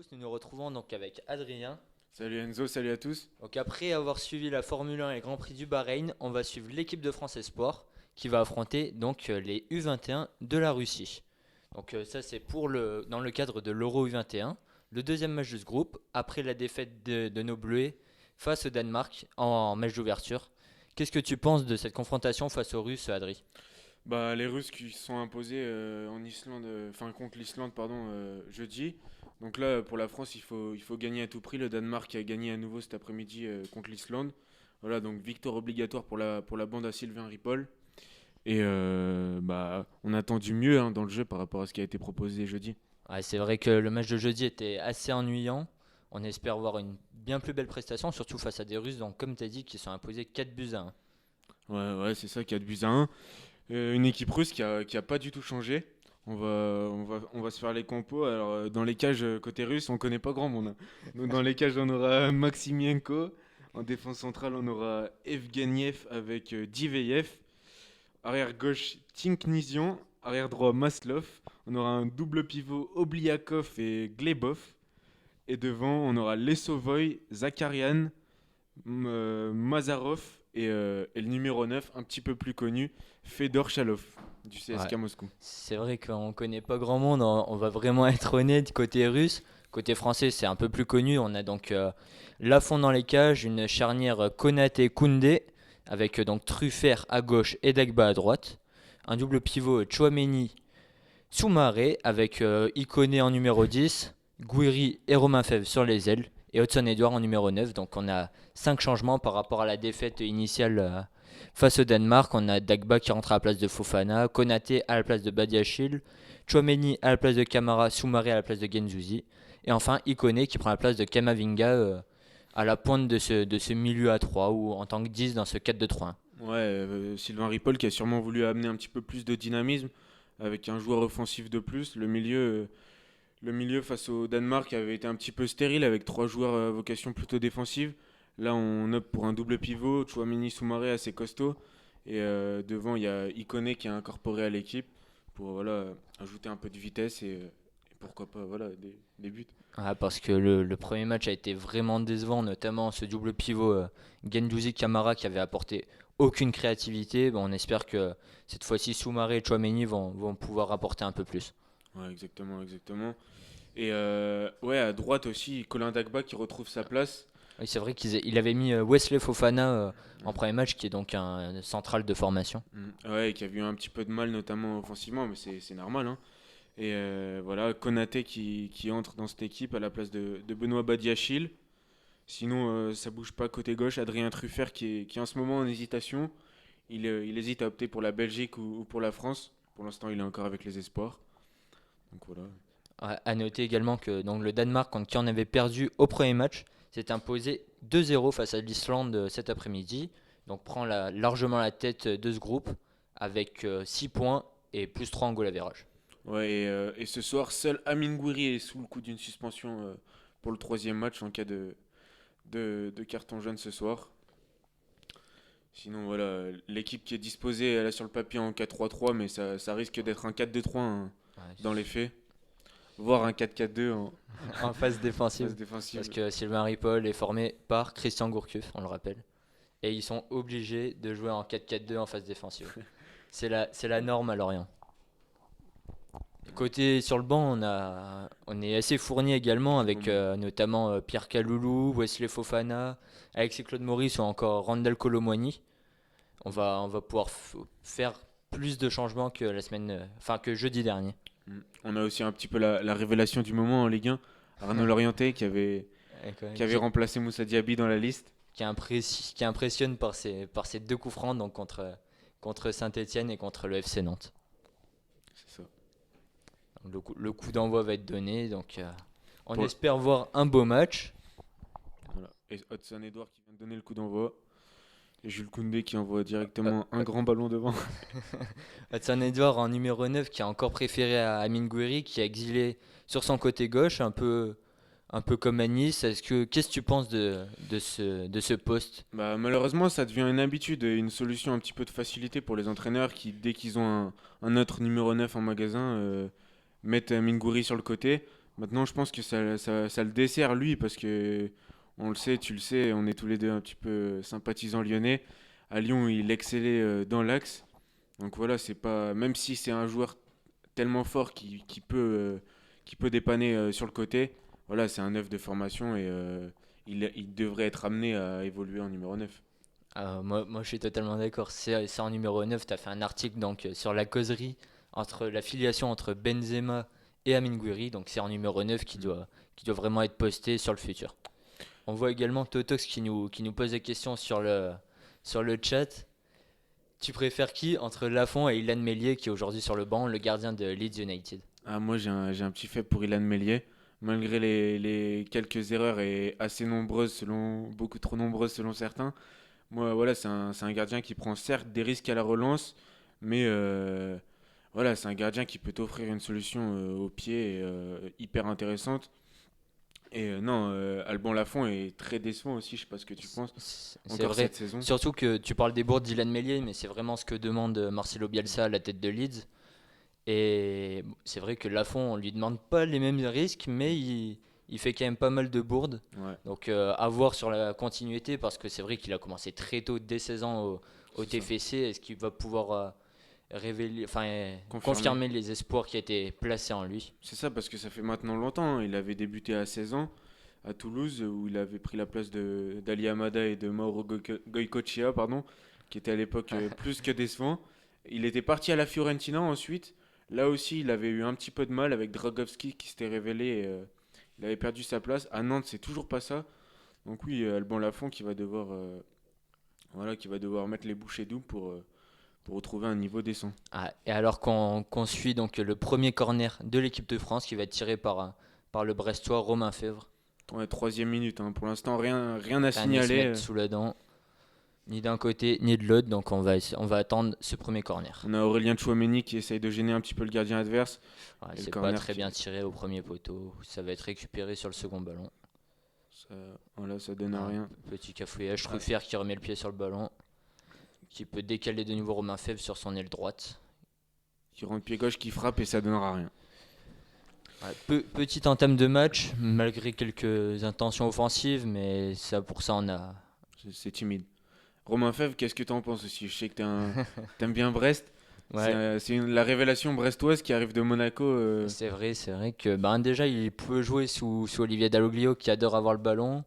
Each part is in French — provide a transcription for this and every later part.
tous, nous nous retrouvons donc avec Adrien. Salut Enzo, salut à tous. Donc après avoir suivi la Formule 1 et le Grand Prix du Bahreïn, on va suivre l'équipe de France Espoir qui va affronter donc les U21 de la Russie. Donc ça c'est dans le cadre de l'Euro U21, le deuxième match de ce groupe après la défaite de nos Bleus face au Danemark en match d'ouverture. Qu'est-ce que tu penses de cette confrontation face aux Russes, Adri? Bah, les Russes qui se sont imposés en Islande, enfin contre l'Islande pardon, jeudi. Donc là pour la France il faut gagner à tout prix. Le Danemark a gagné à nouveau cet après-midi contre l'Islande. Voilà donc victoire obligatoire pour la bande à Sylvain Ripoll. Et bah on attend du mieux dans le jeu par rapport à ce qui a été proposé jeudi. Ouais, c'est vrai que le match de jeudi était assez ennuyant. On espère voir une bien plus belle prestation, surtout face à des Russes, donc comme tu as dit, qui sont imposés 4 buts à 1. Ouais c'est ça, 4 buts à 1. Une équipe russe qui a pas du tout changé. On va se faire les compos. Alors, dans les cages côté russe, on connaît pas grand monde, hein. Donc, dans les cages, on aura Maximienko. En défense centrale, on aura Evgeniev avec Diveyev. Arrière gauche, Tinknisian. Arrière droit, Maslov. On aura un double pivot, Obliakov et Glebov. Et devant, on aura Lesovoy, Zakarian, Mazarov et le numéro 9 un petit peu plus connu, Fedor Chalov, du Ouais, CSKA Moscou. c'est vrai qu'on connaît pas grand monde, on va vraiment être honnête côté russe. Côté français, c'est un peu plus connu. On a donc Lafont dans les cages, une charnière Konaté-Koundé, avec donc Truffert à gauche et Dagba à droite. Un double pivot Chouameni Soumaré, avec Ikoné en numéro 10, Gouiri et Romain Fèvre sur les ailes, et Hudson Edouard en numéro 9. Donc on a 5 changements par rapport à la défaite initiale face au Danemark. On a Dagba qui rentre à la place de Fofana, Konaté à la place de Badiachil, Chouameni à la place de Kamara, Soumaré à la place de Genzouzi, et enfin Ikoné qui prend la place de Kamavinga à la pointe de ce milieu à 3 ou en tant que 10 dans ce 4-2-3-1. Ouais, Sylvain Ripoll qui a sûrement voulu amener un petit peu plus de dynamisme avec un joueur offensif de plus. Le milieu face au Danemark avait été un petit peu stérile avec trois joueurs à vocation plutôt défensive. Là, on opte pour un double pivot, Chouamini Soumaré assez costaud. Et devant, il y a Ikoné qui est incorporé à l'équipe pour voilà, ajouter un peu de vitesse et pourquoi pas voilà, des buts. Ah, parce que le premier match a été vraiment décevant, notamment ce double pivot Guendouzi Camara qui avait apporté aucune créativité. Bon, on espère que cette fois-ci Soumaré et Chouameni vont pouvoir apporter un peu plus. Ouais, exactement, exactement. Et ouais, à droite aussi, Colin Dagba qui retrouve sa place. Oui, c'est vrai qu'il avait mis Wesley Fofana en premier match, qui est donc un central de formation. Ouais, qui a vu un petit peu de mal, notamment offensivement, mais c'est normal, hein. Et voilà, Konaté qui entre dans cette équipe à la place de Benoît Badiachil. Sinon, ça bouge pas côté gauche. Adrien Truffert qui est en ce moment en hésitation. Il hésite à opter pour la Belgique ou pour la France. Pour l'instant, il est encore avec les espoirs. Donc voilà. À noter également que donc, le Danemark, contre qui on avait perdu au premier match, s'est imposé 2-0 face à l'Islande cet après-midi. Donc prend largement la tête de ce groupe avec 6 points et plus 3 en goal average. Ouais, et ce soir, seul Amine Gouiri est sous le coup d'une suspension pour le troisième match en cas de carton jaune ce soir. Sinon, voilà, l'équipe qui est disposée, elle est sur le papier en 4-3-3, mais ça risque d'être un 4-2-3 Ouais, dans les faits, voire un 4-4-2 en en phase défensive. phase Parce défensive. que Sylvain Ripoll est formé par Christian Gourcuff, on le rappelle. Et ils sont obligés de jouer en 4-4-2 en phase défensive. C'est la norme à Lorient. Côté sur le banc, on est assez fourni également Du beau avec monde. notamment Pierre Kaloulou, Wesley Fofana, Alexis Claude Maurice ou encore Randall Colomwani. On va pouvoir faire plus de changements que la semaine, enfin que jeudi dernier. On a aussi un petit peu la révélation du moment en Ligue 1, Arnaud Lorienté Et qui avait remplacé Moussa Diaby dans la liste. qui impressionne par ses deux coups francs donc contre Saint-Etienne et contre le FC Nantes. C'est ça. Donc, le coup d'envoi va être donné, donc on Pour, espère voir un beau match. voilà. Et Hudson Edouard qui vient de donner le coup d'envoi. Et Jules Koundé qui envoie Euh, directement un grand ballon devant. Hudson Edouard en numéro 9 qui a encore préféré à Amine Gouiri qui a exilé sur son côté gauche, un peu comme à Nice. Qu'est-ce que tu penses de ce poste? Bah, malheureusement, ça devient une habitude et une solution un petit peu de facilité pour les entraîneurs qui, dès qu'ils ont un autre numéro 9 en magasin, mettent Mingouri sur le côté. Maintenant, je pense que ça le dessert lui parce que on le sait, tu le sais, on est tous les deux un petit peu sympathisants lyonnais. À Lyon, il excellait dans l'axe. Donc voilà, c'est pas même si c'est un joueur tellement fort qui peut dépanner sur le côté. Voilà, c'est un neuf de formation et il devrait être amené à évoluer en numéro 9. Moi, je suis totalement d'accord. C'est en numéro 9. Tu as fait un article donc, sur la causerie entre la filiation entre Benzema et Amin Gouiri. Donc, c'est en numéro 9 qui doit vraiment être posté sur le futur. On voit également Totox qui nous pose des questions sur le chat. Tu préfères qui entre Lafont et Ilan Meslier qui est aujourd'hui sur le banc, le gardien de Leeds United? Ah, moi, j'ai un petit faible pour Ilan Meslier. Malgré les quelques erreurs et assez nombreuses, beaucoup trop nombreuses selon certains. Moi, voilà, c'est un gardien qui prend certes des risques à la relance, mais voilà, c'est un gardien qui peut t'offrir une solution au pied hyper intéressante. Et non, Alban Lafont est très décevant aussi, je sais pas ce que tu penses, C'est encore vrai. cette saison. Surtout que tu parles des bourdes d'Ilan Meslier, mais c'est vraiment ce que demande Marcelo Bielsa à la tête de Leeds. Et c'est vrai que Lafont, on lui demande pas les mêmes risques, mais il fait quand même pas mal de bourdes. Ouais, Donc à voir sur la continuité, parce que c'est vrai qu'il a commencé très tôt, dès 16 ans, au c'est ça. TFC. Est-ce qu'il va pouvoir Confirmé. confirmer les espoirs qui étaient placés en lui? C'est ça, parce que ça fait maintenant longtemps, hein. Il avait débuté à 16 ans à Toulouse, où il avait pris la place d'Ali Amada et de Mauro Goicoechea, pardon, qui était à l'époque plus que décevant. Il était parti à la Fiorentina ensuite. Là aussi, il avait eu un petit peu de mal avec Dragowski qui s'était révélé. Il avait perdu sa place. À Nantes, c'est toujours pas ça. Donc oui, Alban Lafont qui va devoir, voilà, qui va devoir mettre les bouchées doubles pour retrouver un niveau décent. Ah, et alors qu'on suit donc le premier corner de l'équipe de France qui va être tiré par le Brestois Romain Fèvre. Ouais, troisième minute, hein. Pour l'instant, rien à Rien à se signaler. mettre sous la dent, ni d'un côté ni de l'autre, donc on va attendre ce premier corner. On a Aurélien Chouameni qui essaye de gêner un petit peu le gardien adverse. Ouais, Et le c'est pas corner très qui. bien tiré au premier poteau, ça va être récupéré sur le second ballon. Ça, voilà, ça donne à Un rien. petit cafouillage, Ouais. Truffert qui remet le pied sur le ballon, qui peut décaler de nouveau Romain Fèvre sur son aile droite. Qui rentre pied gauche, qui frappe et ça donnera rien. Ouais, petite entame de match, malgré quelques intentions offensives, mais ça pour ça on a. C'est timide. Romain Fèvre, qu'est-ce que t'en penses aussi? Je sais que t'aimes bien Brest. Ouais, La révélation brestoise qui arrive de Monaco. c'est vrai que ben, déjà il peut jouer sous Olivier Dalloglio qui adore avoir le ballon,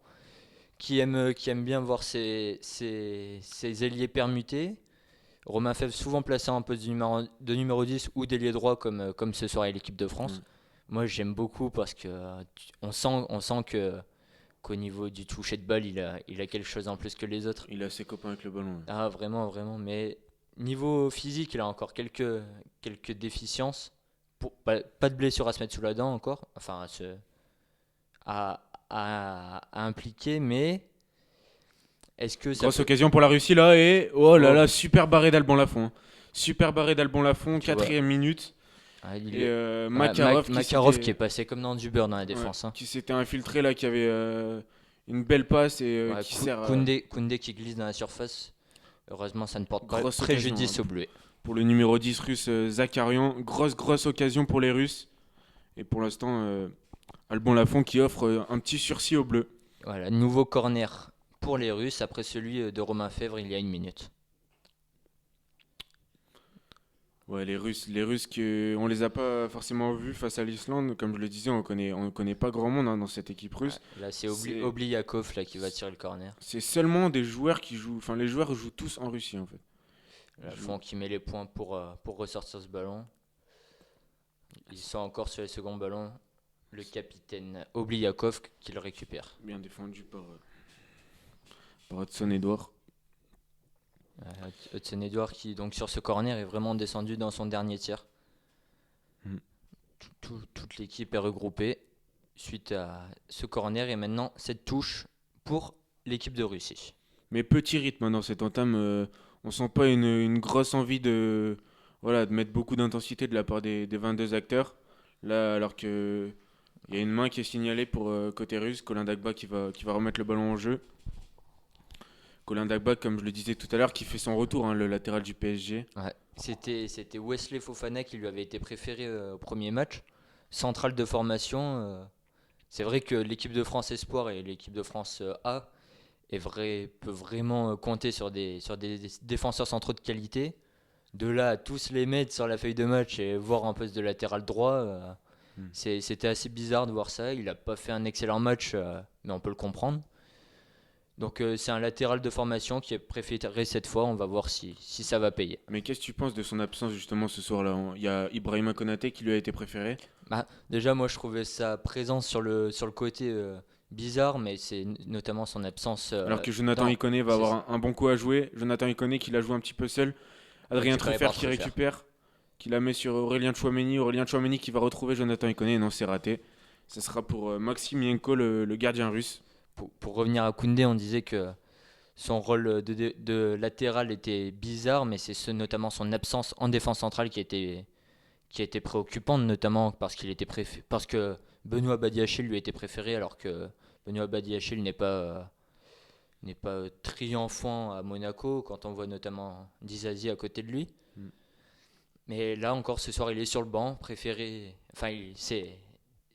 qui aime bien voir ses ailiers permutés. Romain Fèvre souvent placé en poste de numéro 10 ou d'ailier droit comme ce soir avec l'équipe de France. Hmm. Moi j'aime beaucoup parce que on sent que qu'au niveau du toucher de balle il a quelque chose en plus que les autres. Il a ses copains avec le ballon. Ouais. Ah vraiment, vraiment. Mais niveau physique il a encore quelques déficiences. Pas de blessure à se mettre sous la dent encore. Enfin à impliquer, mais est-ce que ça Grosse peut... occasion pour la Russie là et oh là Oh, là, super barré d'Alban Lafont, hein. Super barré d'Alban Lafont, tu vois. quatrième minute. Ah, Et Makarov qui est passé comme dans du beurre dans la ouais, défense, hein. qui s'était infiltré là, qui avait une belle passe et Ouais, qui sert Koundé qui glisse dans la surface. Heureusement, ça ne porte pas grosse occasion, préjudice hein. aux Bleus. Pour le numéro 10 russe Zakarian. Grosse occasion pour les Russes. Et pour l'instant, Alban Lafont qui offre un petit sursis aux Bleus. Voilà, nouveau corner pour les Russes après celui de Romain Fèvre il y a une minute. Ouais, les Russes, on les a pas forcément vus face à l'Islande. Comme je le disais, on connaît pas grand monde, hein, dans cette équipe Ouais, russe. là, c'est C'est Obliakov là, qui va tirer le corner. c'est seulement des joueurs qui jouent. Enfin, les joueurs jouent tous en Russie en fait. Ils Là, jouent- Font qui met les points pour ressortir ce ballon. Ils sont encore sur les seconds ballons. Le capitaine Obliakov qui le récupère. Bien défendu par Hudson Edouard. Hudson Edouard qui, donc, sur ce corner, est vraiment descendu dans son dernier tir. Mm. Toute l'équipe est regroupée suite à ce corner et maintenant cette touche pour l'équipe de Russie. Mais petit rythme, hein, dans cette entame. On sent pas une grosse envie voilà, de mettre beaucoup d'intensité de la part des 22 acteurs. Là, alors que il y a une main qui est signalée pour côté russe, Colin Dagba qui va remettre le ballon en jeu. Colin Dagba, comme je le disais tout à l'heure, qui fait son retour, hein, le latéral du PSG. Ouais. C'était Wesley Fofana qui lui avait été préféré au premier match. centrale de formation. C'est vrai que l'équipe de France Espoir et l'équipe de France A peut vraiment compter sur des défenseurs centraux de qualité. De là à tous les mettre sur la feuille de match et voir un poste de latéral droit, Hmm. c'était assez bizarre de voir ça. Il n'a pas fait un excellent match, mais on peut le comprendre. Donc c'est un latéral de formation qui est préféré cette fois. On va voir si ça va payer. Mais qu'est-ce que tu penses de son absence justement ce soir-là? Il y a Ibrahima Konaté qui lui a été préféré. Bah, déjà, moi, je trouvais sa présence sur le côté bizarre, mais c'est notamment son absence Alors que Jonathan dans. Iconé va C'est avoir un bon coup à jouer. Jonathan Iconé qui l'a joué un petit peu seul. Adrien récupéré Truffert par qui Truffert. récupère, qui la met sur Aurélien Tchouameni. Aurélien Tchouameni qui va retrouver Jonathan Iconé. Non, c'est raté. Ça sera pour Maxime Yenko, le gardien russe. Pour revenir à Koundé, on disait que son rôle de latéral était bizarre, mais c'est notamment son absence en défense centrale qui a été préoccupante, notamment parce que Benoît Badiachil lui a été préféré, alors que Benoît Badiachil n'est pas triomphant à Monaco, quand on voit notamment Dizazi à côté de lui. Mm. Mais là encore ce soir il est sur le banc,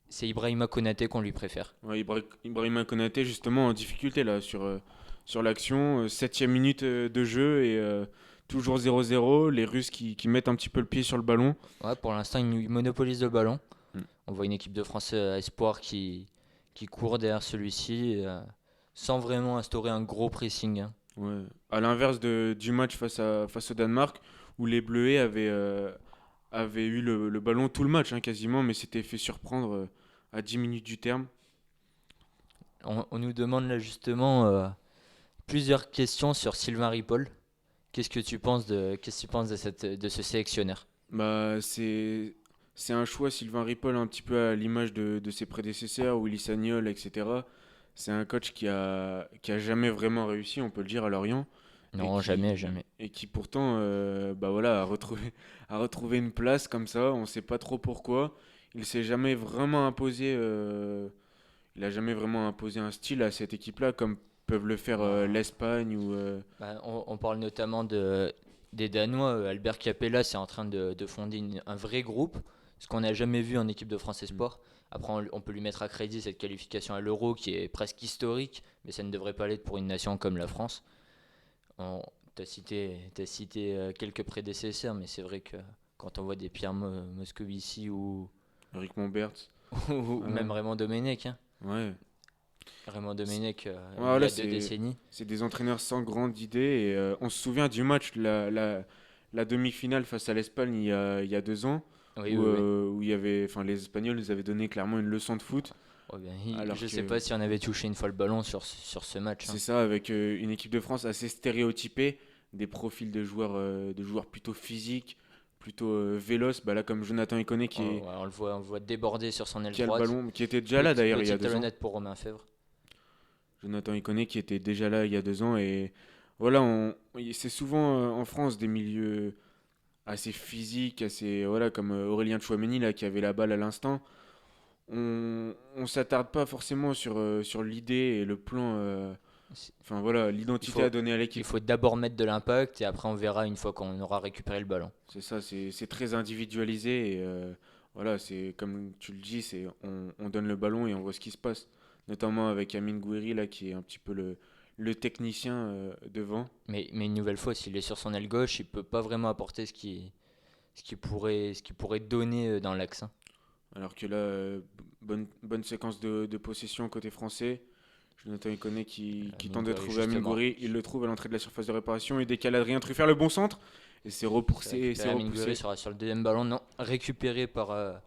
c'est Ibrahima Konaté qu'on lui préfère. Ouais, Ibrahima Konaté justement en difficulté là sur l'action. 7e minute de jeu et toujours 0-0. Les Russes qui mettent un petit peu le pied sur le ballon. Ouais, pour l'instant il monopolise le ballon. Mm. On voit une équipe de France Espoir qui court derrière celui-ci sans vraiment instaurer un gros pressing, hein. Ouais. À l'inverse du match face au Danemark, où les Bleuets avaient eu le ballon tout le match hein, quasiment, mais s'étaient fait surprendre à 10 minutes du terme. On nous demande là justement plusieurs questions sur Sylvain Ripoll. Qu'est-ce que tu penses de ce sélectionneur? Bah, c'est un choix, Sylvain Ripoll, un petit peu à l'image de ses prédécesseurs, Willy Sagnol, etc. C'est un coach qui a jamais vraiment réussi, on peut le dire, à Lorient. et Non, jamais, qui, jamais. et qui pourtant bah voilà, a retrouvé une place comme ça, on ne sait pas trop pourquoi. Il s'est jamais vraiment imposé, il a jamais vraiment imposé un style à cette équipe-là, comme peuvent le faire Non. l'Espagne ou Bah, on parle notamment des Danois. Albert Capella c'est en train de fonder un vrai groupe, ce qu'on n'a jamais vu en équipe de France Espoir. Après, on peut lui mettre à crédit cette qualification à l'Euro qui est presque historique, mais ça ne devrait pas l'être pour une nation comme la France. T'as cité quelques prédécesseurs, mais c'est vrai que quand on voit des Pierre Moscovici Eric Monberts. ou Voilà. même Raymond Domenech, hein. Ouais. Raymond C'est- Domenech, il y Voilà, a 2 décennies. c'est des entraîneurs sans grande idée. Et, on se souvient du match, la demi-finale face à l'Espagne il y a 2 ans, Oui, où, oui, oui. où il y avait, enfin, les Espagnols nous avaient donné clairement une leçon de foot. Oh, bien, Alors je sais que pas si on avait touché une fois le ballon sur ce match, c'est hein. ça, avec une équipe de France assez stéréotypée, des profils de joueurs plutôt physiques, plutôt véloces, bah là comme Jonathan Iconé Ouais, on le voit déborder sur son aile qui a le droite. ballon, qui était déjà là d'ailleurs il y a Petite 2 ans. talonnette pour Romain Fèvre. Jonathan Iconé qui était déjà là il y a 2 ans. Et voilà, c'est souvent en France des milieux assez physiques, assez, voilà, comme Aurélien Tchouameni là, qui avait la balle à l'instant. On s'attarde pas forcément sur l'idée et le plan, enfin voilà, Il l'identité à faut, donner à il l'équipe. faut d'abord mettre de l'impact et après on verra une fois qu'on aura récupéré le ballon. C'est ça, c'est très individualisé et voilà, c'est comme tu le dis, on donne le ballon et on voit ce qui se passe. Notamment avec Amine Gouiri là, qui est un petit peu le technicien devant. Mais une nouvelle fois, s'il est sur son aile gauche, il peut pas vraiment apporter ce qui pourrait donner dans l'axe, hein. Alors que là, bonne séquence de possession côté français. Jonathan Iconé qui Amine tente de Gouiri, trouver Amine justement. Gouiri, il le trouve à l'entrée de la surface de réparation, il décale Adrien Truffert, le bon centre, et c'est C'est repoussé, c'est récupéré. Amine Gouiri repoussé sera sur le deuxième ballon. Non, récupéré par la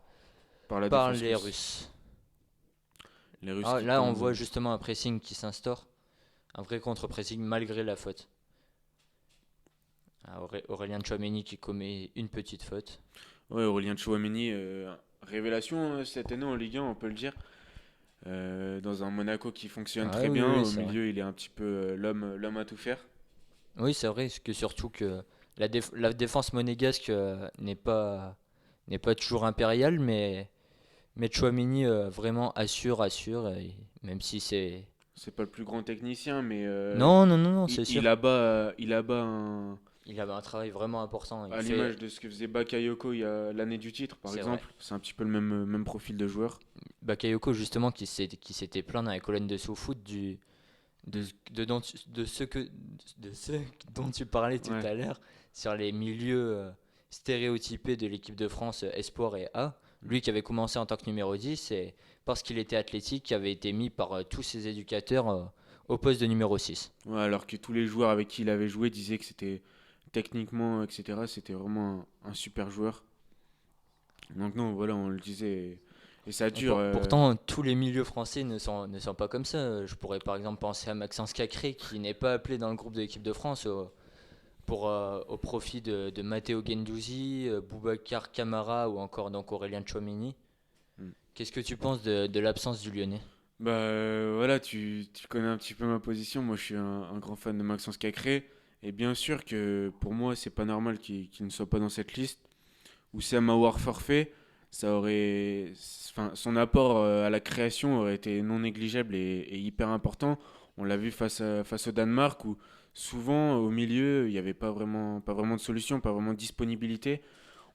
par défense les russe. Russes. Les Russes Ah, qui là, on tentent voit justement un pressing qui s'instaure. Un vrai contre-pressing malgré la faute. Ah, Aurélien Tchouameni qui commet une petite faute. Ouais, Aurélien Tchouameni, révélation cette année en Ligue 1, on peut le dire. Dans un Monaco qui fonctionne Ah très oui, bien, oui, au c'est vrai. milieu il est un petit peu l'homme à tout faire. Oui, c'est vrai, parce que surtout que la défense monégasque n'est pas toujours impériale, mais Tchouaméni vraiment assure, et même si c'est... C'est pas le plus grand technicien, mais Non, non, non, non, il, c'est il sûr. abat, il abat il avait un travail vraiment important. À l'image de ce que faisait Bakayoko il y a l'année du titre, par C'est vrai. exemple. C'est un petit peu le même profil de joueur. Bakayoko, justement, qui s'était plaint dans la colonne de SoFoot Mm. de ce dont tu parlais tout Ouais, à l'heure sur les milieux stéréotypés de l'équipe de France Espoir et A. mm. Lui qui avait commencé en tant que numéro 10, et parce qu'il était athlétique, qui avait été mis par tous ses éducateurs au poste de numéro 6. Ouais, alors que tous les joueurs avec qui il avait joué disaient que c'était techniquement, etc., c'était vraiment un super joueur. Donc non, voilà, on le disait. Et ça dure. Pourtant, tous les milieux français ne sont pas comme ça. Je pourrais par exemple penser à Maxence Cacré, qui n'est pas appelé dans le groupe de l'équipe de France au profit de Matteo Guendouzi, Boubacar Camara ou encore donc Aurélien Tchouameni. Mm. Qu'est-ce que tu penses de l'absence du Lyonnais? Bah voilà, tu connais un petit peu ma position. Moi, je suis un grand fan de Maxence Cacré. Et bien sûr que pour moi, c'est pas normal qu'il ne soit pas dans cette liste. Où Sam Aouar forfait, ça aurait, enfin, son apport à la création aurait été non négligeable et hyper important. On l'a vu face au Danemark où souvent au milieu il n'y avait pas vraiment de solution, pas vraiment de disponibilité.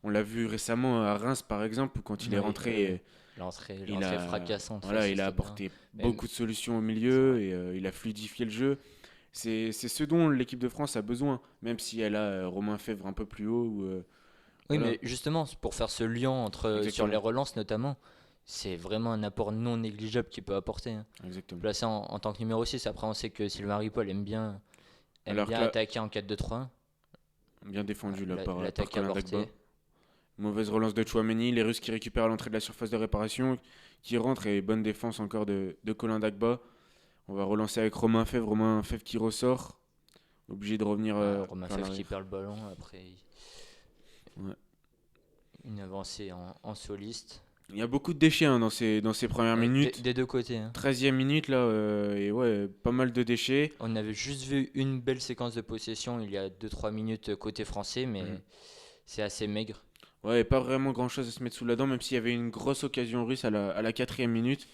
On l'a vu récemment à Reims par exemple où quand il est Oui, oui, oui. rentré, il L'entrée a, fracassante voilà, face au il a Stade Rennais. apporté Mais beaucoup de solutions au c'est milieu vrai. et il a fluidifié le jeu. C'est ce dont l'équipe de France a besoin, même si elle a Romain Fèvre un peu plus haut. Oui, Voilà, mais justement, c'est pour faire ce lien sur les exactement, relances notamment, c'est vraiment un apport non négligeable qu'il peut apporter, hein. exactement. Placé en tant que numéro 6, après on sait que Sylvain Ripoll aime Alors bien que là, attaquer en 4-2-3-1. bien défendu là par L'attaque Colin Dagba. avorté. Mauvaise relance de Chouameni, les Russes qui récupèrent à l'entrée de la surface de réparation, qui rentrent et bonne défense encore de Colin Dagba. On va relancer avec Romain Fèvre qui ressort, obligé de revenir Romain vers Fèvre qui l'arrière. perd le ballon après Ouais. une avancée en soliste. Il y a beaucoup de déchets hein, dans ces premières minutes. Des deux côtés, hein. 13e minute là, et ouais, pas mal de déchets. On avait juste vu une belle séquence de possession il y a 2-3 minutes côté français, Mhm. mais c'est assez maigre. Ouais, et pas vraiment grand chose à se mettre sous la dent, même s'il y avait une grosse occasion russe à la 4e minute,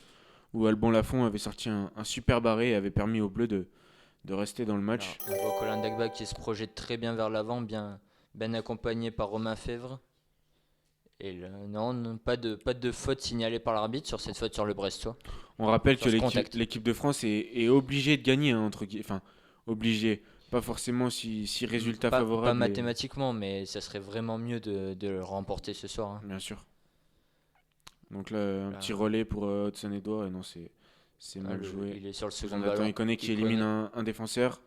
où Alban Lafont avait sorti un super barré et avait permis aux Bleus de rester dans le Alors, match. on voit Colin Dagba qui se projette très bien vers l'avant, bien accompagné par Romain Fèvre. Et là, non, pas de faute signalée par l'arbitre sur cette faute sur le Brestois, On rappelle que sur ce contact. l'équipe de France est obligée de gagner, hein, enfin, obligée. Pas forcément si résultat Pas favorable, mathématiquement, mais ça serait vraiment mieux de le remporter ce soir, hein. bien sûr. Donc là, un petit Là, relais pour Hudson-Edouard, et non, c'est mal joué. il est sur le second Jonathan ballon. Iconé qui Il élimine connaît, un défenseur,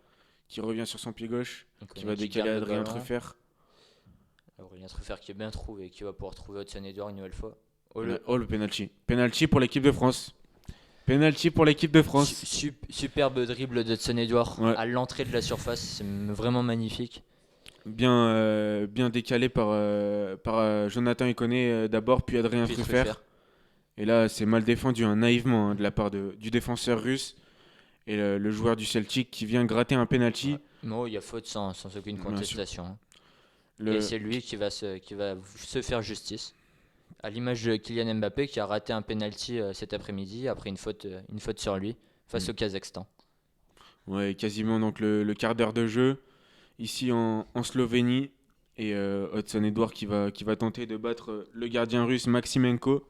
qui revient sur son pied gauche, il qui connaît va qui décaler garde le Adrien ballon. Truffert. Aurélien Truffert qui est bien trouvé, qui va pouvoir trouver Hudson Edouard une nouvelle fois. Oh, Oh, le penalty. Penalty pour l'équipe de France. Penalty pour l'équipe de France. superbe dribble d'Hudson Edouard Ouais, à l'entrée de la surface, c'est vraiment magnifique. bien décalé par Jonathan Iconé d'abord, puis Adrien Puis Truffert. Truffert. Et là, c'est mal défendu hein, naïvement hein, de la part du défenseur russe et le joueur du Celtic qui vient gratter un Ouais. penalty. Non, il y a faute sans aucune Bien sûr. contestation, hein. Et Le, c'est lui qui va se faire justice. À l'image de Kylian Mbappé qui a raté un penalty cet après-midi après une faute sur lui face Mm. au Kazakhstan. ouais, quasiment donc le quart d'heure de jeu ici en Slovénie. Et Hudson Edouard qui va tenter de battre le gardien russe Maximenko.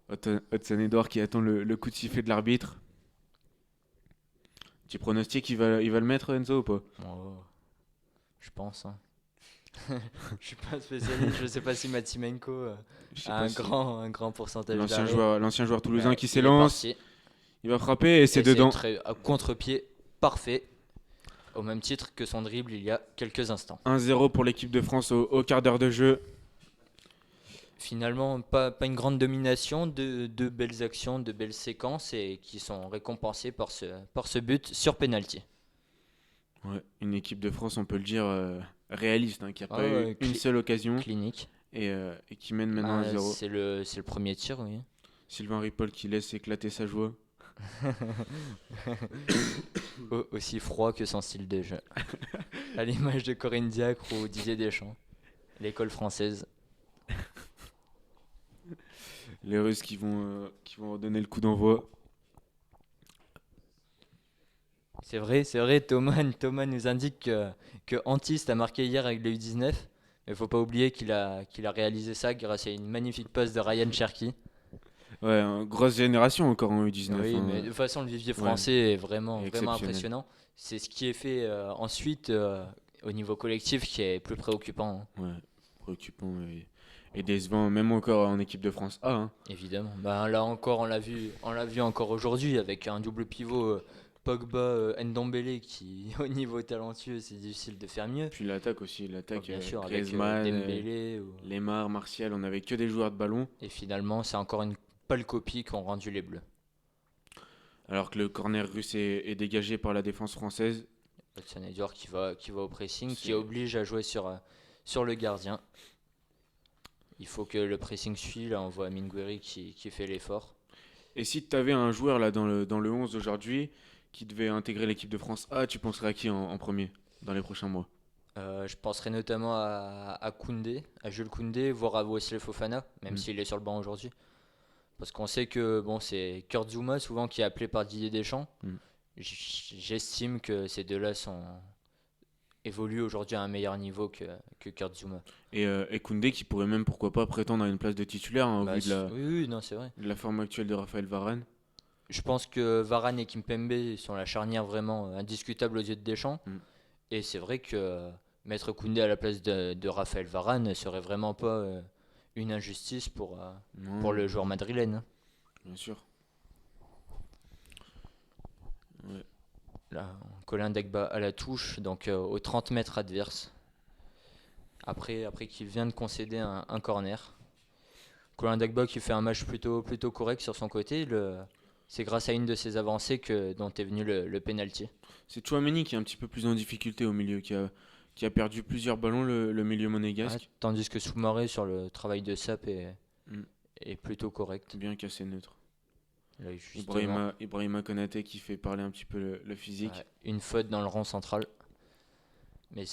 Hudson Edouard qui attend le coup de sifflet de l'arbitre. Petit pronostic, il va le mettre Enzo ou pas? Oh, je pense, hein. Je suis pas spécialiste, je sais pas si Matimenko Je sais a pas si un grand pourcentage d'arrêt. l'ancien joueur toulousain Mais qui il est s'élance, parti il va frapper et c'est et c'est dedans. très à contre-pied parfait au même titre que son dribble il y a quelques instants. 1-0 pour l'équipe de France au quart d'heure de jeu. Finalement, pas une grande domination, de belles actions, de belles séquences et qui sont récompensées par ce but sur penalty. Ouais, une équipe de France, on peut le dire, réaliste, hein, qui n'a Ah pas eu ouais, une seule occasion clinique. et qui mène maintenant Ah, 1-0. c'est le premier tir, oui. Sylvain Ripoll qui laisse éclater sa joie. Aussi froid que son style de jeu. À l'image de Corinne Diacre ou Didier Deschamps. L'école française. Les Russes qui vont redonner le coup d'envoi. C'est vrai, Thomas nous indique que Antiste a marqué hier avec le U19. Mais faut pas oublier qu'il a réalisé ça grâce à une magnifique passe de Ryan Cherki. Ouais, grosse génération encore en U19, Oui, mais hein. de toute façon, le vivier Ouais, français est vraiment, vraiment exceptionnel. impressionnant. C'est ce qui est fait ensuite au niveau collectif qui est plus préoccupant, hein, Ouais, préoccupant et décevant, même encore en équipe de France A, hein. évidemment. Ben, là encore, on l'a vu encore aujourd'hui avec un double pivot Pogba Ndombele qui, au niveau talentueux, c'est difficile de faire mieux. Puis l'attaque aussi, Oh, l'attaque bien sûr, avec Griezmann, Dembélé. Lemar, Martial, on avait que des joueurs de ballon. Et finalement, c'est encore une pâle copie qu'ont rendu les Bleus. Alors que le corner russe est dégagé par la défense française. Hudson Edouard qui va au pressing, qui C'est... oblige à jouer sur le gardien. Il faut que le pressing suive. Là, on voit Mingueri qui fait l'effort. Et si tu avais un joueur là dans le 11 d'aujourd'hui qui devait intégrer l'équipe de France A, tu penserais à qui en premier dans les prochains mois? Je penserai notamment à Koundé, à Jules Koundé, voire à Wesley Fofana, même Hmm. s'il est sur le banc aujourd'hui. Parce qu'on sait que bon, c'est Kurt Zouma souvent qui est appelé par Didier Deschamps. Hmm. J'estime que ces deux-là évoluent aujourd'hui à un meilleur niveau que Kurt Zouma. Et Koundé qui pourrait même pourquoi pas prétendre à une place de titulaire, hein, au Bah, vu oui, oui, non, c'est vrai. de la forme actuelle de Raphaël Varane. Je pense que Varane et Kimpembe sont la charnière vraiment indiscutable aux yeux de Deschamps. Hmm. Et c'est vrai que mettre Koundé à la place de Raphaël Varane ne serait vraiment pas une injustice pour Non, le joueur madrilène, hein. bien sûr. Ouais. Là, Colin Dagba à la touche, donc aux 30 mètres adverse. Après qu'il vient de concéder un corner. Colin Dagba qui fait un match plutôt correct sur son côté. C'est grâce à une de ses avancées dont est venu le penalty. C'est Chouameni qui est un petit peu plus en difficulté au milieu, qui a perdu plusieurs ballons, le milieu Ouais, monégasque. tandis que Soumaré sur le travail de Sap Hmm. est plutôt correct. Bien cassé neutre. Là, justement, Ibrahima Konaté qui fait parler un petit peu le physique. ouais, une faute dans le rond central. Mais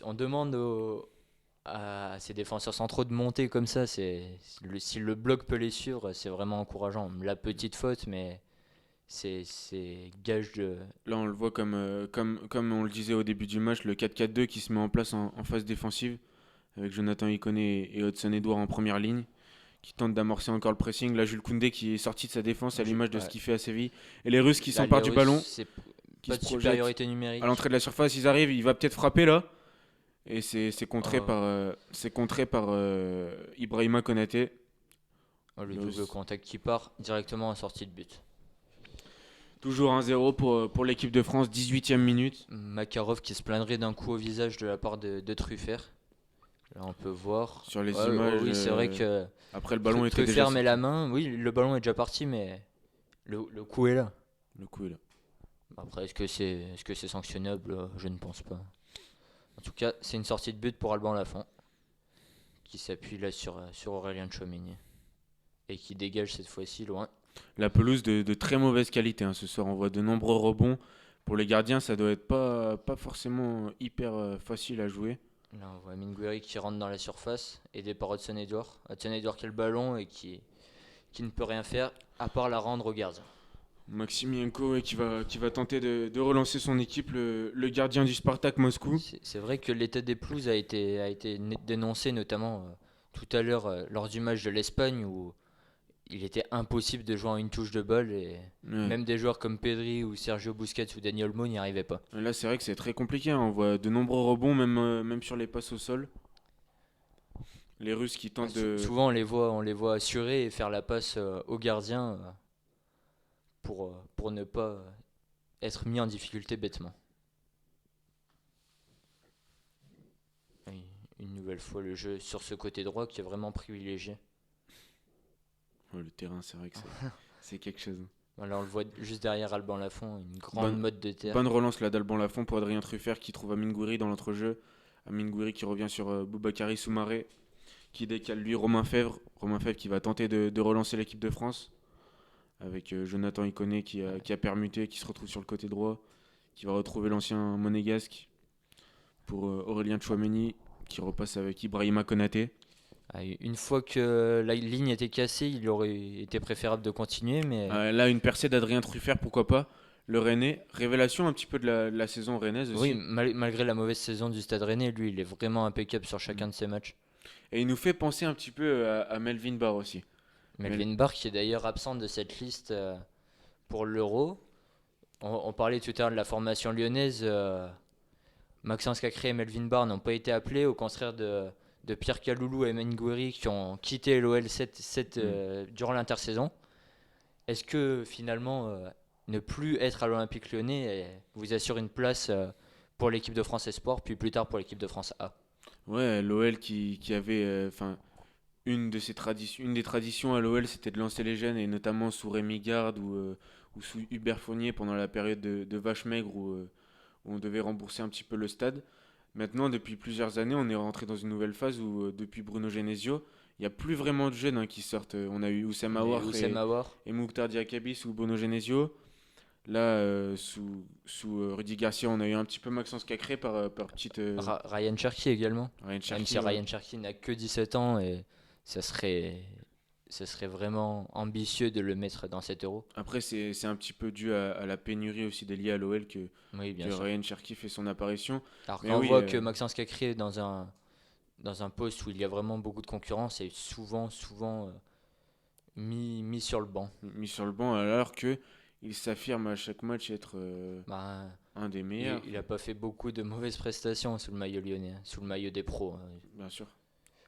on demande à ces défenseurs centraux de monter comme ça. Si le bloc peut les suivre, c'est vraiment encourageant. La petite faute, mais c'est gage de. Là, on le voit comme on le disait au début du match, le 4-4-2 qui se met en place en phase défensive, avec Jonathan Iconé et Hudson Edouard en première ligne, qui tentent d'amorcer encore le pressing. Là, Jules Koundé qui est sorti de sa défense à l'image de ce Ouais. qu'il fait à Séville. Et les Russes qui Là, les s'emparent du Russes, ballon, c'est qui pas se de projettent supériorité à numérique. l'entrée de la surface. Ils arrivent, il va peut-être frapper là. Et c'est contré Oh, par Ibrahima Konaté. oh, le Les double Russes. contact qui part directement en sortie de but. Toujours 1-0 pour l'équipe de France, 18e minute. Makarov qui se plaindrait d'un coup au visage de la part de Truffert. Là, on peut voir. Sur les Ouais, images, oui, c'est vrai que après le ballon était déjà Truffert met sorti. la main. Oui, le ballon est déjà parti, mais le coup est là. Le coup est là. Après, est-ce que c'est sanctionnable? Je ne pense pas. En tout cas, c'est une sortie de but pour Alban Lafont, qui s'appuie là sur Aurélien Tchouaméni. Et qui dégage cette fois-ci loin. La pelouse de très mauvaise qualité, hein, ce soir. On voit de nombreux rebonds. Pour les gardiens, ça doit être pas forcément hyper facile à jouer. Là, on voit Mingueri qui rentre dans la surface, aidé par Hudson Edouard. Hudson Edouard qui a le ballon et qui ne peut rien faire, à part la rendre au gardien. Maximienko qui va tenter de relancer son équipe, le gardien du Spartak Moscou. C'est vrai que l'état des pelouses a été dénoncé, notamment tout à l'heure lors du match de l'Espagne, où il était impossible de jouer en une touche de balle, et Ouais. même des joueurs comme Pedri ou Sergio Busquets ou Dani Olmo n'y arrivaient pas. Là, c'est vrai que c'est très compliqué, hein. On voit de nombreux rebonds, même sur les passes au sol. Les Russes qui tentent de. Souvent, on les voit assurer et faire la passe au gardien pour ne pas être mis en difficulté bêtement. Et une nouvelle fois, le jeu sur ce côté droit qui est vraiment privilégié. Ouais, le terrain, c'est vrai que c'est quelque chose. Voilà, on le voit juste derrière Alban Lafont, une grande Bonne, motte de terre. bonne relance là d'Alban Lafont pour Adrien Truffert qui trouve Amine Gouiri dans l'entrejeu. Amine Gouiri qui revient sur Boubakary Soumaré qui décale lui Romain Fèvre. Romain Fèvre qui va tenter de relancer l'équipe de France avec Jonathan Iconé qui a permuté, qui se retrouve sur le côté droit, qui va retrouver l'ancien monégasque pour Aurélien Tchouameni qui repasse avec Ibrahima Konaté. Ah, une fois que la ligne était cassée, il aurait été préférable de continuer, mais Là, une percée d'Adrien Truffert, pourquoi pas. le Rennais. Révélation un petit peu de la saison rennaise Oui, aussi. malgré la mauvaise saison du Stade Rennais, lui, il est vraiment impeccable sur Mm. chacun de ses matchs. Et il nous fait penser un petit peu à Melvin Barr aussi. Mel- Melvin Barr, qui est d'ailleurs absent de cette liste pour l'Euro. On parlait tout à l'heure de la formation lyonnaise. Maxence Cacré et Melvin Barr n'ont pas été appelés, au contraire de Pierre Kaloulou et Mengueri qui ont quitté l'OL Mm. durant l'intersaison. Est-ce que finalement, ne plus être à l'Olympique Lyonnais vous assure une place pour l'équipe de France Espoir, puis plus tard pour l'équipe de France A? Ouais, l'OL qui avait, enfin, une des traditions à l'OL, c'était de lancer les jeunes, et notamment sous Rémi Garde ou sous Hubert Fournier pendant la période de vache maigre où on devait rembourser un petit peu le stade. Maintenant, depuis plusieurs années, on est rentré dans une nouvelle phase où, depuis Bruno Genesio, il n'y a plus vraiment de jeunes qui sortent. On a eu Oussem On a eu Aouar Oussem Aouar, et Mouktar Diakabi sous Bruno Genesio. Là, sous Rudy Garcia, on a eu un petit peu Maxence Cacré par petite Ryan Cherki également. Ryan Même si Cherki. Ouais. Ryan Cherki n'a que 17 ans et ça serait, ça serait vraiment ambitieux de le mettre dans cet euro. Après, c'est un petit peu dû à la pénurie aussi des liés à l'OL Oui, que bien sûr. Ryan Cherki fait son apparition. Alors Mais quand on oui, voit que Maxence Cacré est dans un poste où il y a vraiment beaucoup de concurrence et souvent mis sur le banc. mis sur le banc alors que il s'affirme à chaque match être Bah, un des il meilleurs, n'a pas fait beaucoup de mauvaises prestations sous le maillot lyonnais, sous le maillot des pros. bien sûr.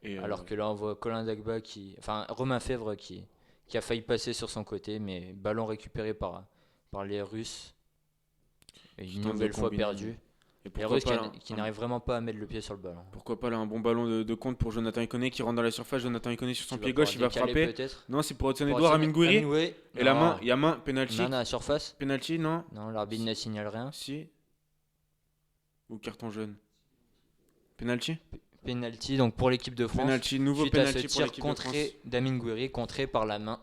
Et Alors que là, on voit Colin Dagba enfin Romain Fèvre qui a failli passer sur son côté, mais ballon récupéré par les Russes et qui une tente de nouvelle fois combiner. perdu. Et Les pourquoi Russes pas là, qui n'arrivent vraiment pas à mettre le pied sur le ballon. pourquoi pas là un bon ballon de compte pour Jonathan Iconé qui rentre dans la surface. Jonathan Iconé sur son Qui va pied pouvoir gauche, il va décaler frapper. peut-être. Non, c'est pour Pour Hudson-Edouard, Hudson Amine Gouiri. Hemingway. Et la main, Non, il y a main, non, penalty. à la surface. Penalty, non? Non, l'arbitre ne signale rien. Si. Ou carton jaune. Penalty? Penalty donc pour l'équipe de France. Penalty, nouveau Suite à ce penalty pour tir l'équipe de France. contré d'Amine Gouiri, contré par la main.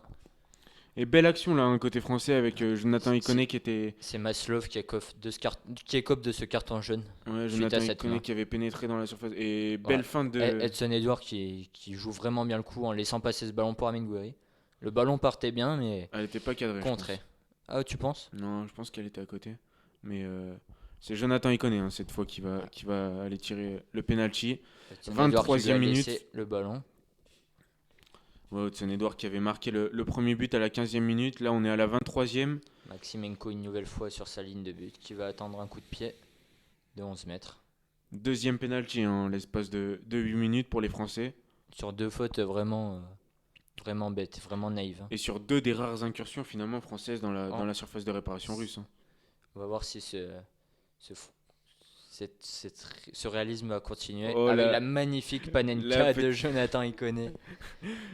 Et belle action là, côté français avec Jonathan Iconé qui était. C'est Maslov qui écope de ce carton jaune Ouais, suite Jonathan à cette Iconé main. qui avait pénétré dans la surface. Et Ouais. belle fin de. Edson Edouard qui joue vraiment bien le coup en laissant passer ce ballon pour Amine Gouiri. Le ballon partait bien, mais Elle était pas cadrée, je contré. pense. Ah, tu penses? Non, je pense qu'elle était à côté. Mais c'est Jonathan Iconé cette fois Ouais. qui va aller tirer le penalty. Edson Edouard qui lui a 23e minute. laissé le ballon. Ouais, Hudson-Edouard qui avait marqué le premier but à la 15e minute. Là, on est à la 23e. Maximenko une nouvelle fois sur sa ligne de but qui va attendre un coup de pied de 11 mètres. Deuxième penalty en l'espace de 8 minutes pour les Français. Sur deux fautes vraiment bêtes, vraiment naïves, hein. Et sur deux des rares incursions finalement françaises dans Oh, la surface de réparation russe. Hein. on va voir si ce, ce réalisme va continuer Oh avec la, la magnifique la panenka de petite- Jonathan Iconé.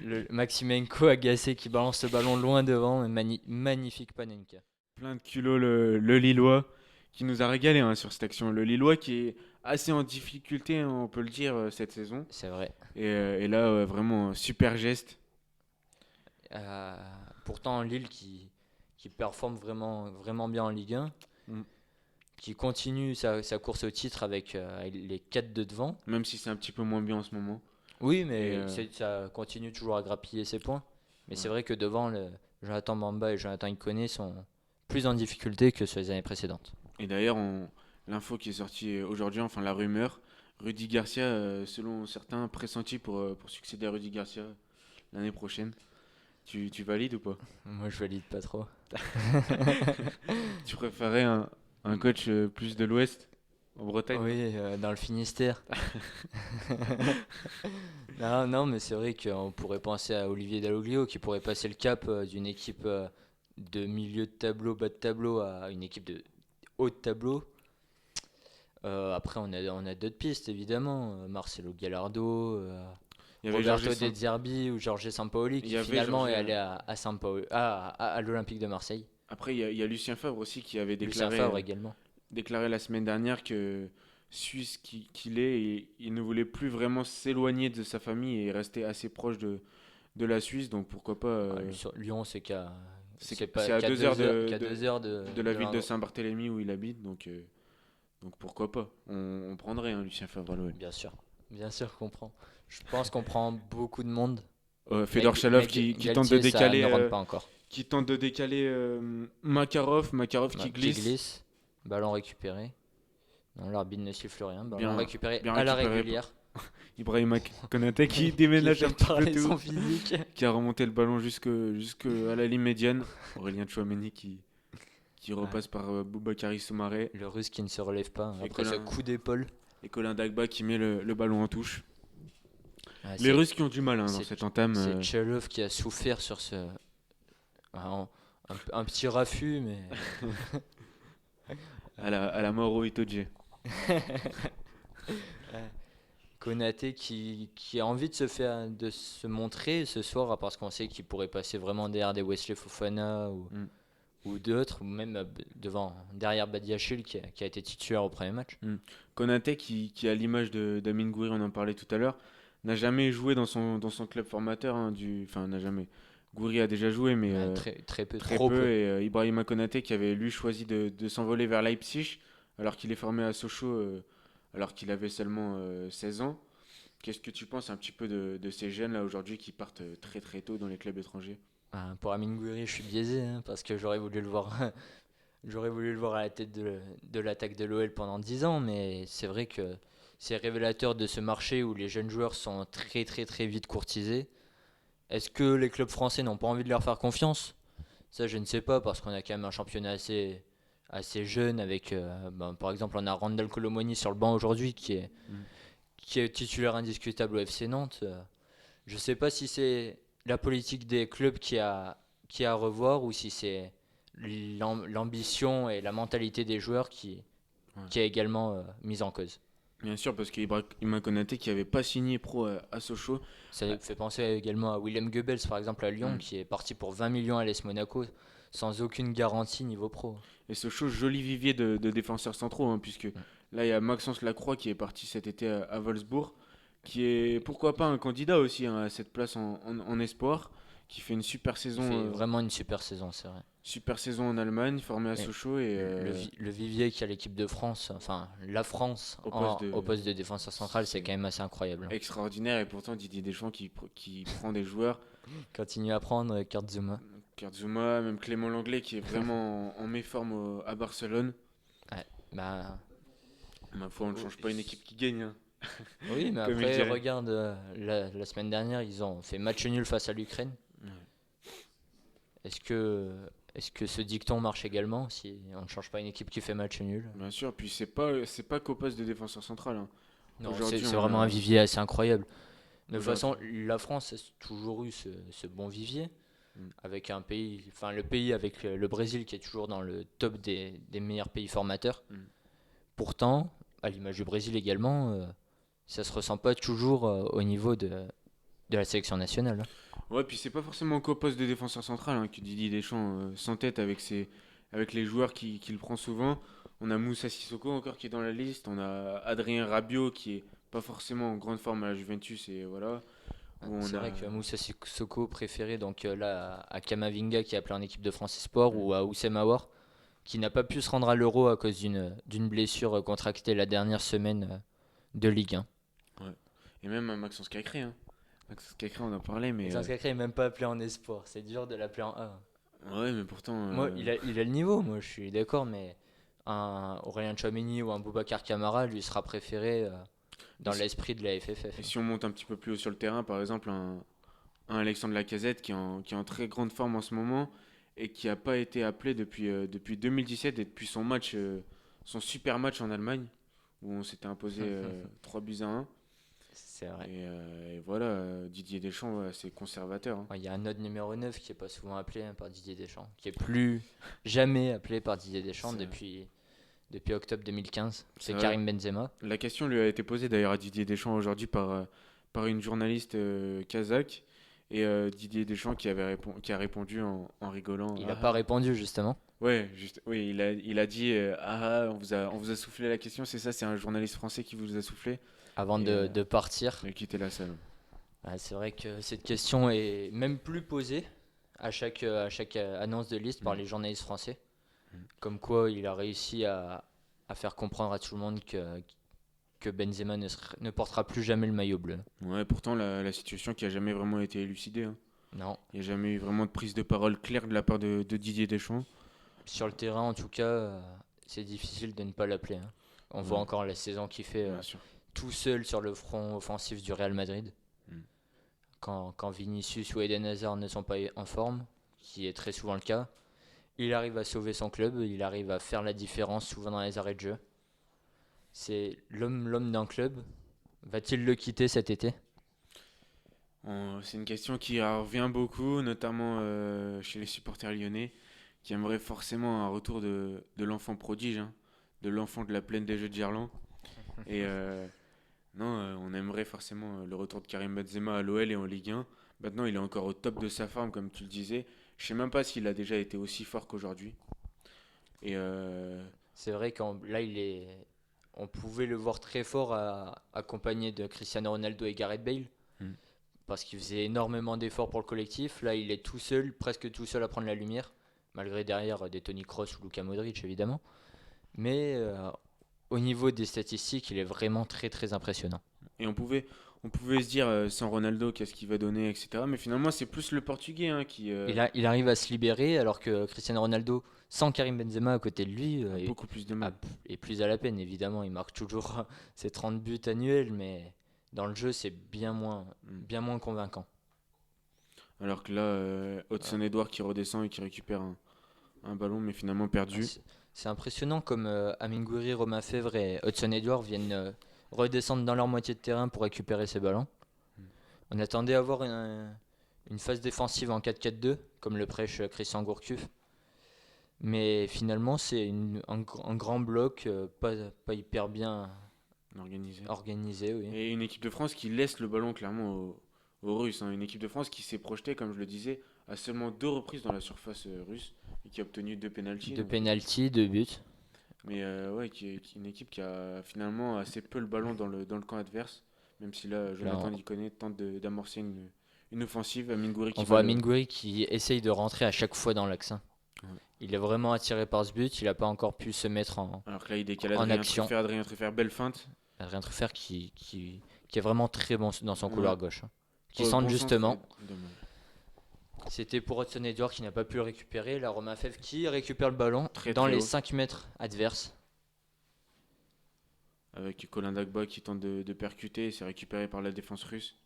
Le Maximenko agacé qui balance le ballon loin devant, magnifique panenka. plein de culot le Lillois qui nous a régalé sur cette action. Le Lillois qui est assez en difficulté, hein, on peut le dire, cette saison. C'est vrai. Et là, vraiment, super geste. Euh, Pourtant Lille qui performe vraiment bien en Ligue 1, Mm. qui continue sa course au titre avec les 4 de devant. Même si c'est un petit peu moins bien en ce moment. Oui, Et mais ça continue toujours à grappiller ses points. Mais ouais. c'est vrai que devant, Jonathan Bamba et Jonathan Iconé sont plus en difficulté que sur les années précédentes. Et d'ailleurs, l'info qui est sortie aujourd'hui, enfin la rumeur, Rudy Garcia, selon certains, pressenti pour succéder à Rudy Garcia l'année prochaine. Tu valides ou pas? Moi, je valide pas trop. Tu préférais un coach plus de l'Ouest en Bretagne? Oui, dans le Finistère. Non, non, mais c'est vrai qu'on pourrait penser à Olivier Dalloglio qui pourrait passer le cap d'une équipe de milieu de tableau, bas de tableau à une équipe de haut de tableau. Après, on a d'autres pistes évidemment. Marcelo Gallardo, Il y avait Roberto Georges De Zerbi ou Jorge Sampaoli Il y qui avait finalement est Georges- allé à à l'Olympique de Marseille. Après, il y a Lucien Favre aussi qui avait Lucien déclaré, Favre également. déclaré la semaine dernière que Suisse qu'il est, il ne voulait plus vraiment s'éloigner de sa famille et rester assez proche de la Suisse. Donc pourquoi pas. Lyon, c'est C'est à 2 heures qu'à 2 heures de la ville de l'endroit. Saint-Barthélemy où il habite. Donc pourquoi pas. On prendrait Lucien Favre à l'OL. Bien sûr qu'on prend. Je pense qu'on prend beaucoup de monde. Fedor Chalov qui tente de Galtier, ça décaler. ne rentre pas encore. qui tente de décaler Makarov qui Qui glisse. glisse, ballon récupéré. Non, l'arbitre ne siffle rien. Ballon Bien, récupéré bien à la récupéré. régulière. Ibrahima Konaté qui Qui déménage un fait petit peu parler tout, son physique. qui a remonté le ballon jusque à la ligne médiane. Aurélien Tchouameni qui Ouais. repasse par Boubakary Soumaré. Le russe qui ne se relève pas Et après ce Colin, coup d'épaule. et Colin Dagba qui met le ballon en touche. Ouais, Les Russes qui ont du mal dans c'est cette entame. c'est Tchalov qui a souffert sur ce. Un petit raffut, mais. À la Mauro Itoje. Ouais. Konaté qui a envie de se montrer ce soir parce qu'on sait qu'il pourrait passer vraiment derrière des Wesley Fofana Mm. ou d'autres, ou même derrière Badiachil qui a été titulaire au premier match. Konaté qui à l'image d'Amin Gouiri, on en parlait tout à l'heure, n'a jamais joué dans son club formateur. Enfin, n'a jamais. Gouiri a déjà joué, mais Ouais, très peu, très trop peu. peu. Et Ibrahima Konaté qui avait lui choisi de s'envoler vers Leipzig alors qu'il est formé à Sochaux alors qu'il avait seulement 16 ans. Qu'est-ce que tu penses un petit peu de ces jeunes là aujourd'hui qui partent très très tôt dans les clubs étrangers? Pour Amin Gouiri, je suis biaisé hein, parce que j'aurais voulu le voir. J'aurais voulu le voir à la tête de l'attaque de l'OL pendant 10 ans, mais c'est vrai que c'est révélateur de ce marché où les jeunes joueurs sont très très très vite courtisés. Est-ce que les clubs français n'ont pas envie de leur faire confiance? Ça, je ne sais pas, parce qu'on a quand même un championnat assez jeune avec, par exemple, on a Randall Colomoni sur le banc aujourd'hui Mm. qui est titulaire indiscutable au FC Nantes. Je ne sais pas si c'est la politique des clubs qui a à revoir ou si c'est l'ambition et la mentalité des joueurs Ouais. qui est également mise en cause. Bien sûr, parce qu'Ibrahima Konaté qui avait pas signé pro à Sochaux. Ça Ah, fait penser également à Willem Goebbels, par exemple, à Lyon, mm. qui est parti pour 20 millions à l'AS Monaco sans aucune garantie niveau pro. Et Sochaux, joli vivier de défenseurs centraux, puisque Mm. là il y a Maxence Lacroix qui est parti cet été à Wolfsburg, qui est pourquoi pas un candidat aussi à cette place en espoir, qui fait une Il fait vraiment une super saison, c'est vrai. super saison en Allemagne, formé à Et Sochaux et le vivier qui a l'équipe de France, enfin la France au poste au poste de défenseur central, c'est c'est quand même assez incroyable, hein. extraordinaire. Et pourtant Didier Deschamps qui prend des joueurs, Continue à prendre Kurt Zouma. Kurt même Clément Langlais qui est vraiment en méforme à Barcelone. Ouais, bah, Ma foi, on ne change pas une équipe qui gagne, oui, mais comme il après, dirait. regarde, la semaine dernière, ils ont fait match nul face à l'Ukraine. Ouais. Est-ce que, est-ce que ce dicton marche également si on ne change pas une équipe qui fait match nul? Bien sûr, puis c'est pas qu'au poste de défenseur central. Non, Aujourd'hui, c'est on vraiment un a vivier assez incroyable. De toute aujourd'hui. façon, la France a toujours eu ce bon vivier, Mm. avec un pays, enfin le pays avec le Brésil qui est toujours dans le top des meilleurs pays formateurs. Mm. Pourtant, à l'image du Brésil également, ça se ressent pas toujours au niveau de la sélection nationale, hein. Ouais, puis c'est pas forcément qu'au poste de défenseur central que Didier Deschamps s'entête avec les joueurs qu'il prend souvent. On a Moussa Sissoko encore qui est dans la liste. On a Adrien Rabiot qui est pas forcément en grande forme à la Juventus et voilà. Où on C'est a vrai que Moussa Sissoko préféré donc là à Kamavinga qui est appelé en équipe de France Espoir Mm. ou à Oussem Aouar qui n'a pas pu se rendre à l'Euro à cause d'une blessure contractée la dernière semaine de Ligue 1. Ouais. Et même Maxence Cacré. Maxence Cacré, on en parlait, mais Maxence Cacré n'est même pas appelé en Espoir, c'est dur de l'appeler en A. ouais, mais pourtant Moi, il a le niveau, moi je suis d'accord, mais un Aurélien Tchouameni ou un Boubacar Kamara lui sera préféré et dans si, l'esprit de la FFF, et hein. si on monte un petit peu plus haut sur le terrain, par exemple un Alexandre Lacazette qui est en très grande forme en ce moment et qui n'a pas été appelé depuis 2017 et depuis son super match en Allemagne où on s'était imposé 3 buts à 1. C'est vrai. Et voilà, Didier Deschamps, ouais, c'est conservateur. Ouais, il y a un autre numéro 9 qui est pas souvent appelé par Didier Deschamps, qui est plus jamais appelé par Didier Deschamps C'est- depuis octobre 2015. C'est ouais. Karim Benzema. La question lui a été posée d'ailleurs à Didier Deschamps aujourd'hui par une journaliste kazakh et Didier Deschamps qui a répondu en rigolant. Il n'a Ah, pas ah. répondu justement Ouais, juste, oui, il a dit on vous a soufflé la question, c'est ça, c'est un journaliste français qui vous a soufflé avant et de partir. il a quitté la salle. Ouais, c'est vrai que cette question est même plus posée à chaque annonce de liste par Mm. les journalistes français. Mm. Comme quoi il a réussi à faire comprendre à tout le monde que Benzema ne portera plus jamais le maillot bleu. Ouais, pourtant la situation qui a jamais vraiment été élucidée. Non. Il n'y a jamais eu vraiment de prise de parole claire de la part de Didier Deschamps. Sur le terrain, en tout cas, c'est difficile de ne pas l'appeler, hein. On voit Ouais, encore la saison qu'il fait bien sûr. tout seul sur le front offensif du Real Madrid. Mm. Quand Vinicius ou Eden Hazard ne sont pas en forme, qui est très souvent le cas, il arrive à sauver son club, il arrive à faire la différence souvent dans les arrêts de jeu. C'est l'homme d'un club. Va-t-il le quitter cet été? C'est une question qui revient beaucoup, notamment chez les supporters lyonnais, qui aimeraient forcément un retour de l'enfant prodige, hein, de l'enfant de la plaine des Jeux de Gerland. Et non, on aimerait forcément le retour de Karim Benzema à l'OL et en Ligue 1. Maintenant, il est encore au top de sa forme, comme tu le disais. Je sais même pas s'il a déjà été aussi fort qu'aujourd'hui. Et C'est vrai qu'on là on pouvait le voir très fort accompagné de Cristiano Ronaldo et Gareth Bale hmm. parce qu'il faisait énormément d'efforts pour le collectif. Là, il est tout seul, presque tout seul à prendre la lumière, malgré derrière des Toni Kroos ou Luka Modric évidemment. Mais au niveau des statistiques, il est vraiment très très impressionnant. Et on pouvait se dire sans Ronaldo, qu'est-ce qu'il va donner, etc. Mais finalement, c'est plus le Portugais hein, qui Il arrive à se libérer alors que Cristiano Ronaldo, sans Karim Benzema à côté de lui, a beaucoup plus de a- mal. est plus à la peine évidemment. Il marque toujours ses 30 buts annuels, mais dans le jeu, c'est Hmm. bien moins convaincant. Alors que là, Voilà. Hudson Edouard qui redescend et qui récupère un ballon, mais finalement Ouais, perdu. c'est impressionnant comme Amine Gouiri, Romain Fèvre et Hudson Edouard viennent redescendre dans leur moitié de terrain pour récupérer ces ballons. On attendait à avoir une phase défensive en 4-4-2, comme le prêche Christian Gourcuff. Mais finalement, c'est un grand bloc, pas hyper bien Organisé. organisé, oui. Et une équipe de France qui laisse le ballon clairement aux Russes, hein. Une équipe de France qui s'est projetée, comme je le disais, à seulement 2 reprises dans la surface russe et qui a obtenu 2 pénaltys. Deux Donc, pénaltys, deux buts. mais ouais, qui est une équipe qui a finalement assez peu le ballon dans le camp adverse. Même si là, Là, Jonathan Liconet tente d'amorcer une offensive. Amine Gouiri on qui va voit le. Amine Gouiri qui essaye de rentrer à chaque fois dans l'axe, hein. Ouais. Il est vraiment attiré par ce but, il n'a pas encore pu se mettre Alors que là, il décale en action. Adrien Truffert, belle feinte. Rien de faire qui est vraiment très bon dans son Ouais. couloir gauche, hein. Qui Oh, centre bon centre, justement. dommage. C'était pour Hudson Edouard qui n'a pas pu le récupérer. La Romain Fèvre qui récupère le ballon Très dans très les haut. 5 mètres adverses. Avec Colin Dagba qui tente de percuter et c'est récupéré par la défense russe.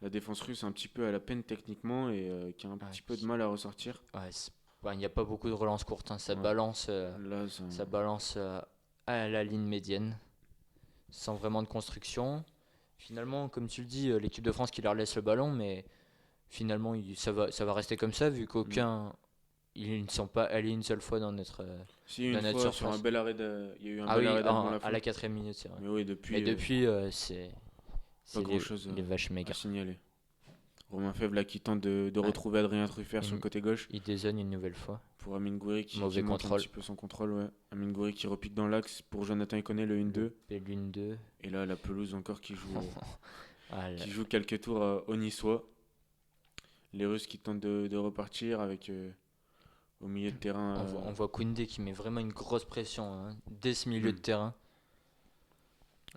La défense russe est un petit peu à la peine techniquement et qui a un Ouais, petit peu de mal à ressortir. ouais, il n'y a pas beaucoup de relances courtes, hein. Ouais. Là, Ça balance à la ligne médiane, sans vraiment de construction. Finalement, comme tu le dis, l'équipe de France qui leur laisse le ballon, mais finalement, ça va rester comme ça, vu Mm. ils ne sont pas allés une seule fois Si dans une notre fois sur un surface. bel arrêt, il y a eu un Ah bel oui, arrêt d'Alban à Lafont. la 4e minute, c'est vrai. Mais oui, Mais depuis, depuis, pas c'est grand chose les vaches à maigres. signaler. Romain Fèvre là qui tente de Ouais, retrouver Adrien Truffert sur le il, côté gauche il dézone une nouvelle fois. pour Amine Gouiri qui Mauvais monte un contrôle. petit peu son contrôle. Ouais. Amine Gouiri qui repique dans l'axe pour Jonathan Iconé le Le 1-2. P1-2. Et là, la pelouse encore Ah, qui joue quelques tours au Niçois. Les Russes qui tentent de repartir avec au milieu de terrain. on voit Koundé qui met vraiment une grosse pression, hein, dès ce milieu de Hmm. terrain.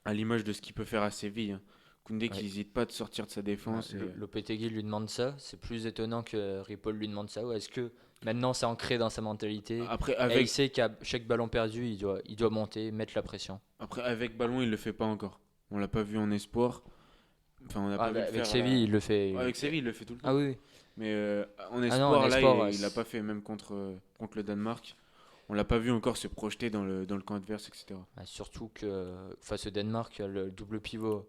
À l'image de ce qu'il peut faire à Séville, hein. Koundé qui Ouais. n'hésite pas de sortir de sa défense. Et, Lopetegui lui demande ça. C'est plus étonnant que Ripoll lui demande ça. Ou est-ce que maintenant c'est ancré dans sa mentalité après, et il sait qu'à chaque ballon perdu, il doit monter, mettre la pression. avec ballon, il le fait pas encore. On l'a pas vu en espoir. Enfin, on n'a pas vu le Avec faire. Séville, il le fait. Ouais, avec Séville, il le fait tout le temps. Ah oui, oui. Mais en Ah non, en espoir, là, espoir, ouais, il l'a pas fait, même contre le Danemark. On l'a pas vu encore se projeter dans le camp adverse, etc. surtout que face au Danemark, le double pivot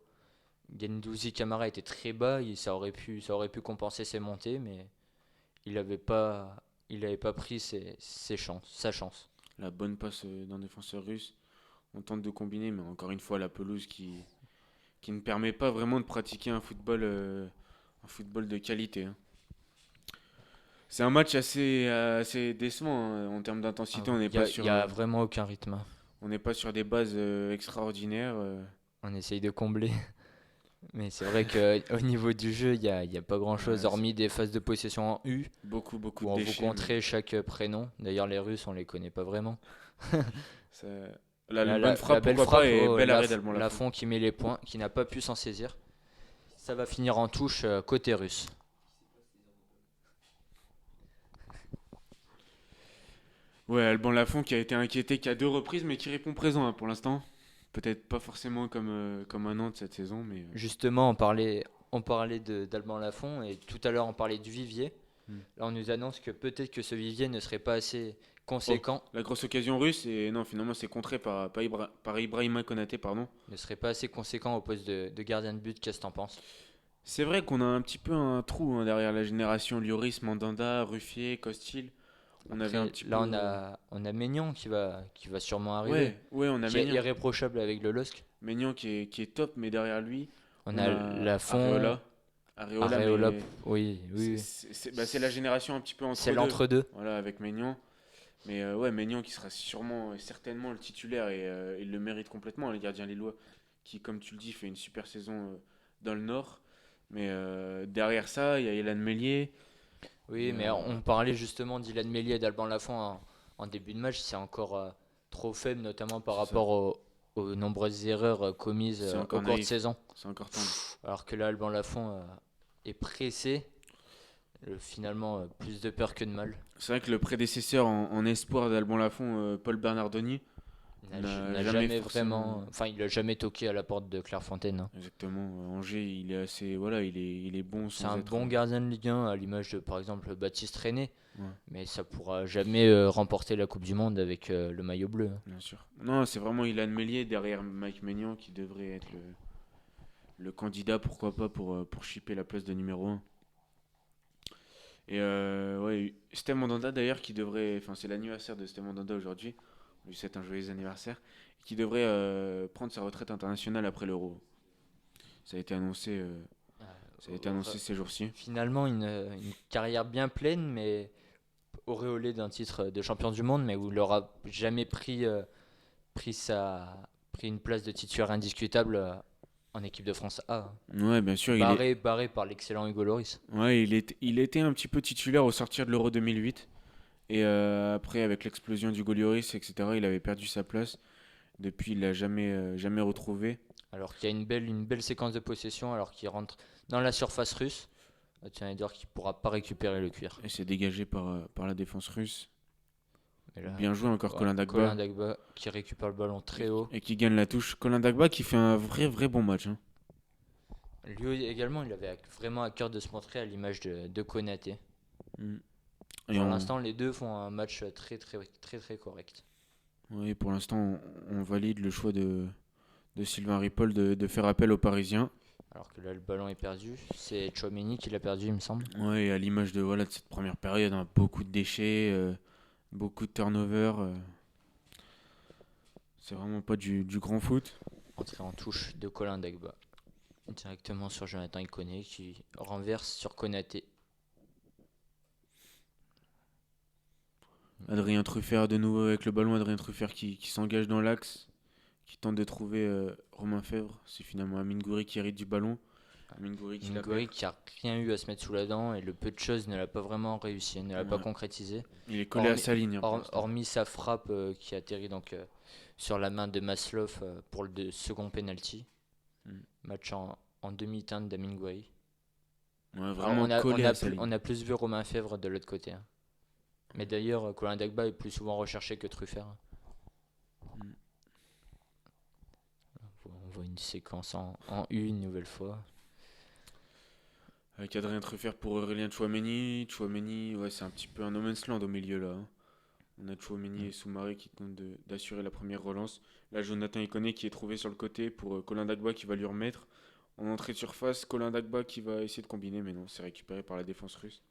Guendouzi Camara était très bas. Ça aurait pu compenser ses montées, mais il avait pas pris sa chance. La bonne passe d'un défenseur russe. On tente de combiner, mais encore une fois, la pelouse qui ne permet pas vraiment de pratiquer un football de qualité, hein. C'est un match assez décevant hein. En termes d'intensité. Il y a vraiment aucun rythme, hein. On n'est pas sur des bases extraordinaires. On essaye de combler. Mais c'est vrai qu'au niveau du jeu, il y a pas grand-chose, Ouais, hormis des phases de possession en U, beaucoup où de on vous déchets. compterait chaque prénom. D'ailleurs, les Russes, on les connaît pas vraiment. Ça- la bonne frappe, belle pourquoi pas, et oh, bel arrêt d'Alban Lafont. Lafont qui met les points, qui n'a pas pu s'en saisir. Ça va finir en touche côté russe. Ouais, Alban Lafont qui a été inquiété qu'à 2 reprises, mais qui répond présent hein, pour l'instant. Peut-être pas forcément comme un Nantes cette saison, mais. Justement, on parlait d'Alban Lafont et tout à l'heure on parlait du vivier. Hmm. Là, on nous annonce que peut-être que ce vivier ne serait pas assez Oh, conséquent, la grosse occasion russe, et non, finalement, c'est contré par Ibrahima Konaté, pardon. ne serait pas assez conséquent au poste de gardien de but. Qu'est-ce que t'en penses? C'est vrai qu'on a un petit peu un trou hein, derrière la génération Lloris, Mandanda, Ruffier, Costil. On avait un Après, petit peu. là, on a Maignan qui va sûrement arriver, Ouais, on a qui est Maignan. irréprochable avec le LOSC. Maignan qui est top, mais derrière lui, On on a a Lafont, Areola. Areola, Areola, mais oui, oui, oui. c'est la génération un petit peu C'est entre deux. l'entre-deux. Voilà, avec Maignan. Mais ouais, Maignan qui sera sûrement et certainement le titulaire et il le mérite complètement, le gardien lillois, qui, comme tu le dis, fait une super saison dans le Nord. Mais derrière ça, il y a Elan Meslier. Oui, Et, mais on parlait justement d'Ilan Meslier et d'Alban Lafont en début de match. C'est encore trop faible, notamment par c'est ça. rapport aux nombreuses erreurs commises C'est au encore cours de naïf. saison. C'est encore tendre. Alors que là, Alban Lafont est pressé. Finalement, plus de peur que de mal. C'est vrai que le prédécesseur en espoir d'Alban Lafont, Paul Bernardoni, n'a N'a jamais jamais forcément. vraiment. Enfin, il a jamais toqué à la porte de Clairefontaine, hein. Exactement. Angers, il est assez. Voilà, il est bon C'est sans un être. bon gardien de Ligue 1, à l'image de, par exemple, Baptiste René. Ouais, Mais ça pourra jamais remporter la Coupe du Monde avec le maillot bleu. bien sûr. Non, c'est vraiment Ilan Meslier derrière Mike Maignan qui devrait être le candidat, pourquoi pas, pour chipper la place de numéro un. Et ouais, Steve Mandanda d'ailleurs qui devrait. Enfin, c'est l'anniversaire de Steve Mandanda aujourd'hui. On lui souhaite un joyeux anniversaire. Qui devrait prendre sa retraite internationale après l'Euro. Ça a été annoncé, euh, ça a été Euh, annoncé ces jours-ci. Finalement, une carrière bien pleine, mais auréolé d'un titre de champion du monde, mais où il n'aura jamais pris, pris une place de titulaire indiscutable en équipe de France A, hein. Ouais, bien sûr, Barré par l'excellent Hugo Lloris. ouais, il était un petit peu titulaire au sortir de l'Euro 2008. Et après, avec l'explosion du Golioris, etc., il avait perdu sa place. Depuis, il l'a jamais retrouvé. Alors qu'il y a une belle séquence de possession, alors qu'il rentre dans la surface russe. Tiens, Edouard qui pourra pas récupérer le cuir. Et c'est dégagé par la défense russe. Mais là, Bien joué encore ouais, Colin Colin Dagba. Dagba qui récupère le ballon très haut. Et qui gagne la touche. Colin Dagba qui fait un vrai bon match, hein. Lui également, il avait vraiment à cœur de se montrer à l'image de Konaté. Mm. Et Pour l'instant, les deux font un match très correct. oui, pour l'instant, on valide le choix de Sylvain Ripoll de faire appel aux Parisiens. Alors que là, le ballon est perdu. C'est Tchouaméni qui l'a perdu, il me semble. Ouais, et à l'image voilà, de cette première période, hein, beaucoup de déchets, beaucoup de turnover. C'est vraiment pas du grand foot. Entrée en touche de Colin Dagba. Directement sur Jonathan Iconé qui renverse sur Konaté. Adrien Truffert de nouveau avec le ballon. Adrien Truffert qui s'engage dans l'axe, qui tente de trouver Romain Fèvre. C'est finalement Amine Gouiri qui hérite du ballon. Amine Gouiri qui la Ngori perd. qui a rien eu à se mettre sous la dent et le peu de choses ne l'a pas vraiment réussi, ne l'a pas Ouais. concrétisé. Il est collé à sa ligne hein, pour l'instant. Hormis sa frappe qui atterrit donc sur la main de Maslov pour le second penalty. Mm. Match en demi-teinte d'Amin Gouiri. Ouais, Alors, vraiment collé à sa ligne. on a plus vu Romain Fèvre de l'autre côté, hein. Mais d'ailleurs, Colin Dagba est plus souvent recherché que Truffert. Mm. On voit une séquence en U une nouvelle fois. Avec Adrien Truffert pour Aurélien Tchouameni. Tchouameni, ouais, c'est un petit peu un no man's land au milieu là, hein. On a Tchouameni et Soumaré qui tentent d'assurer la première relance. Là, Jonathan Iconé qui est trouvé sur le côté pour Colin Dagba qui va lui remettre. En entrée de surface, Colin Dagba qui va essayer de combiner, mais non, c'est récupéré par la défense russe.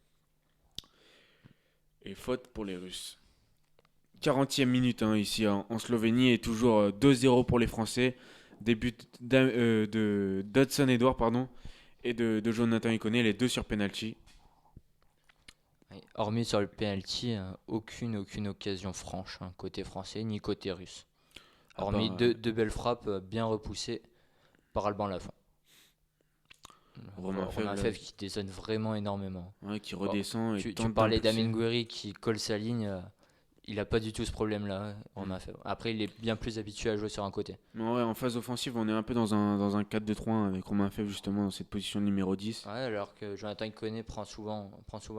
Et faute pour les Russes. 40e minute hein, ici en Slovénie et toujours 2-0 pour les Français. Début de d'Hudson Edouard pardon, et de Jonathan Iconé, les deux sur penalty. Oui, hormis sur le penalty, aucune occasion franche, hein, côté français ni côté russe. À Hormis part, deux belles frappes bien repoussées par Alban Lafont. Romain Romain Fèvre, Fèvre qui dézonne vraiment énormément. ouais, qui Bon, redescend et tu tente parlais d'impulser. d'Amin Gouiri qui colle sa ligne. Il n'a pas du tout ce problème-là, Mm. Romain Fèvre. Après, il est bien plus habitué à jouer sur un côté. Mais ouais, en phase offensive, on est un peu dans un 4-2-3-1 avec Romain Fèvre justement dans cette position numéro 10. Ouais, alors que Jonathan Iconé prend souvent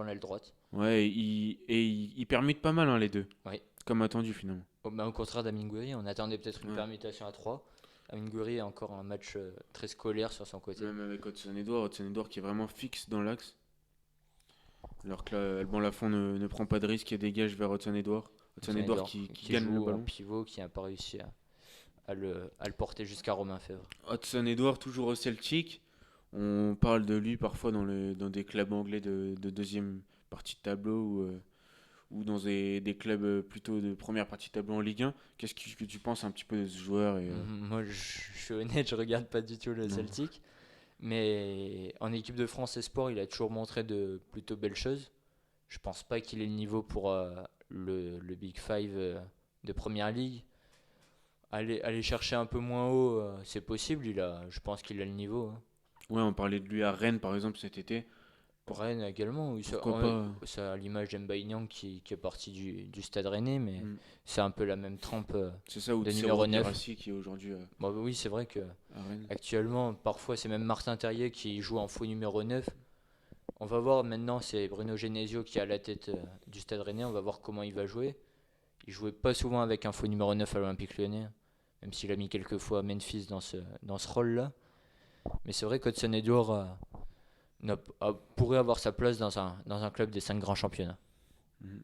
l'aile droite. Ouais, il permute pas mal hein, les deux. Oui. comme attendu finalement. Au contraire d'Amin Gouiri, on attendait peut-être une Ouais. permutation à 3. Amin Gouiri a encore un match très scolaire sur son côté. Même avec Hudson-Edouard qui est vraiment fixe dans l'axe. Alors que là, Alban Lafont ne prend pas de risque et dégage vers Hudson-Edouard. Hudson Hudson-Edouard Edouard qui qui gagne le joue en ballon. pivot, qui n'a pas réussi à le porter jusqu'à Romain Fèvre. Hudson-Edouard toujours au Celtic. On parle de lui parfois dans des clubs anglais de deuxième partie de tableau ou dans des clubs plutôt de première partie de tableau en Ligue 1. Que tu penses un petit peu de ce joueur Moi, je suis honnête, je regarde pas du tout le Non. Celtic. Mais en équipe de France Esport, il a toujours montré de plutôt belles choses. Je pense pas qu'il ait le niveau pour le Big Five de Première Ligue. Aller chercher un peu moins haut, c'est possible. Je pense qu'il a le niveau, hein. Ouais, on parlait de lui à Rennes par exemple cet été. Pour- Rennes également, oui, Pourquoi ouais, pas ça, à l'image d'Mbaye Niang qui est parti du Stade Rennais, mais Mm. c'est un peu la même trempe C'est ça, ou de de numéro Serhou 9. Guirassy qui est aujourd'hui Bon, bah oui, c'est vrai que à Rennes. actuellement, parfois, c'est même Martin Terrier qui joue en faux numéro 9. On va voir maintenant, c'est Bruno Genesio qui est à la tête du Stade Rennais. On va voir comment il va jouer. Il jouait pas souvent avec un faux numéro 9 à l'Olympique Lyonnais, même s'il a mis quelques fois Memphis dans ce rôle-là. Mais c'est vrai qu'Hudson Edouard pourrait avoir sa place dans un club des 5 grands championnats. Mhm.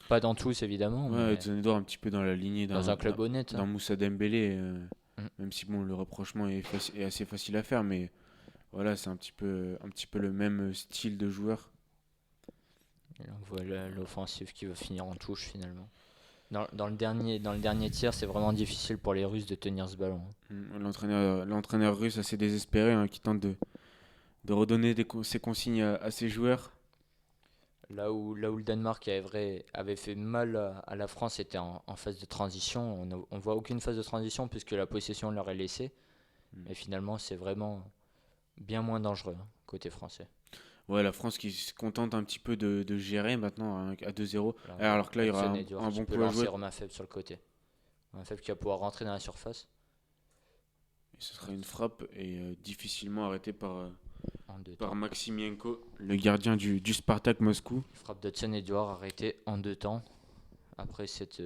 Pas dans tous, évidemment, Ouais, mais Hudson-Edouard un petit peu dans la lignée dans un club honnête, d'un hein. Moussa Dembélé. Mm. Même si bon, le rapprochement est assez facile à faire, mais voilà, c'est un petit peu le même style de joueur. Et on voit l'offensive qui va finir en touche finalement. Dans le dernier tiers, c'est vraiment difficile pour les Russes de tenir ce ballon. L'entraîneur russe assez désespéré hein, qui tente de redonner ses consignes à ses joueurs. Là où le Danemark avait fait mal à la France, c'était en phase de transition. On ne voit aucune phase de transition puisque la possession leur est laissée. Mm. Mais finalement, c'est vraiment bien moins dangereux, hein, côté français. Ouais, la France qui se contente un petit peu de gérer maintenant hein, à 2-0. Là, on voit Alors que là, il y aura Hudson Edouard un qui bon peut coup à lancer jouer. Romain Faible sur le côté. Romain Faible qui va pouvoir rentrer dans la surface Et ce sera une frappe et difficilement arrêtée en deux par temps. Maximienko, le gardien du Spartak Moscou. Frappe d'Hudson Edouard arrêtée en deux temps. Après cette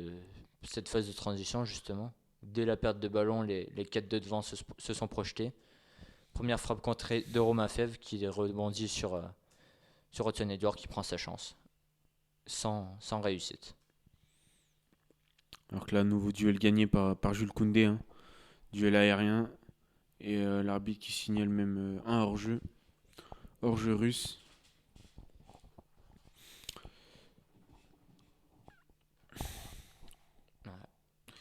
phase de transition, justement, dès la perte de ballon, les 4 de devant se sont projetés. Première frappe contrée de Romain Fèvre qui rebondit sur Hudson Edouard qui prend sa chance. Sans réussite. Alors que là, nouveau duel gagné par Jules Koundé. Hein. Duel aérien. Et l'arbitre qui signale même un hors-jeu. Hors-jeu russe.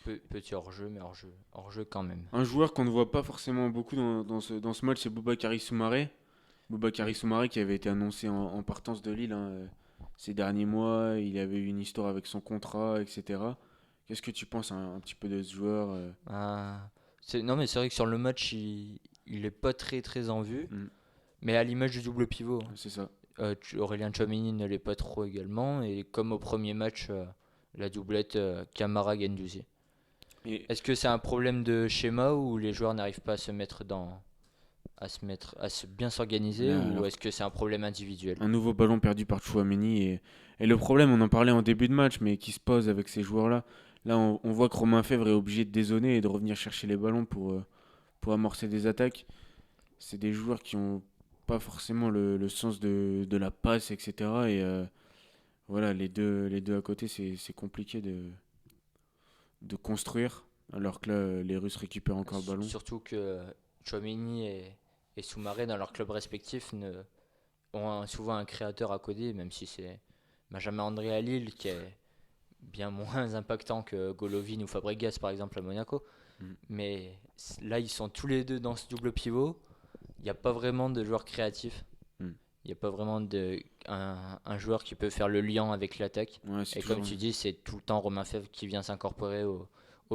Ouais. Petit hors-jeu, mais hors-jeu quand même. Un joueur qu'on ne voit pas forcément beaucoup dans ce match, c'est Boubakary Soumaré. Boubakary Soumaré qui avait été annoncé en partance de Lille hein, ces derniers mois. Il avait eu une histoire avec son contrat, etc. Qu'est-ce que tu penses un petit peu de ce joueur Non, mais c'est vrai que sur le match, il est pas très très en vue. Mm, Mais à l'image du double pivot, c'est ça. Aurélien Tchouameni ne l'est pas trop également. Et comme au premier match, la doublette Camara-Guendouzi. Et Est-ce que c'est un problème de schéma où les joueurs n'arrivent pas à se bien s'organiser, là, ou alors, est-ce que c'est un problème individuel? un nouveau ballon perdu par Tchouaméni. Et le problème, on en parlait en début de match, mais qui se pose avec ces joueurs-là. Là, on voit que Romain Fèvre est obligé de dézonner et de revenir chercher les ballons pour amorcer des attaques. C'est des joueurs qui ont pas forcément le sens de la passe, etc. Et voilà, les deux à côté, c'est compliqué de construire. Alors que là, les Russes récupèrent encore le ballon. Surtout que Tchouaméni et Soumaré, dans leurs clubs respectifs, ont souvent un créateur à coder, même si c'est Benjamin André à Lille, qui est bien moins impactant que Golovin ou Fabregas, par exemple, à Monaco. Mm. Mais là, ils sont tous les deux dans ce double pivot. Il n'y a pas vraiment de joueur créatif. Mm. Il n'y a pas vraiment un joueur qui peut faire le lien avec l'attaque. Ouais, c'est Et comme toujours... tu dis, c'est tout le temps Romain Fèvre qui vient s'incorporer au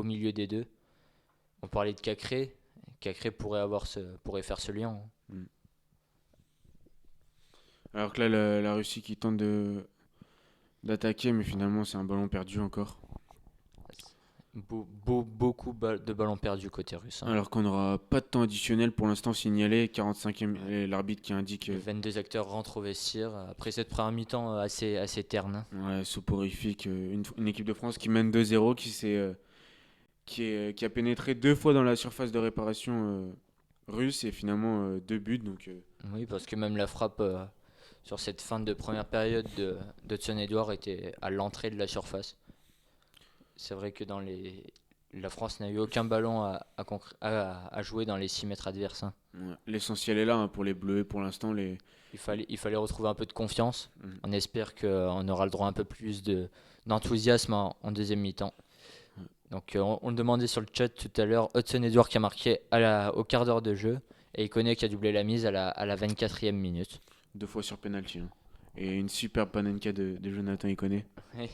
milieu des deux. On parlait de Cacré. Cacré pourrait faire ce lien, hein. Mm. Alors que là, la Russie qui tente d'attaquer, mais finalement, c'est un ballon perdu encore. De ballons perdus côté russe, hein. Alors qu'on n'aura pas de temps additionnel pour l'instant signalé, 45e, Ouais. et l'arbitre qui indique Les 22 acteurs rentrent au vestiaire après cette première mi-temps assez terne, hein. ouais, soporifique, une équipe de France qui mène 2-0, qui a pénétré 2 fois dans la surface de réparation russe et finalement 2 buts. Donc, Oui, parce que même la frappe sur cette fin de première période de Hudson-Edouard était à l'entrée de la surface. C'est vrai que la France n'a eu aucun ballon à jouer dans les 6 mètres adverses, hein. ouais, l'essentiel est là hein, pour les Bleus. Pour l'instant, Il fallait retrouver un peu de confiance. Mm. On espère qu'on aura le droit à un peu plus d'enthousiasme en deuxième mi-temps. Donc on le demandait sur le chat tout à l'heure, Hudson-Edouard qui a marqué au quart d'heure de jeu et Iconé qui a doublé la mise à la 24e minute. 2 fois sur penalty, hein. Et une superbe panenka de Jonathan Iconé. Oui,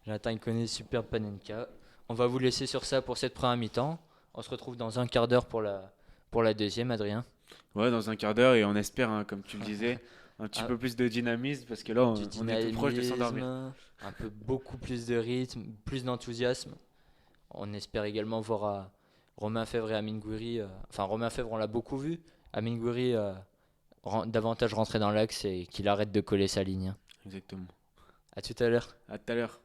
Jonathan Iconé, super Panenka. On va vous laisser sur ça pour cette première mi-temps. On se retrouve dans un quart d'heure pour la deuxième, Adrien. Ouais, dans un quart d'heure et on espère, hein, comme tu le disais, un petit Ah, peu plus de dynamisme parce que là, du on est tout proche de dynamisme, s'endormir. beaucoup plus de rythme, plus d'enthousiasme. On espère également voir Romain Fèvre et Amine Gouiri. Enfin, Romain Fèvre, on l'a beaucoup vu. Amine Gouiri, davantage rentrer dans l'axe et qu'il arrête de coller sa ligne. Exactement. À tout à l'heure. À tout à l'heure.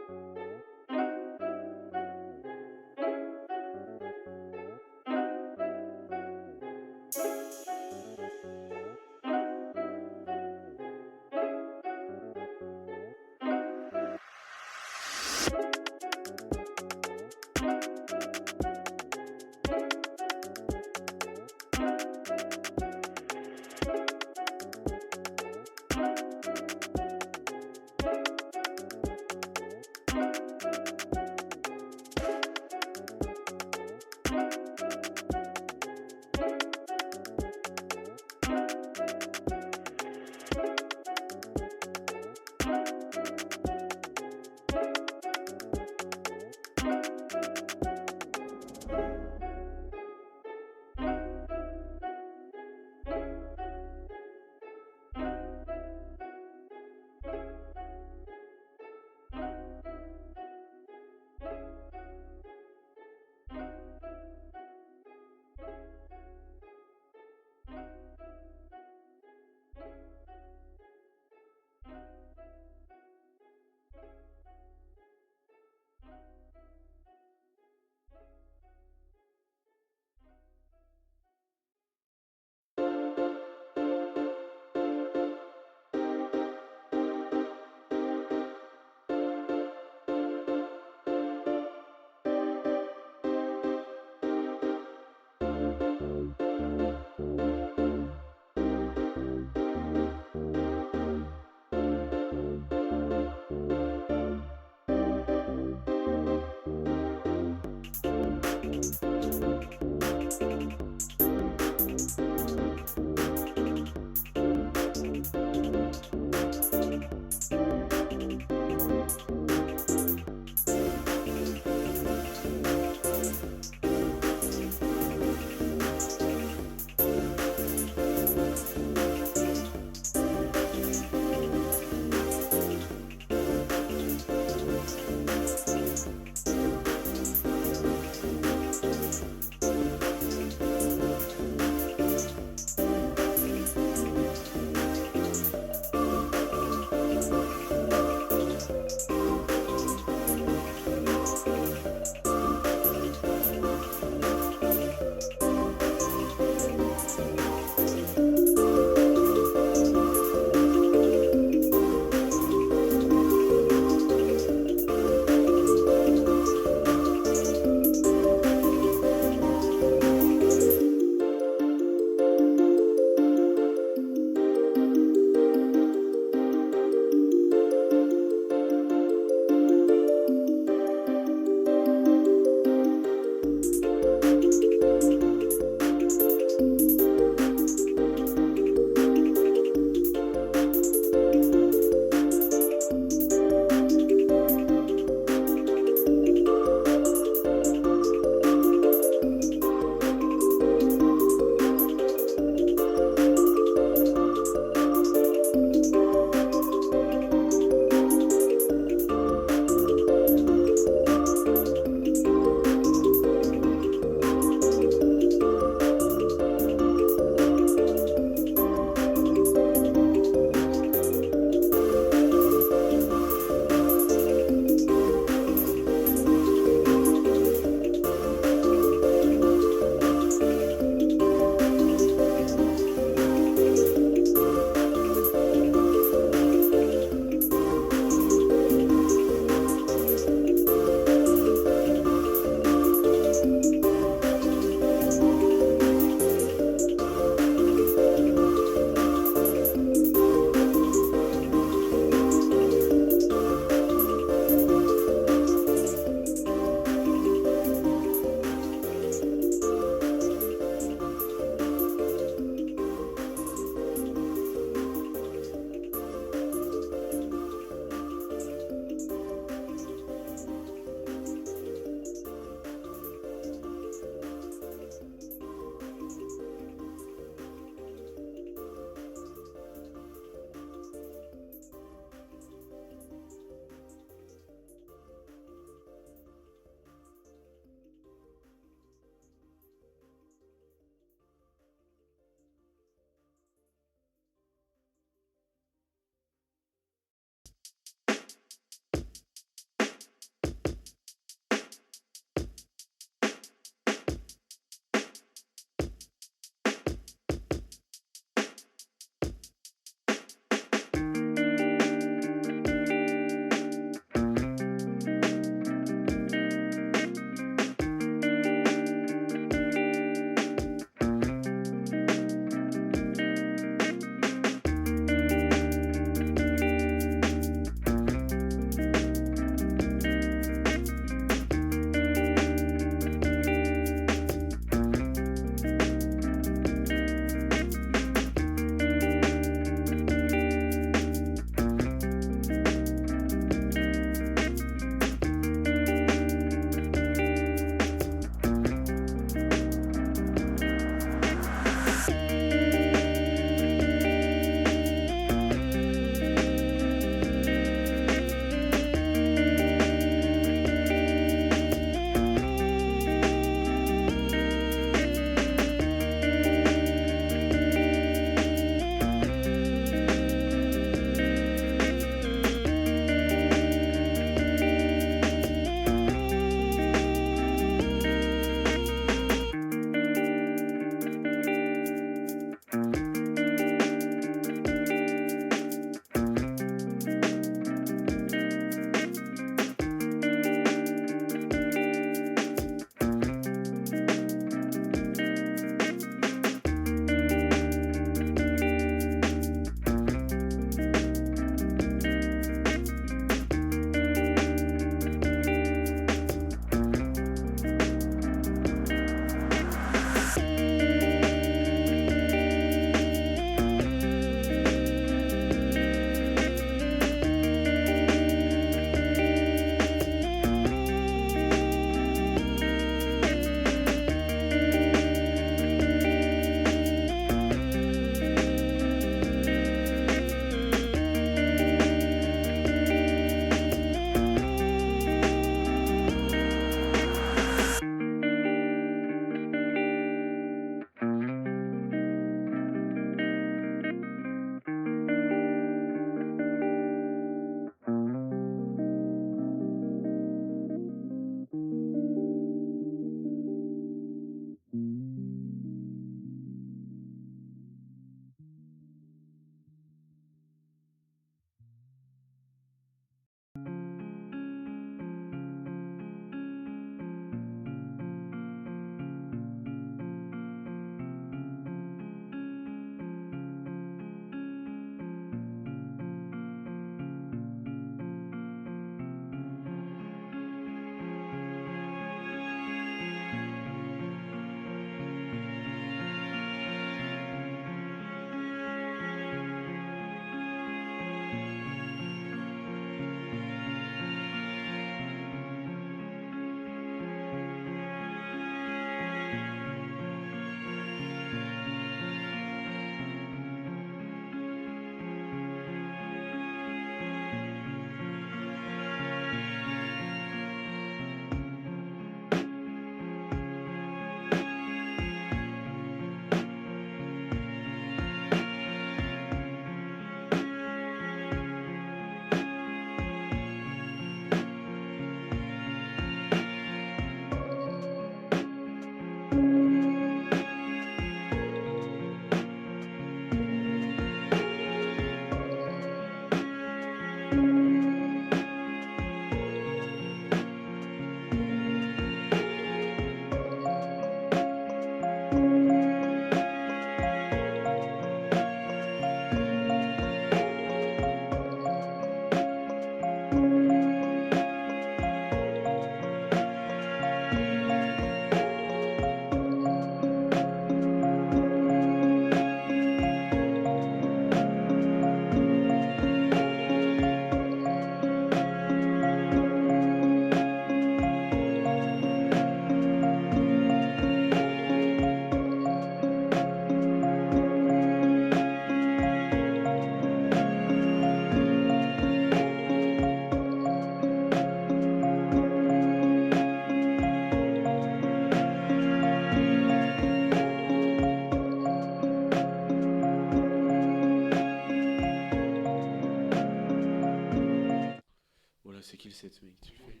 7 ce mec, tu le fais.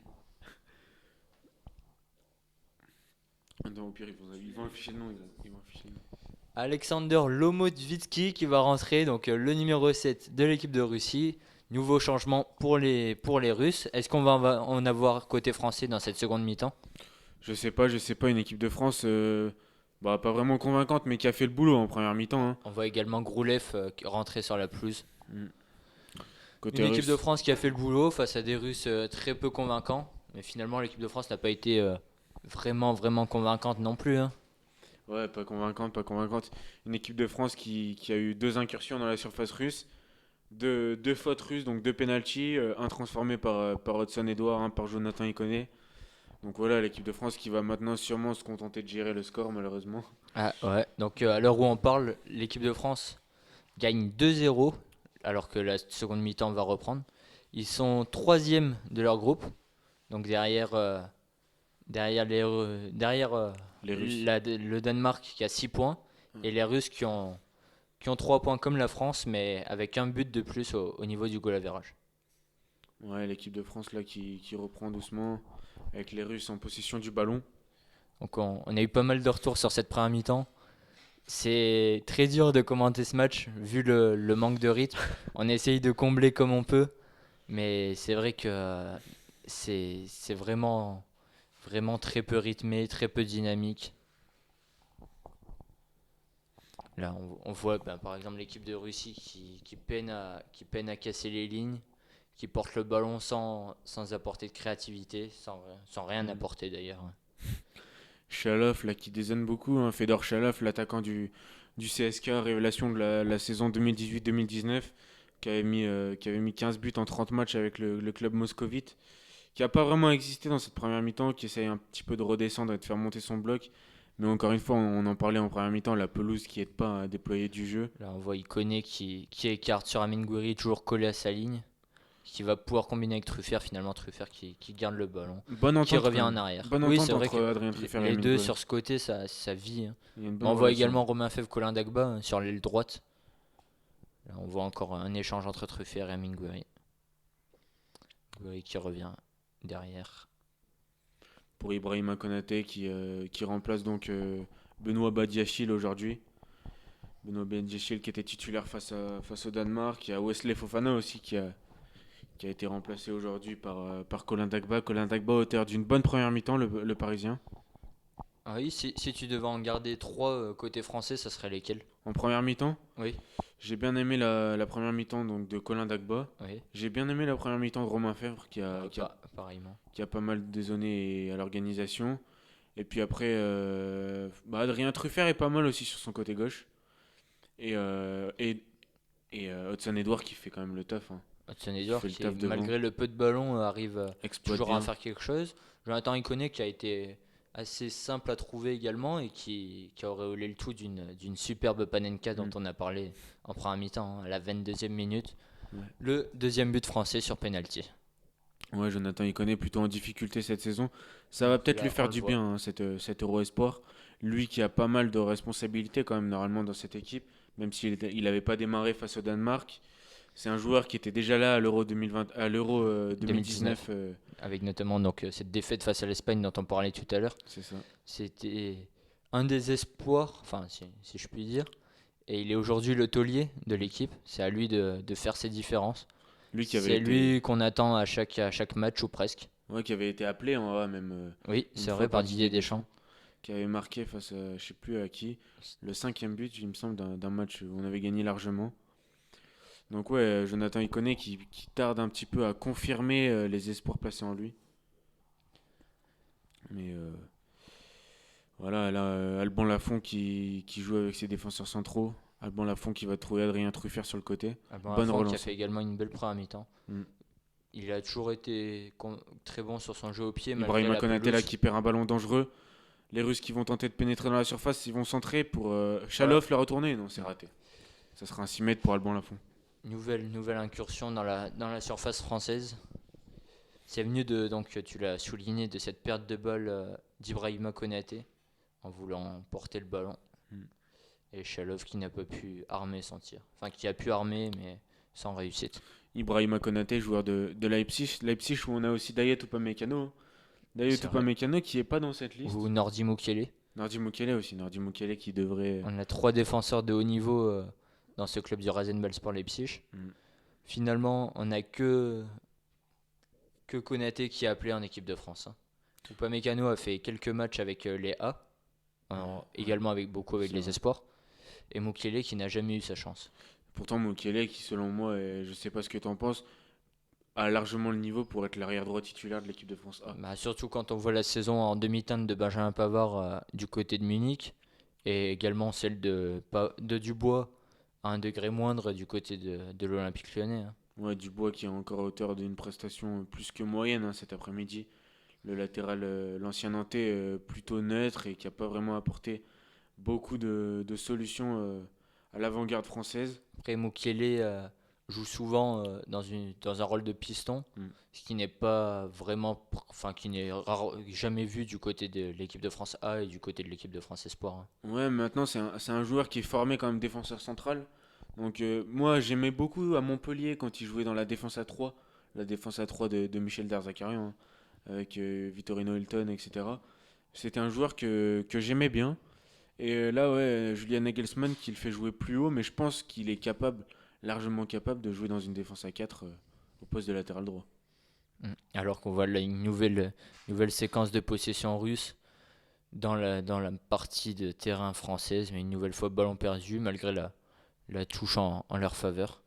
Non, au pire, ils vont afficher le nom. Ils vont afficher le nom. Alexander Lomodvitsky qui va rentrer, donc le numéro 7 de l'équipe de Russie. Nouveau changement pour les Russes. Est-ce qu'on va en avoir côté français dans cette seconde mi-temps? Je sais pas, une équipe de France, bah, pas vraiment convaincante, mais qui a fait le boulot en première mi-temps, hein. On voit également Groulev rentrer sur la pelouse. Mm. Une Côté équipe de russe, France qui a fait le boulot face à des Russes très peu convaincants. Mais finalement, l'équipe de France n'a pas été vraiment convaincante non plus, hein. ouais, pas convaincante, pas convaincante. Une équipe de France qui a eu deux incursions dans la surface russe, deux fautes russes, donc deux pénaltys, un transformé par Hudson Edouard, un par Jonathan Iconé. Donc voilà, l'équipe de France qui va maintenant sûrement se contenter de gérer le score, malheureusement. Ah ouais, donc à l'heure où on parle, l'équipe de France gagne 2-0 alors que la seconde mi-temps va reprendre. Ils sont troisième de leur groupe, donc derrière Les Russes. le Danemark qui a 6 points et les Russes qui ont 3 points comme la France mais avec un but de plus au niveau du goal average. Ouais, l'équipe de France là qui reprend doucement, avec les Russes en possession du ballon. Donc on a eu pas mal de retours sur cette première mi-temps. C'est très dur de commenter ce match vu le manque de rythme. On essaye de combler comme on peut, mais c'est vrai que c'est vraiment très peu rythmé, très peu dynamique. Là, on voit par exemple l'équipe de Russie qui peine à casser les lignes, qui porte le ballon sans apporter de créativité, sans rien Mm. apporter d'ailleurs. Chalov là qui dézonne beaucoup, hein. Fedor Chalov, l'attaquant du CSK, révélation de la saison 2018-2019, qui avait mis 15 buts en 30 matchs avec le club moscovite, qui a pas vraiment existé dans cette première mi-temps, qui essaye un petit peu de redescendre et de faire monter son bloc. Mais encore une fois, on en parlait en première mi-temps, la pelouse qui aide pas à déployer du jeu. Là, on voit Iconé qui écarte sur Amin Gouiri, toujours collé à sa ligne, qui va pouvoir combiner avec Truffert, finalement Truffert qui garde le ballon, Bonne qui entente quand revient en même. arrière. Bonne Oui, entente c'est vrai entre que Adrien Truffert et les Amine deux Gouiri. sur ce côté, ça vit, hein. Il y a une Mais bonne on voit relation. également Romain Fèvre Colin Dagba sur l'aile droite. Là, on voit encore un échange entre Truffert et Amin Gouiri. Gouiri qui revient derrière. Pour Ibrahima Konaté qui remplace donc Benoît Badiachil aujourd'hui. Benoît Badiachil qui était titulaire face au Danemark. Il y a Wesley Fofana aussi qui a été remplacé aujourd'hui par Colin Dagba. Colin Dagba, auteur d'une bonne première mi-temps, le Parisien. Ah oui, si tu devais en garder trois côté français, ça serait lesquels? En première mi-temps, Oui, j'ai bien aimé la première mi-temps donc, de Colin Dagba. oui. J'ai bien aimé la première mi-temps de Romain Fèvre Pareillement. qui a pas mal dézonné à l'organisation. Et puis après, Adrien Truffert est pas mal aussi sur son côté gauche. Et, euh, et, et Hudson Edouard qui fait quand même le taf, hein. Hudson Qui Edouard fait le qui, taf devant. malgré le peu de ballon, arrive Exploite toujours à bien. faire quelque chose. Jonathan Iconé qui a été assez simple à trouver également et qui a auréolé le tout d'une superbe Panenka dont Mm. on a parlé en première mi-temps, hein, à la 22e minute. Ouais. Le deuxième but français sur penalty. Ouais, Jonathan il connaît plutôt en difficulté cette saison. Ça va peut-être lui Là, on faire le du voit. bien, hein, cet Euro Espoir. Lui qui a pas mal de responsabilités quand même normalement dans cette équipe, même il n'avait pas démarré face au Danemark. C'est un joueur qui était déjà là à l'Euro 2020, à l'Euro 2019. 2019, avec notamment cette défaite face à l'Espagne dont on parlait tout à l'heure. C'est ça. C'était un des espoirs, enfin si je puis dire. Et il est aujourd'hui le taulier de l'équipe. C'est à lui de faire ses différences. Lui qui avait C'est été, lui qu'on attend à chaque match ou presque. ouais, qui avait été appelé en A même Oui, une c'est fois vrai, par par Didier Didier Deschamps. Deschamps, qui avait marqué face à je sais plus à qui, le cinquième but, il me semble, d'un match où on avait gagné largement. Donc ouais, Jonathan Iconé qui tarde un petit peu à confirmer les espoirs placés en lui. Mais voilà, là, Alban Lafont qui joue avec ses défenseurs centraux. Alban Lafont qui va trouver Adrien Truffert sur le côté. Alban Bonne Lafont qui a relance, fait hein. également une belle première mi-temps. Mm. Il a toujours été très bon sur son jeu au pied malgré Ibrahima la Konaté là pelouse. qui perd un ballon dangereux. Les Russes qui vont tenter de pénétrer dans la surface, ils vont centrer pour Voilà. Chalov la retourner. Non, c'est raté. Ça sera un 6 mètres pour Alban Lafont. Nouvelle incursion dans la surface française. C'est venu donc tu l'as souligné, de cette perte de balle d'Ibrahima Konaté en voulant porter le ballon. Mm. Et Chalov qui n'a pas pu armer son tir. Enfin, qui a pu armer, mais sans réussite. Ibrahima Konaté, joueur de Leipzig. Leipzig où on a aussi Dayot Upamecano, hein. Dayot C'est vrai. Upamecano qui est pas dans cette Ou liste. Nordi Mukiele. Nardi Mukiele aussi. Nardi Mukiele qui devrait. On a trois défenseurs de haut niveau dans ce club du Rasenballsport Leipzig. Mm. Finalement, on n'a que Konaté qui a appelé en équipe de France, hein. Upamecano a fait quelques matchs avec les A, Ouais, également avec beaucoup avec c'est les vrai. espoirs. Et Mukiele qui n'a jamais eu sa chance. Pourtant, Mukiele, qui selon moi, je sais pas ce que t'en penses, a largement le niveau pour être l'arrière droit titulaire de l'équipe de France A. Bah, surtout quand on voit la saison en demi-teinte de Benjamin Pavard du côté de Munich et également celle de Dubois à un degré moindre du côté de l'Olympique Lyonnais, hein. Ouais, Dubois qui est encore à hauteur d'une prestation plus que moyenne, hein, cet après-midi. Le latéral, l'ancien Nantais, plutôt neutre et qui a pas vraiment apporté beaucoup de solutions à l'avant-garde française. Après, Mukiele joue souvent dans un rôle de piston, Mm. ce qui n'est pas vraiment, enfin qui n'est jamais vu du côté de l'équipe de France A et du côté de l'équipe de France Espoir, hein. Ouais, maintenant c'est un joueur qui est formé comme défenseur central. Donc moi j'aimais beaucoup à Montpellier quand il jouait dans la défense à 3 de Michel Derzakarian, hein, avec Vittorino Hilton, etc. C'était un joueur que j'aimais bien. Et là, ouais, Julian Nagelsmann qui le fait jouer plus haut, mais je pense qu'il est capable, largement capable de jouer dans une défense à 4 au poste de latéral droit. Alors qu'on voit là une nouvelle séquence de possession russe dans la partie de terrain française, mais une nouvelle fois ballon perdu malgré la touche en leur faveur.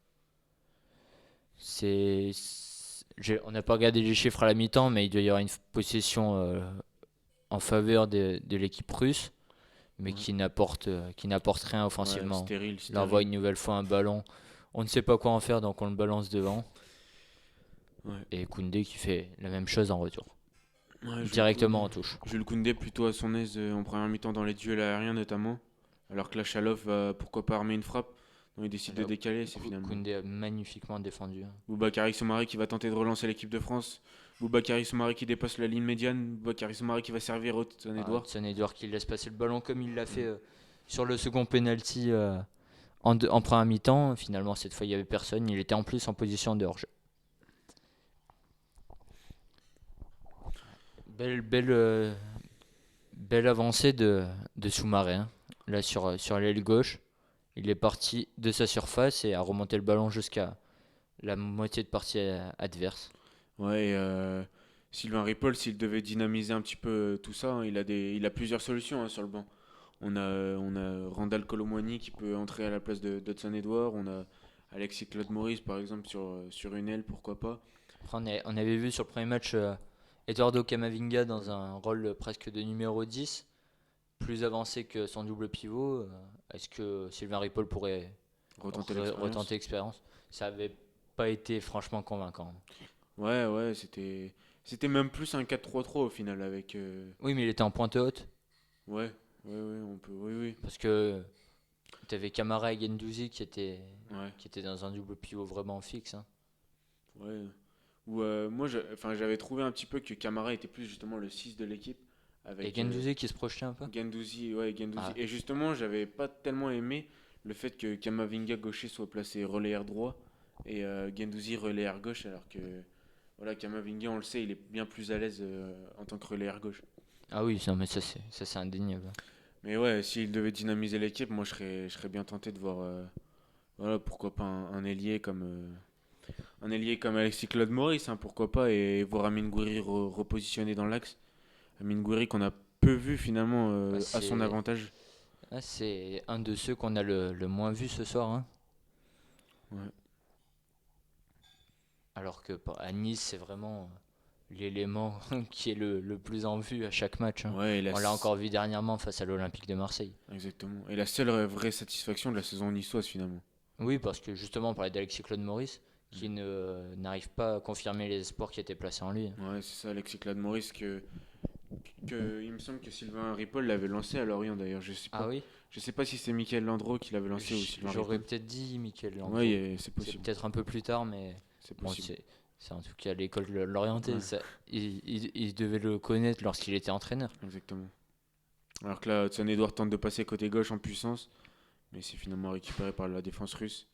On n'a pas regardé les chiffres à la mi-temps, mais il doit y avoir une possession en faveur de l'équipe russe, mais Ouais, qui n'apporte rien ouais, offensivement. stérile, Il envoie stérile. une nouvelle fois un ballon. On ne sait pas quoi en faire, donc on le balance devant. Ouais. Et Koundé qui fait la même chose en retour. Ouais, Directement en touche. Jules Koundé plutôt à son aise en première mi-temps dans les duels aériens notamment. Alors que la Chalov va pourquoi pas armer une frappe. Donc il décide de Là, décaler, c'est finalement. Koundé a magnifiquement défendu, hein. Boubakary Soumaré qui va tenter de relancer l'équipe de France. Boubakary Soumaré qui dépasse la ligne médiane. Boubakary Soumaré qui va servir Hudson Ah, Edouard. Hudson Edouard qui laisse passer le ballon comme il l'a fait Mm. sur le second penalty en première mi-temps. Finalement, cette fois, il n'y avait personne. Il était en plus en position de hors-jeu. Belle, belle avancée de Soumaré, hein. Là, sur l'aile gauche, il est parti de sa surface et a remonté le ballon jusqu'à la moitié de partie adverse. Ouais, Sylvain Ripoll, s'il devait dynamiser un petit peu tout ça, hein, il a plusieurs solutions, hein, sur le banc. On a Randall Colomwani qui peut entrer à la place de d'Hudson Edouard. On a Alexis Claude Maurice, par exemple, sur une aile, pourquoi pas. Après, on avait vu sur le premier match Eduardo Camavinga dans un rôle presque de numéro 10, plus avancé que son double pivot. Est-ce que Sylvain Ripoll pourrait Retenter l'expérience. retenter l'expérience? Ça avait pas été franchement convaincant. Ouais, ouais, c'était même plus un 4-3-3 au final avec. Oui, mais il était en pointe haute Ouais, ouais, ouais, on peut. Oui, oui. parce que tu avais Camara et Guendouzi Ouais, qui étaient dans un double pivot vraiment fixe, hein. ouais. Ou moi, enfin, j'avais trouvé un petit peu que Camara était plus justement le 6 de l'équipe Et avec Guendouzi qui se projetait un peu. Gendouzi, ouais, Gendouzi. Ah, Et justement, j'avais pas tellement aimé le fait que Kamavinga gaucher soit placé relayeur droit et Gendouzi relayeur gauche, alors que voilà, Kamavinga, on le sait, il est bien plus à l'aise en tant que relayeur gauche. ah oui, non, mais ça c'est indéniable. Mais ouais, s'il devait dynamiser l'équipe, moi je serais bien tenté de voir, voilà, pourquoi pas un ailier comme Alexis Claude Maurice, hein, pourquoi pas, et voir Amine Gouiri repositionné dans l'axe. Amine Gouiri qu'on a peu vu finalement Ah, à son avantage. c'est un de ceux qu'on a le moins vu ce soir, hein. Ouais. Alors que à Nice, c'est vraiment l'élément qui est le plus en vue à chaque match, hein. Ouais, On l'a encore vu dernièrement face à l'Olympique de Marseille. exactement. Et la seule vraie satisfaction de la saison niçoise finalement. Oui, parce que justement, on parlait d'Alexis Claude Maurice, qui n'arrive pas à confirmer les espoirs qui étaient placés en lui. Ouais, c'est ça, Alexis Claude Maurice il me semble que Sylvain Ripoll l'avait lancé à Lorient d'ailleurs. Je sais Ah pas. oui? Je sais pas si c'est Michael Landreau qui l'avait lancé ou Sylvain J'aurais Ripoll. peut-être dit Michael Ouais, Landreau. c'est C'est possible. peut-être un peu plus tard, mais C'est bon, possible. c'est en tout cas l'école de l'orienté. Ouais, Il devait le connaître lorsqu'il était entraîneur. exactement. Alors que là, Hudson Edouard tente de passer côté gauche en puissance, mais c'est finalement récupéré par la défense russe.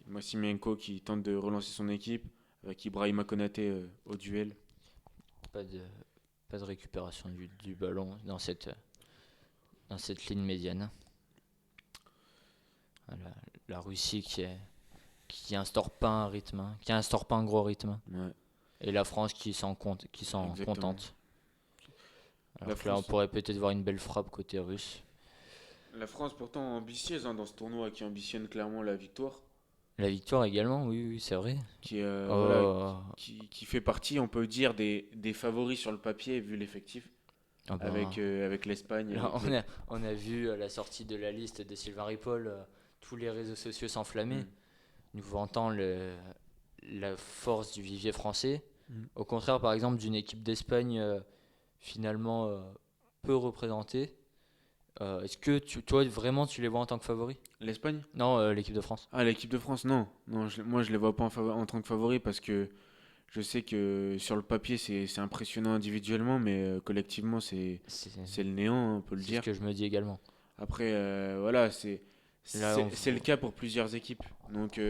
Maximenko qui tente de relancer son équipe avec Ibrahima Konaté au duel. Pas de, pas de récupération du ballon dans cette ligne médiane. Voilà, la Russie qui instaure pas un rythme, hein, qui instaure pas un gros rythme. Ouais, Et la France qui s'en exactement. contente. La Alors que là, on France, pourrait peut-être voir une belle frappe côté russe. la France pourtant ambitieuse dans ce tournoi qui ambitionne clairement la victoire, La victoire également, oui, oui, c'est vrai. qui voilà, Oh, qui fait partie, on peut dire, des favoris sur le papier vu l'effectif, ah ben, avec l'Espagne, là, avec le. on a vu à la sortie de la liste de Sylvain Ripoll tous les réseaux sociaux s'enflammer, Mm. nous vantant la force du vivier français. Mm. Au contraire, par exemple, d'une équipe d'Espagne finalement peu représentée. Est-ce que toi, vraiment, tu les vois en tant que favoris? L'Espagne? Non, l'équipe de France. Ah, l'équipe de France, non. Non, moi je les vois pas en tant que favoris parce que je sais que sur le papier c'est impressionnant individuellement, mais collectivement C'est c'est le néant, hein, on peut le c'est ce dire. que je me dis également. Après, voilà, Là, on c'est le voit- cas pour plusieurs équipes. Donc,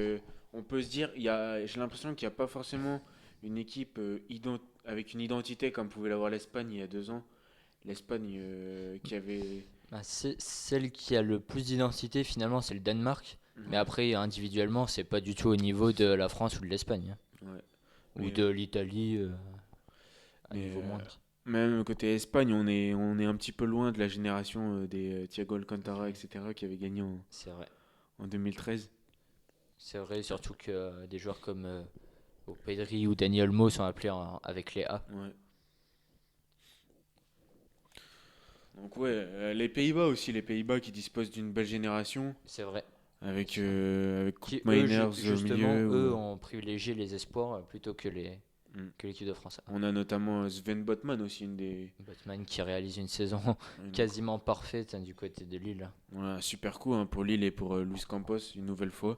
on peut se dire, j'ai l'impression qu'il n'y a pas forcément une équipe avec une identité comme pouvait l'avoir l'Espagne il y a 2 ans. L'Espagne qui avait. bah, celle qui a le plus d'identité, finalement, c'est le Danemark. Mais Mhm. après, individuellement, c'est pas du tout au niveau de la France ou de l'Espagne, hein. Ouais. Ou Mais, de l'Italie à mais niveau moindre. même côté Espagne, on est un petit peu loin de la génération des Thiago Alcantara, etc., qui avait gagné C'est vrai. en 2013. C'est vrai, surtout que des joueurs comme Pedri ou Dani Olmo sont appelés avec les A. Ouais. Donc, ouais, les Pays-Bas aussi, les Pays-Bas qui disposent d'une belle génération. C'est vrai. Avec, C'est vrai. avec Qui, Koop eux, Mainers au justement, milieu. eux ont privilégié les espoirs plutôt Mm. que l'équipe de France A. On a notamment Sven Botman aussi, Botman qui réalise une saison une- quasiment parfaite hein, du côté de Lille. voilà, super coup, hein, pour Lille et pour Luis Campos, une nouvelle fois.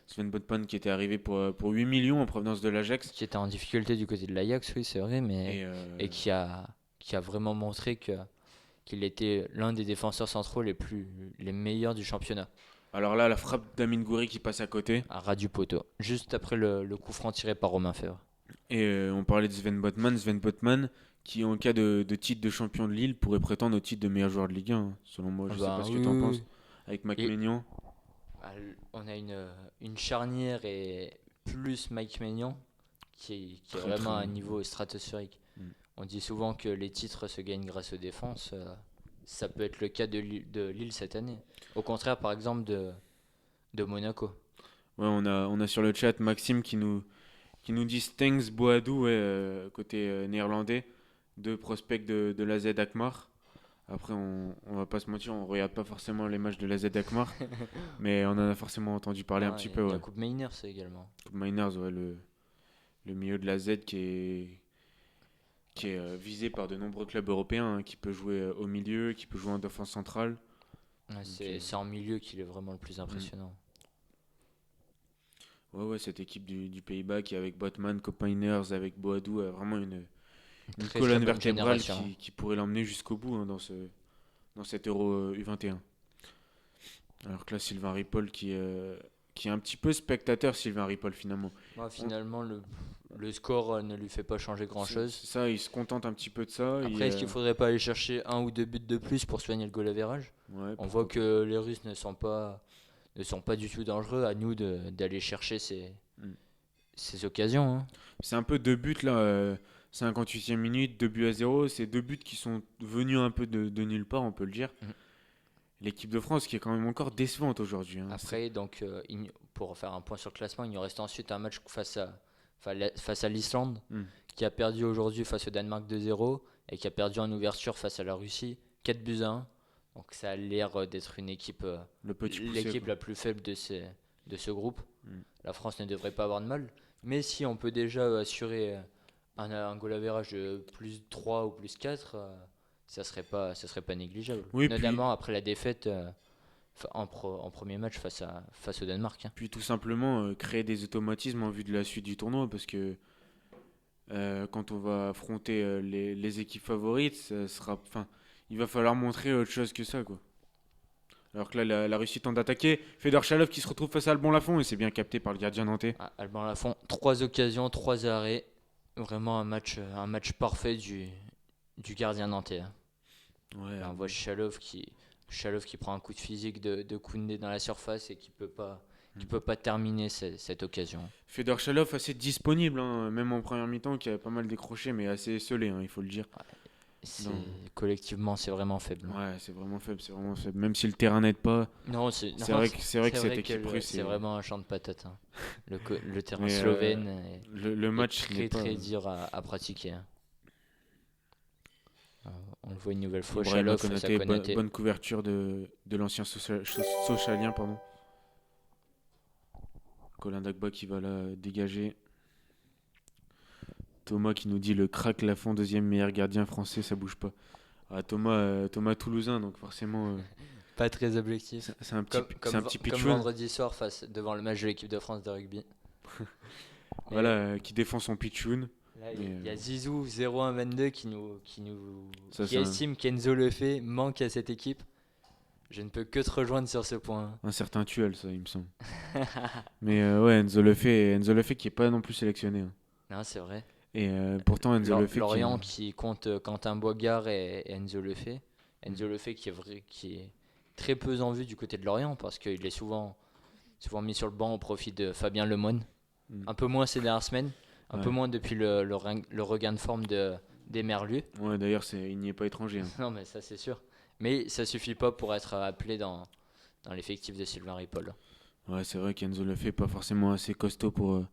Sven Botman qui était arrivé pour 8 millions en provenance de l'Ajax. Qui était en difficulté du côté de l'Ajax, oui, c'est vrai, Et et qui a vraiment montré qu'il était l'un des défenseurs centraux les meilleurs du championnat, alors là, la frappe d'Amin Gouiri qui passe à côté. à ras du poteau, juste après le coup franc tiré par Romain Fèvre. Et on parlait de Sven Botman. Sven Botman qui, en cas de titre de champion de Lille, pourrait prétendre au titre de meilleur joueur de Ligue 1, hein, selon moi. Ah Je sais pas bah, ce que oui, tu en oui, penses. oui. Avec Et Maignan. on a une charnière et plus Mike Maignan qui est Très très vraiment à un bon. niveau stratosphérique. Mm. On dit souvent que les titres se gagnent grâce aux défenses. Ça peut être le cas de Lille cette année. Au contraire, par exemple, de Monaco. Ouais, on a sur le chat Maxime qui nous dit Stengs Boadou, ouais, côté néerlandais, deux prospects de la Z Alkmaar. Après, on va pas se mentir, on regarde pas forcément les matchs de la Z Alkmaar, mais on en a forcément entendu parler un Non, petit peu, ouais. Jakub Meiners également. Miners, ouais, le milieu de la Z qui est visé par de nombreux clubs européens, hein, qui peut jouer au milieu, qui peut jouer en défense centrale. Ouais, Donc, c'est en milieu qu'il est vraiment le plus mm. impressionnant. Ouais, ouais, cette équipe du Pays-Bas qui, avec Botman, Miners, avec Boadou, a vraiment Une une très très colonne bonne vertébrale génération. qui pourrait l'emmener jusqu'au bout, hein, dans cet Euro U21. Alors que là, Sylvain Ripoll qui est un petit peu spectateur, Sylvain Ripoll finalement. Ouais, On- finalement, le score ne lui fait pas changer grand-chose. c'est ça, il se contente un petit peu de ça. Après, est-ce qu'il faudrait pas aller chercher un ou deux buts de plus pour soigner le goal average? Ouais, On voit pourquoi pas. que les Russes ne sont pas du tout dangereux. À nous d'aller chercher Mm. ces occasions, hein. C'est un peu deux buts là, 58e minute, 2 buts à 0. C'est deux buts qui sont venus un peu de nulle part, on peut le dire. Mhm. L'équipe de France qui est quand même encore décevante aujourd'hui, hein. Après, donc, pour faire un point sur le classement, il nous reste ensuite un match face à l'Islande, Mm. qui a perdu aujourd'hui face au Danemark 2-0 et qui a perdu en ouverture face à la Russie 4-1. Donc ça a l'air d'être Le petit poussé, l'équipe quoi. la plus faible de ce groupe. Mm. La France ne devrait pas avoir de mal. Mais si on peut déjà assurer un goal average de plus 3 ou plus 4, ça serait pas négligeable. Oui, Notamment après la défaite en premier match face au Danemark, hein. puis tout simplement créer des automatismes en vue de la suite du tournoi parce que quand on va affronter les équipes favorites, ça sera, enfin, il va falloir montrer autre chose que ça, quoi. Alors que là, la Russie tente d'attaquer. Fedor-Chalov qui se retrouve face à Alban Lafont et c'est bien capté par le gardien nantais. Ah, Alban Lafont, 3 occasions, 3 arrêts. Vraiment un match parfait du gardien nantais, hein. Ouais, Là, on voit Chalov qui prend un coup de physique de Koundé dans la surface et qui peut pas terminer cette occasion. Fedor-Chalov assez disponible, hein, même en première mi-temps, qui avait pas mal décroché, mais assez esselé, hein, il faut le dire. C'est, Non. collectivement, c'est vraiment faible. Ouais, c'est vraiment faible, c'est vraiment faible. Même si le terrain n'aide pas, Non, c'est vrai que cette équipe russe, c'est vraiment un champ de patates, hein. Le terrain mais slovène le est match n'est très pas. très dur à pratiquer, hein. On le voit une nouvelle fois, Ibrahima Chalov face à Konaté, Konaté. bonne couverture de l'ancien Sochalien, pardon. Colin Dagba qui va là dégager. Thomas qui nous dit le crack Lafont, deuxième meilleur gardien français, ça bouge pas. Ah, Thomas Toulousain, donc forcément, Pas très objectif. c'est un petit, Comme, c'est un petit comme pitchoun. vendredi soir devant le match de l'équipe de France de rugby. Mais Voilà, qui défend son pitchoun. là, Mais, il y a Zizou 0122 Ça, qui c'est estime qu'Enzo Lefebvre manque à cette équipe. Je ne peux que te rejoindre sur ce point. un certain Tuel, ça, il me semble. Mais ouais, Enzo Lefebvre qui est pas non plus sélectionné, hein. Non, c'est vrai. Et pourtant, Enzo Lefebvre Lorient qui compte Quentin Boigard et Enzo Lefebvre. Enzo Lefebvre qui est très peu en vue du côté de Lorient parce qu'il est souvent mis sur le banc au profit de Fabien Lemoine. Mm. Un peu moins ces dernières semaines, un peu Ouais. moins depuis le regain de forme des Merlus. Ouais, d'ailleurs, il n'y est pas étranger, hein. Non, mais ça c'est sûr. Mais ça suffit pas pour être appelé dans l'effectif de Sylvain Ripoll. Ouais, c'est vrai qu'Enzo Lefebvre pas forcément assez costaud pour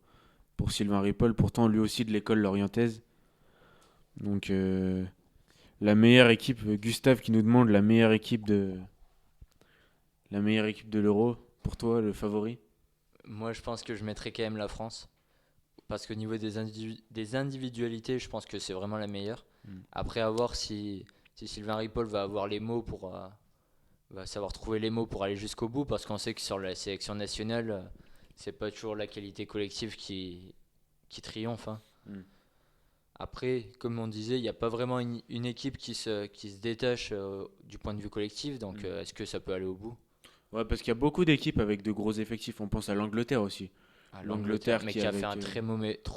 Sylvain Ripoll, pourtant lui aussi de l'école lorientaise. Donc la meilleure équipe, Gustave qui nous demande la meilleure équipe de l'Euro, pour toi, le favori? Moi, je pense que je mettrais quand même la France. Parce qu'au niveau des individualités, je pense que c'est vraiment la meilleure. Mm. Après, à voir si Sylvain Ripoll va avoir les mots va savoir trouver les mots pour aller jusqu'au bout. Parce qu'on sait que sur la sélection nationale, c'est pas toujours la qualité collective qui triomphe, hein. Mm. Après, comme on disait, il n'y a pas vraiment une équipe qui se détache du point de vue collectif. Donc, Mm. est-ce que ça peut aller au bout? Ouais, parce qu'il y a beaucoup d'équipes avec de gros effectifs. On pense à l'Angleterre aussi. L'Angleterre, L'Angleterre mais qui qui a avec, fait un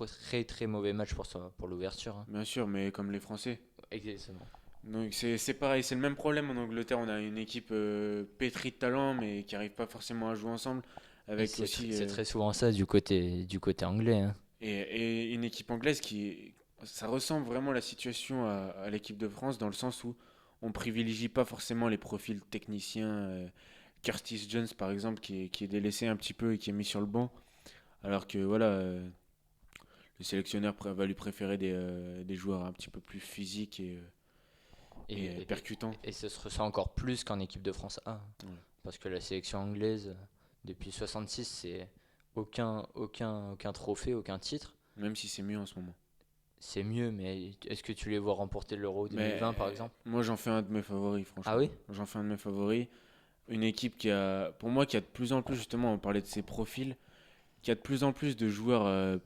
très très mauvais match pour l'ouverture, hein. bien sûr, mais comme les Français. Exactement. Donc c'est pareil, c'est le même problème en Angleterre. On a une équipe pétrie de talent, mais qui n'arrive pas forcément à jouer ensemble. Et Avec aussi c'est très souvent ça du côté anglais, hein. et une équipe anglaise ça ressemble vraiment la situation à l'équipe de France dans le sens où on privilégie pas forcément les profils techniciens. Curtis Jones par exemple qui est délaissé un petit peu et qui est mis sur le banc, alors que voilà, le sélectionneur va lui préférer des joueurs un petit peu plus physiques et Et, percutants. et ce se ressent encore plus qu'en équipe de France A, hein. Ouais. Parce que la sélection anglaise, depuis 66, c'est aucun trophée, aucun titre. Même si c'est mieux en ce moment. C'est mieux, mais est-ce que tu les vois remporter l'Euro Mais 2020 par exemple? moi j'en fais un de mes favoris franchement. Ah oui? J'en fais un de mes favoris. Une équipe pour moi, qui a de plus en plus, justement, on parlait de ses profils, qui a de plus en plus de joueurs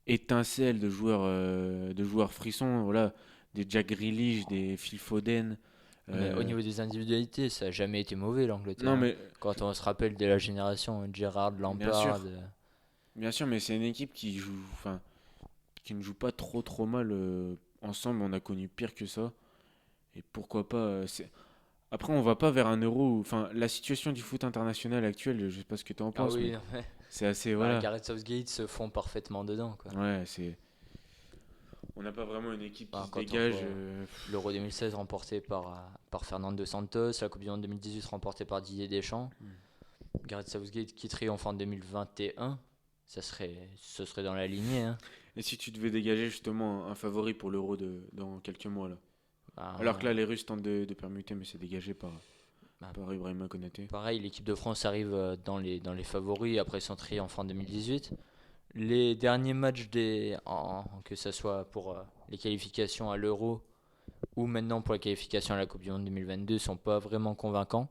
étincelles, de joueurs frissons, voilà, des Jack Grealish, des Phil Foden. Mais au euh, niveau des individualités, ça n'a jamais été mauvais l'Angleterre, non, hein. mais Quand on se rappelle de la génération Gerrard, bien Lampard, sûr, bien sûr, mais c'est une équipe enfin, qui ne joue pas trop mal ensemble. On a connu pire que ça. Et pourquoi pas. Après, on va pas vers un euro. Enfin, la situation du foot international actuel, je sais pas ce que tu en ah penses, mais oui, ouais. c'est assez. Bah, Voilà. Gareth Southgate se fond parfaitement dedans, quoi. Ouais, c'est. On n'a pas vraiment une équipe qui Bah, se quand on dégage. voit l'Euro 2016 remporté par Fernando Santos, la Coupe du Monde 2018 remportée par Didier Deschamps, Gareth Southgate qui triomphe en 2021, ce serait dans la lignée, hein. Et si tu devais dégager justement un favori pour l'euro dans quelques mois là. Bah, Alors que là, les Russes tentent de permuter, mais c'est dégagé bah, par Ibrahima Konaté. pareil, l'équipe de France arrive dans les favoris après son triomphe en 2018. Les derniers matchs que ce soit pour les qualifications à l'Euro ou maintenant pour la qualification à la Coupe du Monde 2022 sont pas vraiment convaincants.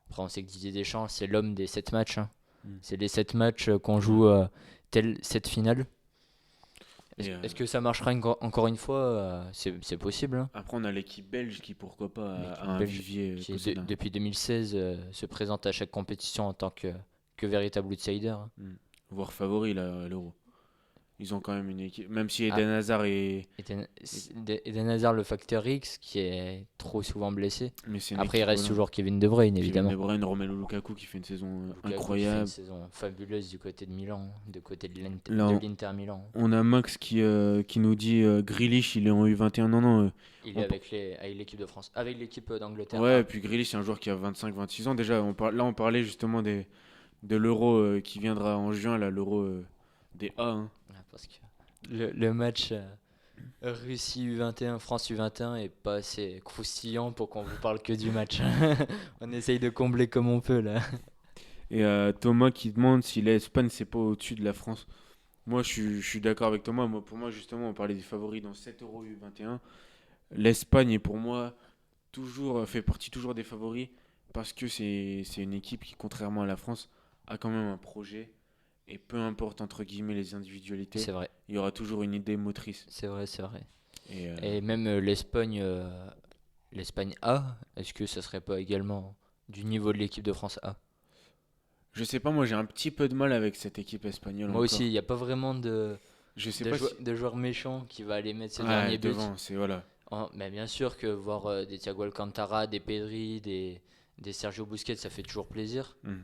Après, on sait que Didier Deschamps, c'est l'homme des 7 matchs, hein. Mm. C'est les 7 matchs qu'on joue cette finale. Et, Est-ce que ça marchera encore une fois? C'est possible, hein. après, on a l'équipe belge qui, pourquoi pas, a L'équipe un belge vivier qui possible. depuis 2016 se présente à chaque compétition en tant que véritable outsider, hein. Voire favori là, à l'Euro. Ils ont quand même une équipe. Même si Ah, Eden Hazard est. Eden Hazard, le facteur X, qui est trop souvent blessé. Mais c'est une Après, il équipe, reste voilà. toujours Kevin De Bruyne, Kevin De évidemment. Bruyne, Romelu Lukaku qui fait une saison Lukaku qui fait une incroyable. saison fabuleuse du côté de Milan, du côté Là, de l'Inter Milan. on a Max qui nous dit Grealish, il est en U21. Non, non. Il est on- avec l'équipe de France, avec l'équipe d'Angleterre. Ouais, Ah, et puis Grealish, c'est un joueur qui a 25-26 ans. Déjà, là, on parlait justement de l'Euro qui viendra en juin, là, l'Euro des A, hein. parce que le match Russie U21, France U21 est pas assez croustillant pour qu'on vous parle que du match. On essaye de combler comme on peut là. Et Thomas qui demande si l'Espagne, c'est pas au-dessus de la France. Moi, je suis d'accord avec Thomas. Moi, pour moi, justement, on parlait des favoris dans 7 Euro U21. L'Espagne est pour moi fait partie toujours des favoris parce que c'est une équipe qui, contrairement à la France, a quand même un projet et peu importe entre guillemets les individualités, C'est vrai, il y aura toujours une idée motrice. c'est vrai, c'est vrai. Et Et même l'Espagne A, est-ce que ça serait pas également du niveau de l'équipe de France A? je sais pas, moi j'ai un petit peu de mal avec cette équipe espagnole Moi aussi, il encore. n'y a pas vraiment Je sais pas si. de joueurs méchants qui va aller mettre ses Ouais, derniers buts. devant, c'est voilà. Mais bien sûr que voir des Thiago Alcantara, des Pedri, des Sergio Busquets, ça fait toujours plaisir. Hmm.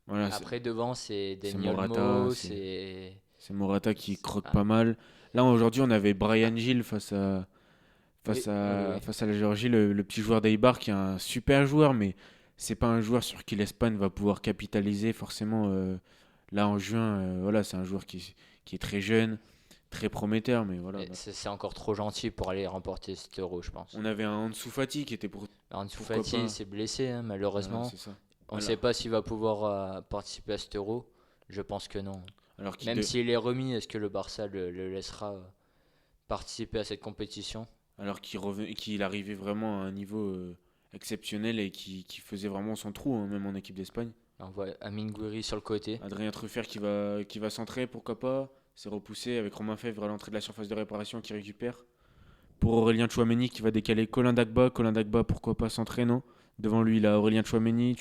Voilà, Après, devant, c'est c'est Dani Morata, Olmo, c'est. c'est Morata qui croque Ah, pas mal. Là aujourd'hui, on avait ah, Brian Gil oui, oui, oui. face à la Géorgie, le petit joueur d'Eibar qui est un super joueur, mais c'est pas un joueur sur qui l'Espagne va pouvoir capitaliser forcément. Là en juin, voilà, c'est un joueur qui est très jeune, très prometteur, mais voilà. Mais c'est encore trop gentil pour aller remporter cet euro, je pense. On avait un Ansu Fati qui était Ansu pourquoi Fati pas. s'est blessé, hein, Voilà, malheureusement. c'est ça. On ne sait Voilà. pas s'il va pouvoir participer à cet euro. Je pense que non. Alors qu'il Même de- s'il est remis, est-ce que le Barça le laissera participer à cette compétition? alors qu'il arrivait vraiment à un niveau exceptionnel et qui faisait vraiment son trou, hein, même en équipe d'Espagne. On voit Amine Gouiri sur le côté. Adrien Truffert qui va centrer, pourquoi pas. C'est repoussé avec Romain Fèvre à l'entrée de la surface de réparation qui récupère. Pour Aurélien Chouameni qui va décaler Colin Dagba. Colin Dagba, pourquoi pas centrer, non? Devant lui, il a Aurélien Chouameni.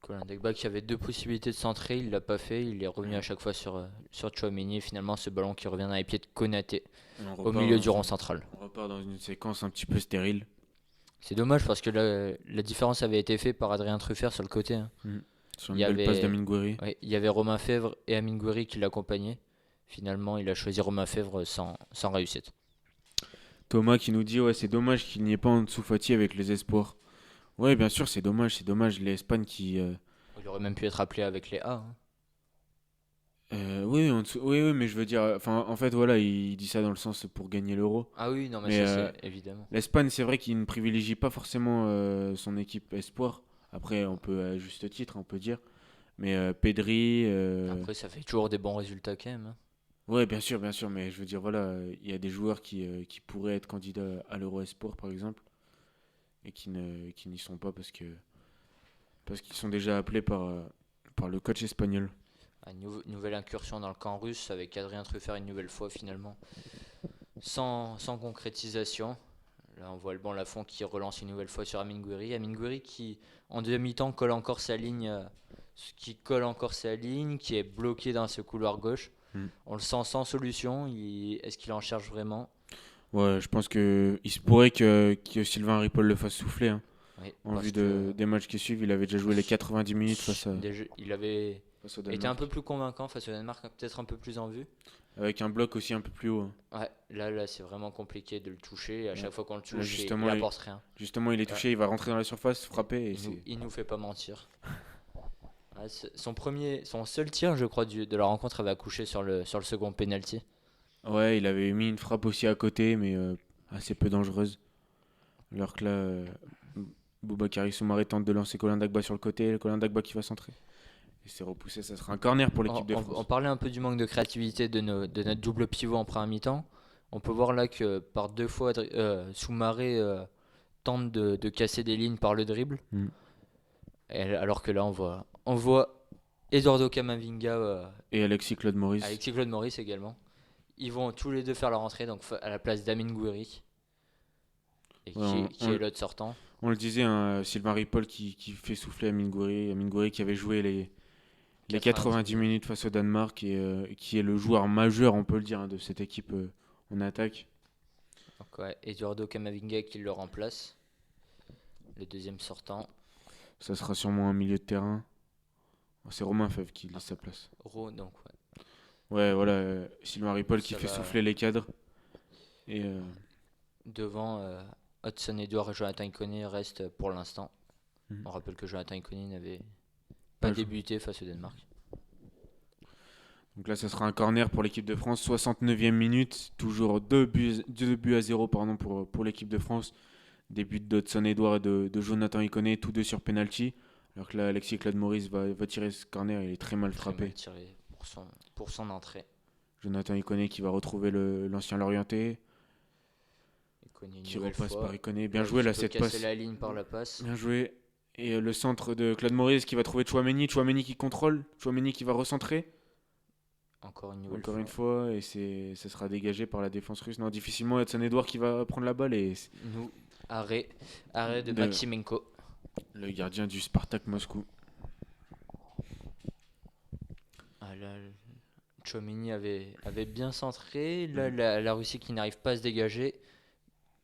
Colin Degba qui avait deux possibilités de centrer, il l'a pas fait. Il est revenu à chaque fois sur Tchouaméni. Et finalement, ce ballon qui revient dans les pieds de Konaté Et au milieu du rond central. on repart dans une séquence un petit peu stérile. C'est dommage parce que la différence avait été faite par Adrien Truffert sur le côté, hein. Mm. Sur Il une y belle passe avait, d'Amine Gouiri. ouais, il y avait Romain Fèvre et Amine Gouiri qui l'accompagnaient. Finalement, il a choisi Romain Fèvre sans réussite. Thomas qui nous dit ouais, c'est dommage qu'il n'y ait pas Ansu Fati avec les espoirs. Ouais, bien sûr, c'est dommage. C'est dommage. L'Espagne qui. Il aurait même pu être appelé avec les A, hein. Oui, oui, mais je veux dire. Enfin, en fait, voilà, il dit ça dans le sens pour gagner l'euro. Ah oui, non, mais Mais ça, c'est évidemment. l'Espagne, c'est vrai qu'il ne privilégie pas forcément son équipe espoir. Après, on peut, à juste titre, on peut dire. Mais Pedri. Après, ça fait toujours des bons résultats quand même, hein. Ouais, bien sûr, mais je veux dire, voilà, il y a des joueurs qui pourraient être candidats à l'Euro Espoir, par exemple, et qui n'y sont pas parce qu'ils sont déjà appelés par le coach espagnol. Nouvelle incursion dans le camp russe avec Adrien Truffert une nouvelle fois finalement. Sans concrétisation. Là, on voit le banc Lafont qui relance une nouvelle fois sur Amine Gouiri. Amine Gouiri qui, en deuxième mi-temps, colle encore sa ligne, qui est bloqué dans ce couloir gauche. Hmm. On le sent sans solution. Est-ce qu'il en cherche vraiment? Ouais, je pense il se pourrait que Sylvain Ripoll le fasse souffler, hein. Oui, En parce vue que des matchs qui suivent, il avait déjà joué les 90 minutes il avait face au été un Danemark. peu plus convaincant face au Danemark, peut-être un peu plus en vue. Avec un bloc aussi un peu plus haut, hein. Ouais, là c'est vraiment compliqué de le toucher. Et à Ouais. chaque fois qu'on le Là, touche, il apporte rien. justement, il est touché, il va rentrer dans la surface, frapper, et Il nous fait pas mentir. Ouais, son seul tir, je crois, de la rencontre avait accouché sur le second penalty. Ouais, il avait mis une frappe aussi à côté, mais assez peu dangereuse. Alors que là, Boubakary Soumaré tente de lancer Colin Dagba sur le côté, Colin Dagba qui va centrer. Et c'est repoussé, ça sera un corner pour l'équipe de On France. parlait un peu du manque de créativité de notre double pivot en première mi-temps. On peut voir là que par deux fois, Soumaré tente de casser des lignes par le dribble. Mm. Alors que là, on voit Eduardo Camavinga, Et Alexis Claude Maurice. Alexis Claude Maurice également. Ils vont tous les deux faire leur entrée donc à la place d'Amin Gouiri, et Ouais, qui est l'autre sortant. on le disait, hein, Sylvain Ripoll qui fait souffler Amine Gouiri. Amine Gouiri qui avait joué les 90 minutes. minutes face au Danemark et qui est le joueur majeur, on peut le dire, hein, de cette équipe en attaque. Donc ouais, Eduardo Camavinga qui le remplace, le deuxième sortant. Ça sera sûrement un milieu de terrain. C'est Romain Fèvre qui laisse sa place. Donc ouais. Ouais, voilà, Sylvain Ripoll qui Ça fait va souffler les cadres. Et devant Hudson Edouard et Jonathan Iconé restent pour l'instant. Mhm. On rappelle que Jonathan Iconé n'avait Pas pas joué. débuté face au Danemark. Donc là, ça sera un corner pour l'équipe de France. 69e minute, toujours 2 buts à 0 pardon, pour l'équipe de France. Des buts d'Hudson Edouard et de Jonathan Iconé, tous deux sur penalty. Alors que là, Alexis Claude Maurice va tirer ce corner, il est très mal Très frappé. mal tiré pour son entrée. Jonathan Iconé qui va retrouver l'ancien Lorientais, Iconé une qui nouvelle repasse fois. par Iconé. Bien joué là, Qui peut cette casser passe. la ligne par la passe. Bien joué. Et le centre de Claude Maurice qui va trouver Chouameni. Chouameni qui contrôle. Chouameni qui va recentrer. Encore une nouvelle Encore fois. une fois. Et ça sera dégagé par la défense russe. Non, difficilement Hudson Edouard qui va prendre la balle. Et Arrêt de De- Maximenko. le gardien du Spartak Moscou. Ah là, Tchouaméni avait bien centré. Là, la Russie qui n'arrive pas à se dégager.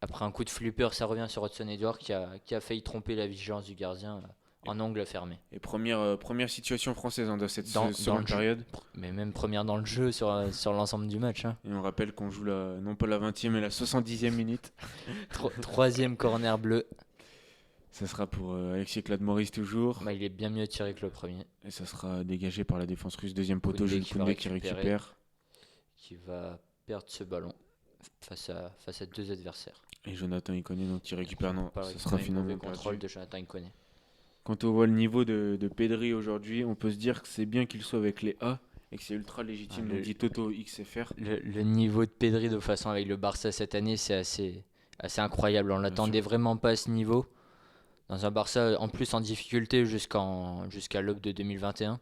Après un coup de flipper, ça revient sur Hudson Edouard qui a failli tromper la vigilance du gardien en angle fermé. Et première situation française dans cette Dans seconde le jeu. période. Mais même première dans le jeu sur l'ensemble du match. Hein. Et on rappelle qu'on joue non pas la 20e mais la 70e minute. Troisième corner bleu. Ça sera pour Alexis Claude Maurice toujours. Bah, il est bien mieux tiré que le premier. Et ça sera dégagé par la défense russe. Deuxième poteau, Koundé Jules qui va Koundé qui récupérer. récupère. Qui va perdre ce ballon face à deux adversaires. Et Jonathan Iconé donc, qui récupère. Non, Pas ça récupérer sera le finalement mauvais contrôle perdu. de Jonathan Iconé. Quand on voit le niveau de Pedri aujourd'hui, on peut se dire que c'est bien qu'il soit avec les A et que c'est ultra légitime, Ah, nous dit Toto XFR. Le niveau de Pedri de façon avec le Barça cette année, c'est assez incroyable. On l'attendait vraiment pas à ce niveau. Dans un Barça en plus en difficulté jusqu'à l'aube de 2021.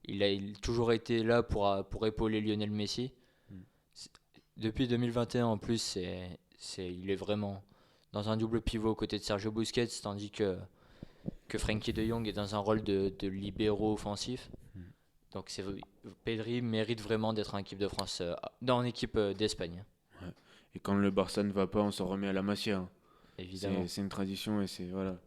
Il a toujours été là pour épauler Lionel Messi. Mm. Depuis 2021 en plus, il est vraiment dans un double pivot aux côtés de Sergio Busquets, tandis que Frenkie de Jong est dans un rôle de libéraux offensif. Mm. Donc Pedri mérite vraiment d'être en équipe de France, dans l'équipe d'Espagne. Ouais. Et quand le Barça ne va pas, on s'en remet à la Masia. Hein. Évidemment. C'est une tradition et c'est voilà.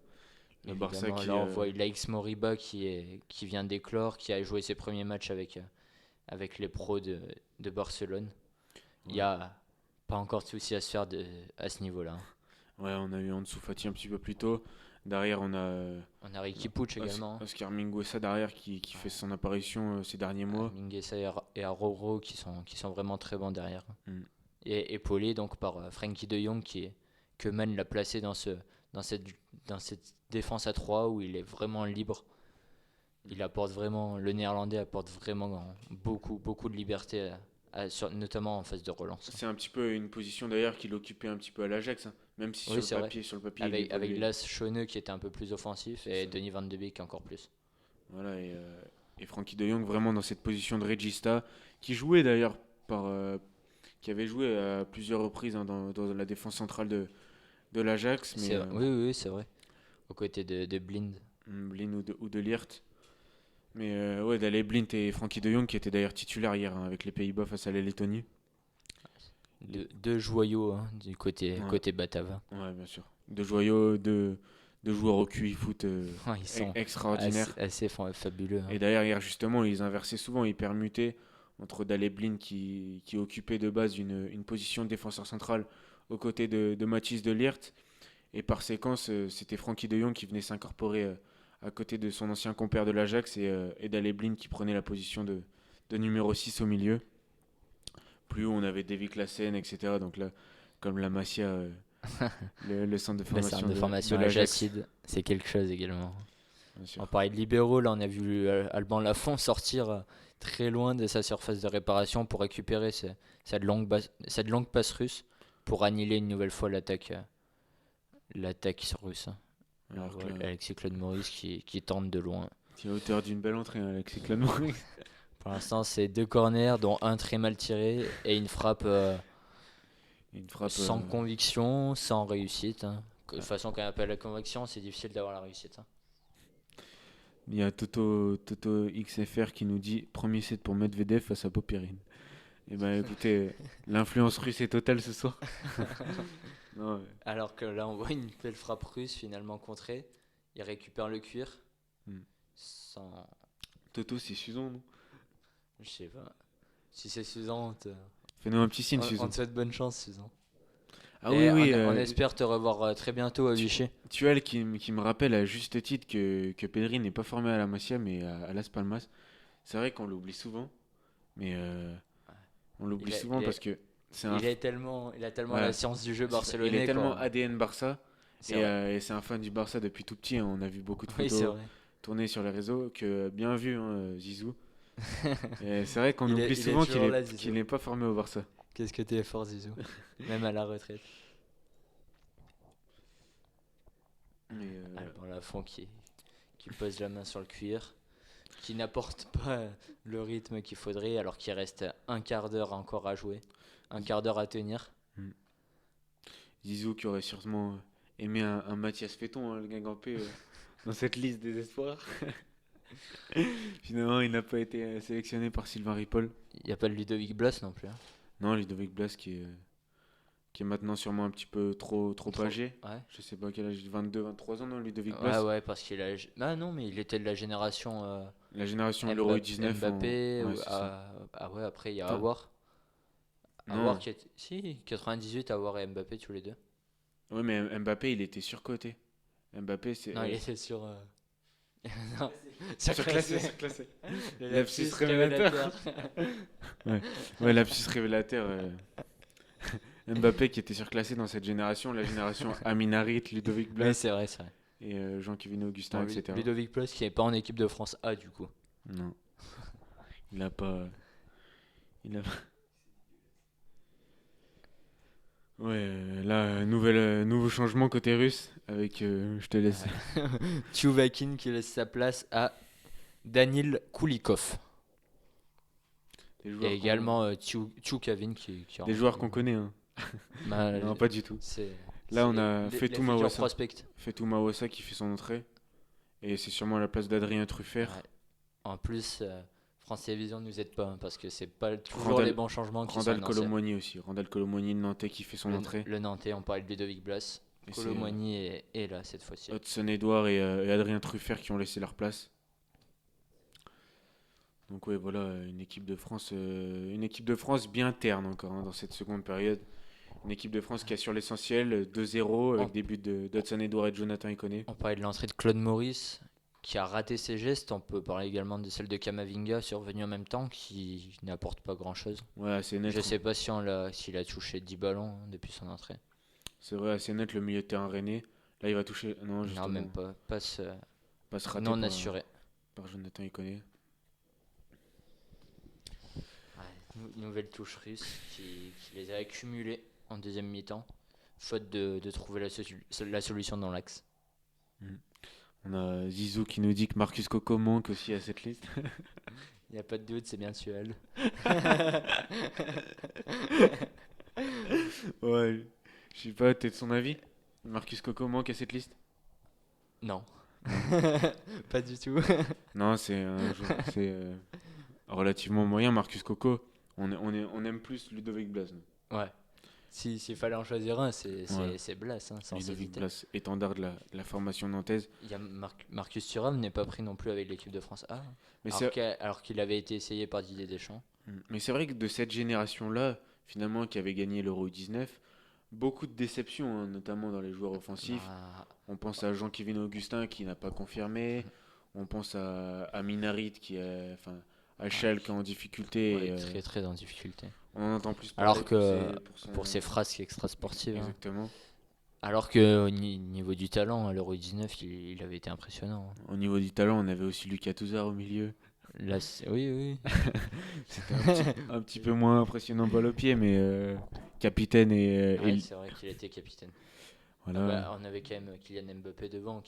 Le Barça Évidemment, qui là on voit l'Aix Moriba qui vient d'éclore, qui a joué ses premiers matchs avec les pros de Barcelone. Il n'y a pas encore de souci à se faire à ce niveau-là. Ouais, on a eu Ansu Fati un petit peu plus tôt. Derrière, on a Riqui Puig également. Oscar Mingueza derrière qui fait son apparition ces derniers mois. Mingueza et Aroro qui sont vraiment très bons derrière. Mm. Et épaulé donc par Frenkie de Jong que Man l'a placé dans cette défense à 3 où il est vraiment libre. Le néerlandais apporte vraiment beaucoup de liberté, notamment en phase de relance. C'est un petit peu une position d'ailleurs qu'il occupait un petit peu à l'Ajax, hein. Même si Oui, sur le papier, il Avec évoluait. Las Schöne qui était un peu plus offensif C'est et ça. Denis Van de Beek encore plus. Voilà, et Frankie de Jong vraiment dans cette position de regista, qui jouait d'ailleurs qui avait joué à plusieurs reprises hein, dans la défense centrale de l'Ajax, mais Oui, c'est vrai. Aux côtés de Blind. Blind ou de Ligt. Mais ouais, d'aller Blind et Frankie de Jong qui étaient d'ailleurs titulaires hier hein, avec les Pays-Bas face à la Lettonie. Deux joyaux hein, du côté batave. Ouais, bien sûr. Deux joyaux, deux joueurs au QI foot Ouais, ils sont extraordinaires. assez fabuleux. Hein. Et d'ailleurs, hier, justement, ils inversaient souvent, ils permutaient entre Daley Blind qui occupait de base une position de défenseur central aux côtés de Mathis de Ligt. Et par séquence, c'était Frankie de Jong qui venait s'incorporer à côté de son ancien compère de l'Ajax et Daley Blind qui prenait la position de numéro 6 au milieu. Plus haut, on avait Davy Klaassen, etc. Donc là, comme la Masia, le centre de Le formation, centre de formation de à l'Ajax. Jacide, c'est quelque chose également. Bien sûr. On parlait de libéraux, là on a vu Alban Lafont sortir très loin de sa surface de réparation pour récupérer cette longue passe russe pour annihiler une nouvelle fois l'attaque russe. Alors que Alexis Claude Maurice qui tente de loin. Tu es auteur d'une belle entrée, hein, Alexis Claude Maurice. Pour l'instant, c'est 2 corners, dont un très mal tiré et une frappe Une frappe. sans conviction, sans réussite, hein. De toute Ouais. façon, quand on appelle la conviction, c'est difficile d'avoir la réussite, hein. Il y a Toto XFR qui nous dit premier set pour Medvedev face à Popirine. Eh ben écoutez, l'influence russe est totale ce soir. Non, Alors que là, on voit une belle frappe russe finalement contrée. Il récupère le cuir. Hmm. Sans. Toto, c'est Suzon, non? Je sais pas. Si c'est Suzanne, Fais-nous un petit signe, on Suzon. te souhaite bonne chance, Suzanne. Ah Et oui, oui. on espère te revoir très bientôt à tu, Vichy. Tuel qui me rappelle à juste titre que Pedri n'est pas formé à la Masia mais à Las Palmas. C'est vrai qu'on l'oublie souvent, mais on l'oublie Il, a- souvent il, parce est- que c'est un, il a tellement la ouais, science du jeu c'est ça. Il est barcelonais, tellement quoi. ADN Barça C'est vrai. et c'est un fan du Barça depuis tout petit, hein. On a vu beaucoup de Oui, c'est photos vrai. tournées sur les réseaux que bien vu, hein, Zizou. Et c'est vrai qu'on Il est, oublie il est souvent toujours là, qu'il Zizou. n'est pas formé au Barça. Qu'est-ce que t'es fort, Zizou. Même à la retraite. Mais, Alban Lafont qui pose la main sur le cuir, qui n'apporte pas le rythme qu'il faudrait alors qu'il reste un quart d'heure encore à jouer, un quart d'heure à tenir. hmm. Zizou qui aurait sûrement aimé un Mathias Féton, hein, le Guingampé, dans cette liste des espoirs. Finalement, il n'a pas été sélectionné par Sylvain Ripoll. Il n'y a pas de Ludovic Blas non plus, hein. Non, Ludovic Blas qui est maintenant sûrement un petit peu trop âgé. Ouais. Je sais pas quel âge, 22, 23 ans, non, Ludovic Ouais, Blas. ouais, parce qu'il a. Ah non, mais il était de la génération La génération de l'Euro 19. Mbappé. Ouais, c'est ça. Ah ouais, après il y a Putain, Awar. Awar non, qui était. Si, 98, Awar et Mbappé tous les deux. ouais, mais Mbappé, il était surcoté. Mbappé, c'est. Non, il était sur. Non, Surclassé, surclassé. surclassé. Le Lapsus lapsus révélateur. Ouais, ouais, lapsus révélateur. Mbappé qui était surclassé dans cette génération, la génération Amin Harit, Ludovic Oui, Blas c'est vrai, c'est vrai. et Jean-Kévin Augustin, Bon, etc. Ludovic Blas qui n'est pas en équipe de France A du coup. Non, il a pas. Il a. Ouais, là, nouveau changement côté russe avec. Je te laisse. Tchouvakin qui laisse sa place à Danil Koulikov. Des Et joueurs également Tchoukavin qui des joueurs qu'on connaît, hein. Bah, Non, pas du tout. c'est Là, c'est on a les Fetou futurs Mawassa. prospects. Fetou Mawassa qui fait son entrée. Et c'est sûrement à la place d'Adrien Truffert. Ouais. En plus, France Télévisions ne nous aide pas, hein, parce que c'est pas toujours Randall, les bons changements qui sont Randall annoncés. Colomwani aussi. Randall Colomwani de Nantais qui fait son entrée. Le Nantais, on parlait de Ludovic Blas. Et c'est Colomwani est là cette fois-ci. Hudson Edouard et Adrien Truffert qui ont laissé leur place. Donc ouais, voilà, une équipe de France bien terne encore, hein, dans cette seconde période. Une équipe de France qui assure l'essentiel, 2-0 avec On, des buts d'Hudson Edouard et de Jonathan Iconé. on parlait de l'entrée de Claude Maurice qui a raté ses gestes. On peut parler également de celle de Kamavinga survenue en même temps qui n'apporte pas grand-chose. Ouais, assez net, Je hein. sais pas si s'il a touché 10 ballons depuis son entrée. C'est vrai, assez net le milieu de terrain rennais. Là, il va toucher. Non, Non, justement, même pas. Passe passe raté non assuré. par Jonathan Iconé. Ouais, nouvelle touche russe qui les a accumulées en deuxième mi-temps, faute de trouver la solution dans l'axe. On a Zizou qui nous dit que Marcus Coco manque aussi à cette liste. Il n'y a pas de doute, c'est bien Suel. Ouais, je sais pas, t'es de son avis? Marcus Coco manque à cette liste? Non. Pas du tout. Non, c'est relativement moyen, Marcus Coco. On aime plus Ludovic Blas, nous. Ouais. S'il fallait en choisir un, Ouais. c'est Blas, hein, sans Ludovic hésiter. Blas, étendard de la formation nantaise. Il y a Marcus Thuram n'est pas pris non plus avec l'équipe de France A, Mais alors qu'il avait été essayé par Didier Deschamps. mais c'est vrai que de cette génération-là, finalement, qui avait gagné l'Euro 19, beaucoup de déceptions, hein, notamment dans les joueurs offensifs. Bah, On pense à Jean-Kévin Augustin qui n'a pas confirmé. On pense à Minarit qui est, enfin, à Schalke en difficulté. ouais, Et, très très en difficulté. on en entend plus parler Alors que son- pour ses frasques extra-sportives, hein. Exactement. Alors que au niveau du talent, à l'Euro 19, il avait été impressionnant, hein. Au niveau du talent, on avait aussi Lucas Touzard au milieu. Là, oui, oui. C'était un petit peu moins impressionnant balle au pied, mais capitaine Ouais, c'est vrai qu'il était capitaine. voilà, Ah bah, on avait quand même Kylian Mbappé devant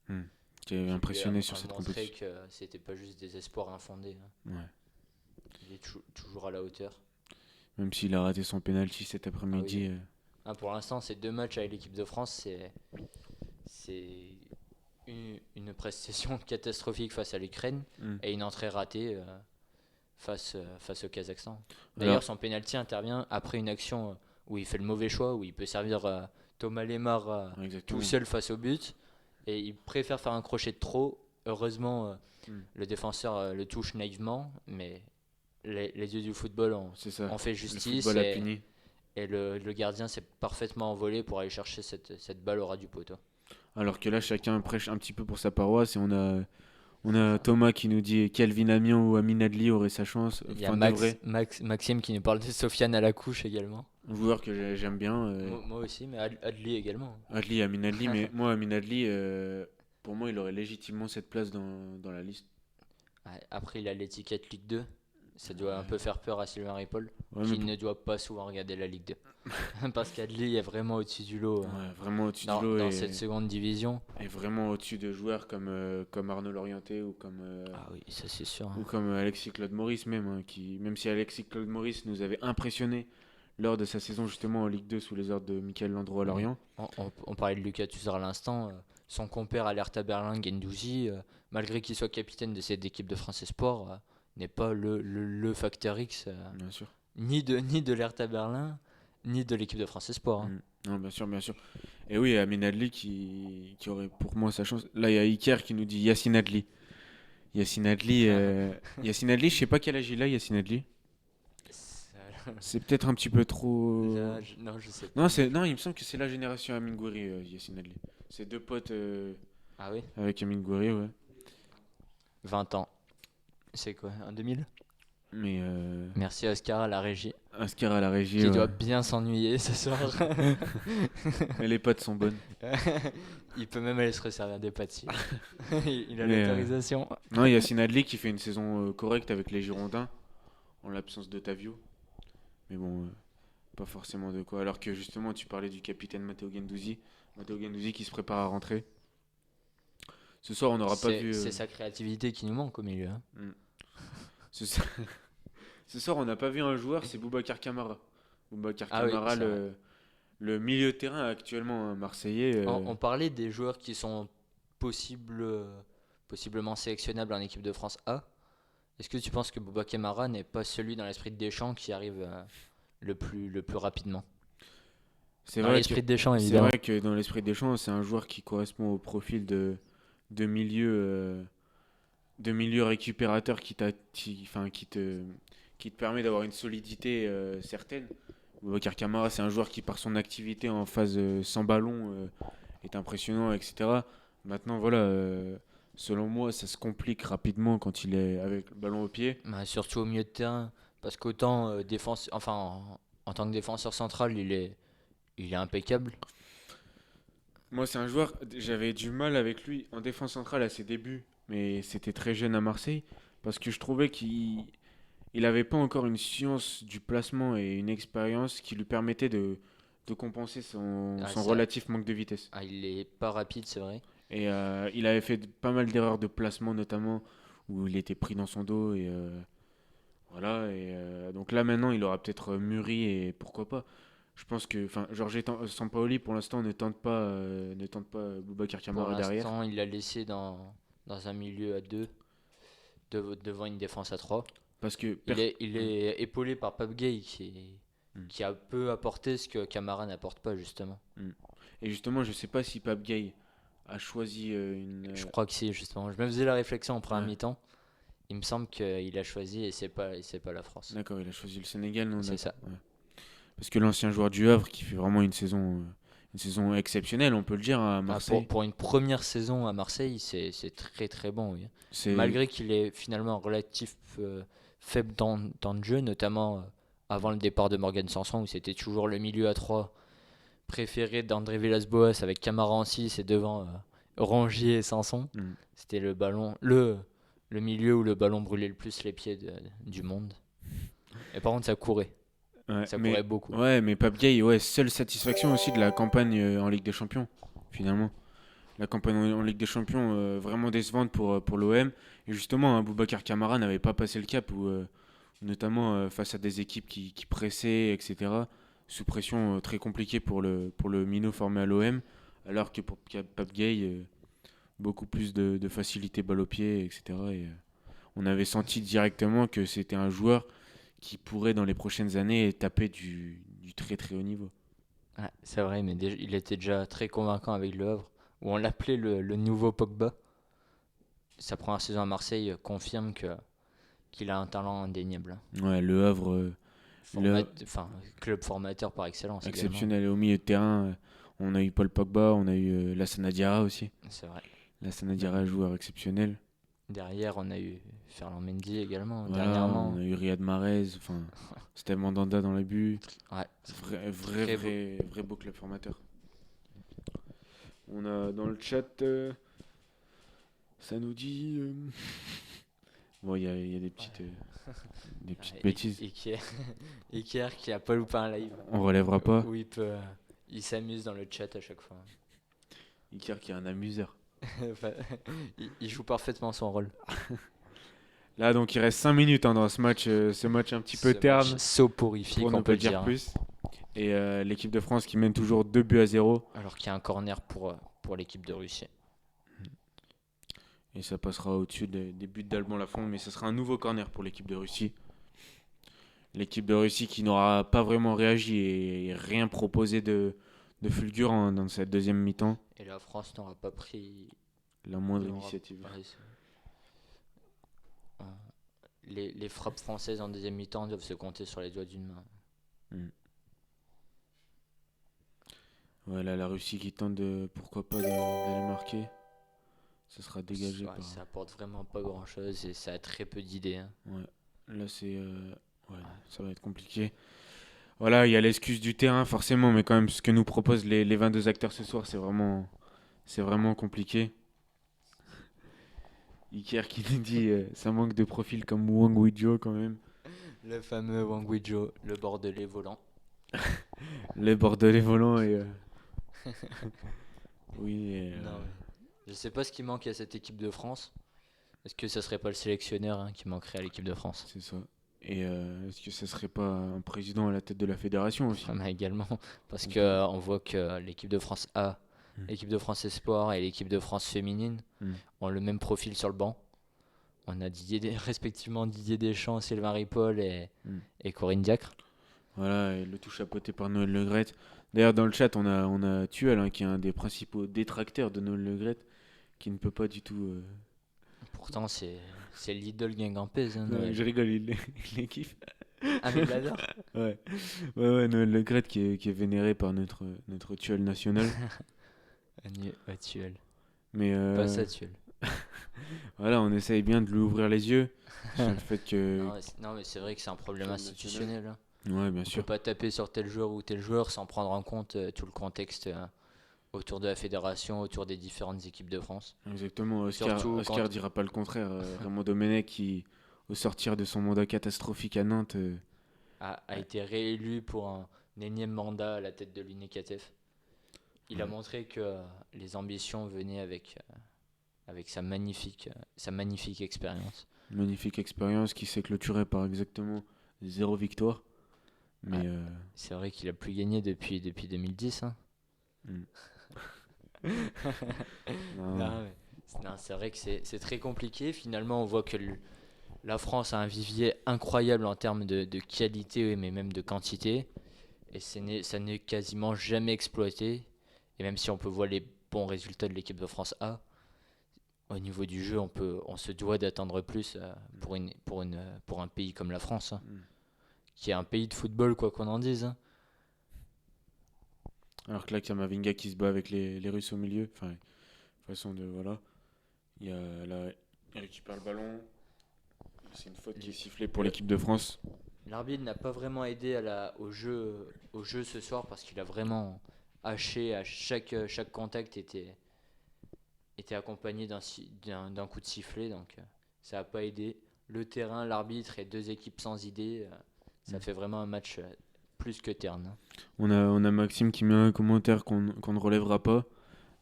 hmm, qui avait qui lui impressionné sur a cette montré compétition. que c'était pas juste des espoirs infondés, hein. Ouais. Il est toujours à la hauteur. Même s'il a raté son penalty cet Ah oui. après-midi. Ah, pour l'instant, ces 2 matchs avec l'équipe de France, c'est une prestation catastrophique face à l'Ukraine Hmm. et une entrée ratée face au Kazakhstan. Alors, D'ailleurs, son penalty intervient après une action où il fait le mauvais choix, où il peut servir Thomas Lemar tout exactement. seul face au but et il préfère faire un crochet de trop. Heureusement, Hmm. le défenseur le touche naïvement, mais les dieux du football C'est ça. ont fait Le justice football a puni. et le gardien s'est parfaitement envolé pour aller chercher cette balle au ras du poteau. Alors que là, chacun prêche un petit peu pour sa paroisse et on a Thomas qui nous dit Calvin Amian ou Amin Adli aurait sa chance. Il y a Enfin, devrait. Maxime qui nous parle de Sofiane à la couche également. Un joueur que j'aime bien. Moi aussi, mais Adli également. Amin Adli, mais moi, Amin Adli, pour moi, il aurait légitimement cette place dans la liste. Ouais, après, il a l'étiquette Ligue 2. Ça doit un peu faire peur à Sylvain Ripoll, Ouais, qui ne doit pas souvent regarder la Ligue 2. Parce qu'Adli est vraiment au-dessus du lot ouais, vraiment au-dessus du dans, lot dans et, cette seconde division. et vraiment au-dessus de joueurs comme Arnaud Lorienté ou Ah oui, ça c'est sûr, ou hein. comme Alexis Claude Maurice même, hein, même si Alexis Claude Maurice nous avait impressionné lors de sa saison justement en Ligue 2 sous les ordres de Michael Landreau à Lorient. On parlait de Lucas Touzard à l'instant. Son compère à l'Hertha Berlin, Guendouzi, malgré qu'il soit capitaine de cette équipe de France Sport, n'est pas le facteur X, Bien sûr. ni de l'Hertha Berlin, ni de l'équipe de France Sport, hein. Non, bien sûr, bien sûr. Et oui, Amin Adli qui aurait pour moi sa chance. Là, il y a Iker qui nous dit Yacine Adli. Yacine Adli, Yacine Adli, je sais pas quel âge il a, Yacine Adli. Ça- C'est peut-être un petit peu trop. non, je sais pas. Non, il me semble que c'est la génération Amin Gouiri, Yacine Adli. C'est deux potes Ah oui, avec Amin Gouiri, ouais. 20 ans. C'est quoi, un 2000? Mais Merci à Oscar à la régie, Ascar à la régie, qui ouais. doit bien s'ennuyer ce soir. Mais les potes sont bonnes. Il peut même aller se resservir des pâtes si il a Mais, l'autorisation. Non, Yacine Adli qui fait une saison correcte avec les Girondins, en l'absence d'Otavio. Mais bon, pas forcément de quoi. Alors que justement, tu parlais du capitaine Matteo Guendouzi. Matteo Guendouzi qui se prépare à rentrer. Ce soir, on n'aura pas vu. C'est sa créativité qui nous manque au milieu, hein. Ce soir, ce soir, on n'a pas vu un joueur, c'est Boubacar Kamara. Boubacar Ah oui, Kamara, c'est vrai. le milieu de terrain actuellement un marseillais. On parlait des joueurs qui sont possiblement sélectionnables en équipe de France A. Est-ce que tu penses que Bouba Camara n'est pas celui dans l'esprit de Deschamps qui arrive le plus rapidement? c'est Dans vrai l'esprit de Deschamps, c'est évidemment. vrai que dans l'esprit des champs, c'est un joueur qui correspond au profil de milieu, de milieu récupérateur qui te permet d'avoir une solidité certaine. Boubacar Kamara, c'est un joueur qui, par son activité en phase sans ballon, est impressionnant, etc. Maintenant, voilà, selon moi, ça se complique rapidement quand il est avec le ballon au pied. Bah, surtout au milieu de terrain. Parce qu'autant en tant que défenseur central, il est impeccable. Moi, c'est un joueur, j'avais du mal avec lui en défense centrale à ses débuts, mais c'était très jeune à Marseille, parce que je trouvais qu'il n'avait pas encore une science du placement et une expérience qui lui permettait de compenser Ah, son relatif manque de vitesse. Ah, il est pas rapide, c'est vrai. Et il avait fait pas mal d'erreurs de placement, notamment où il était pris dans son dos. Et voilà. Et donc là, maintenant, il aura peut-être mûri et pourquoi pas. Je pense que, enfin, Sampaoli, pour l'instant, ne tente pas Boubacar Pour Kamara derrière. l'instant, il l'a laissé dans un milieu à 2, devant une défense à 3. Parce que, Il est épaulé par Pape Gueye Mm. qui a peu apporté ce que Camara n'apporte pas, justement. Mm. Et justement, je sais pas si Pape Gueye a choisi Je crois que si, justement. Je me faisais la réflexion en première Ouais. mi-temps. Il me semble qu'il a choisi et c'est pas la France. D'accord, il a choisi le Sénégal, non? C'est D'accord, ça. ouais. Parce que l'ancien joueur du Havre qui fait vraiment une saison exceptionnelle, on peut le dire, à Ah, Marseille. pour une première saison à Marseille, c'est très très bon, oui. C'est Malgré qu'il est finalement relatif faible dans le jeu, notamment avant le départ de Morgan Sanson, où c'était toujours le milieu à 3 préféré d'André Villas-Boas avec Camara en 6 et devant Rongier et Sanson. Mm. C'était le milieu où le ballon brûlait le plus les pieds du monde. Et par contre, ça courait. Ouais, Ça mais, courait beaucoup. ouais, mais Pape Gueye, ouais, seule satisfaction aussi de la campagne en Ligue des Champions, finalement. la campagne en Ligue des Champions vraiment décevante pour l'OM. Et justement, hein, Boubacar Kamara n'avait pas passé le cap, notamment face à des équipes qui pressaient, etc. Sous pression très compliquée pour le minot formé à l'OM, alors que pour Pape Gueye, beaucoup plus de facilité balle au pied, etc. Et on avait senti directement que c'était un joueur qui pourrait dans les prochaines années taper du très très haut niveau. Ouais, c'est vrai, mais il était déjà très convaincant avec Le Havre, où on l'appelait le nouveau Pogba. Sa première saison à Marseille confirme qu'il a un talent indéniable. Ouais, Le Havre, Enfin, club formateur par excellence également. exceptionnel. Et au milieu de terrain, on a eu Paul Pogba, on a eu Lassana Diarra aussi. C'est vrai. Lassana Mais Diarra, joueur exceptionnel. derrière, on a eu Ferland Mendy également, Voilà, on dernièrement. a eu Riyad Mahrez, enfin, Steve Mandanda dans les buts. Ouais, Vrai, très beau. vrai beau club formateur. On a dans le chat, ça nous dit. Bon, il y a des petites Ouais, bêtises. Iker qui a pas loupé un live On relèvera pas. où il s'amuse dans le chat à chaque fois. Iker qui est un amuseur. Enfin, il joue parfaitement son rôle. Là, donc, il reste 5 minutes hein, dans ce match un petit peu Ce match terne, soporifique, pour ne on peut pas le dire dire, hein. plus. Et l'équipe de France qui mène toujours 2 buts à 0. Alors qu'il y a un corner pour l'équipe de Russie. Et ça passera au-dessus des buts d'Alban Lafont. Mais ce sera un nouveau corner pour l'équipe de Russie. L'équipe de Russie qui n'aura pas vraiment réagi et rien proposé de fulgurant dans cette deuxième mi-temps. Et la France n'aura pas pris. La moindre n'aura initiative. pas- euh, les frappes françaises en deuxième mi-temps doivent se compter sur les doigts d'une main. Mm. Voilà, la Russie qui tente de, pourquoi pas, d'aller marquer. Ça sera dégagé Ouais, par. ça apporte vraiment pas grand chose et ça a très peu d'idées, hein. Ouais. Là, ouais, ça va être compliqué. Voilà, il y a l'excuse du terrain, forcément, mais quand même, ce que nous proposent les 22 acteurs ce soir, c'est vraiment compliqué. Iker qui nous dit ça manque de profil comme Wang Wijo quand même. Le fameux Wang Wijo, le bordelais volant. Les Bordelais volants et. Oui, Non, mais je sais pas ce qui manque à cette équipe de France. Est-ce que ça serait pas le sélectionneur, hein, qui manquerait à l'équipe de France? c'est ça. Et est-ce que ce serait pas un président à la tête de la fédération aussi? Ah, mais également, parce On que peut- on voit que l'équipe de France A, Mm. l'équipe de France Espoir et l'équipe de France féminine Mm. ont le même profil sur le banc. On a respectivement Didier Deschamps, Sylvain Ripoll Mm. et Corinne Diacre. Voilà, et le tout chapeauté par Noël Le Graët. D'ailleurs, dans le chat, on a Tuel, hein, qui est un des principaux détracteurs de Noël Le Graët, qui ne peut pas du tout. Pourtant, c'est l'idole guingampèse, hein, Non, Noël. je rigole, il kiffe. Ah, mais il l'adore. Ouais, ouais, Noël Le Graët qui est vénéré par notre Tuel national. Tuel. Mais Pas ça, Tuel. voilà, on essaye bien de lui ouvrir les yeux sur le fait que. Non, mais c'est vrai que c'est un problème Tuel institutionnel, hein. Ouais, bien On peut sûr. pas taper sur tel joueur ou tel joueur sans prendre en compte tout le contexte autour de la fédération, autour des différentes équipes de France. Exactement. Oscar, Surtout Oscar quand dira pas le contraire. Raymond Domenech, qui, au sortir de son mandat catastrophique à Nantes, a été réélu pour un énième mandat à la tête de l'UNICATF. Il a ouais, montré que les ambitions venaient avec sa magnifique expérience. magnifique expérience qui s'est clôturée par exactement 0 victoire. Ouais, Mais c'est vrai qu'il a plus gagné depuis 2010, hein. hmm. Non, Non, non, c'est vrai que c'est très compliqué. Finalement, on voit que la France a un vivier incroyable en termes de qualité, oui, mais même de quantité. Et ça n'est quasiment jamais exploité. Et même si on peut voir les bons résultats de l'équipe de France A, au niveau du jeu, on se doit d'attendre plus pour un pays comme la France, hein, hmm. qui est un pays de football, quoi qu'on en dise, hein. Alors que là, Kamavinga qui se bat avec les Russes au milieu. Enfin, façon de. Voilà. Il y a là, il récupère le ballon. C'est une faute qui est sifflée pour Le- l'équipe de France. L'arbitre n'a pas vraiment aidé au jeu ce soir parce qu'il a vraiment haché à chaque contact était accompagné d'un coup de sifflet, donc ça n'a pas aidé. Le terrain, l'arbitre et deux équipes sans idée, ça Hmm. fait vraiment un match plus que terne, hein. On a Maxime qui met un commentaire qu'on ne relèvera pas.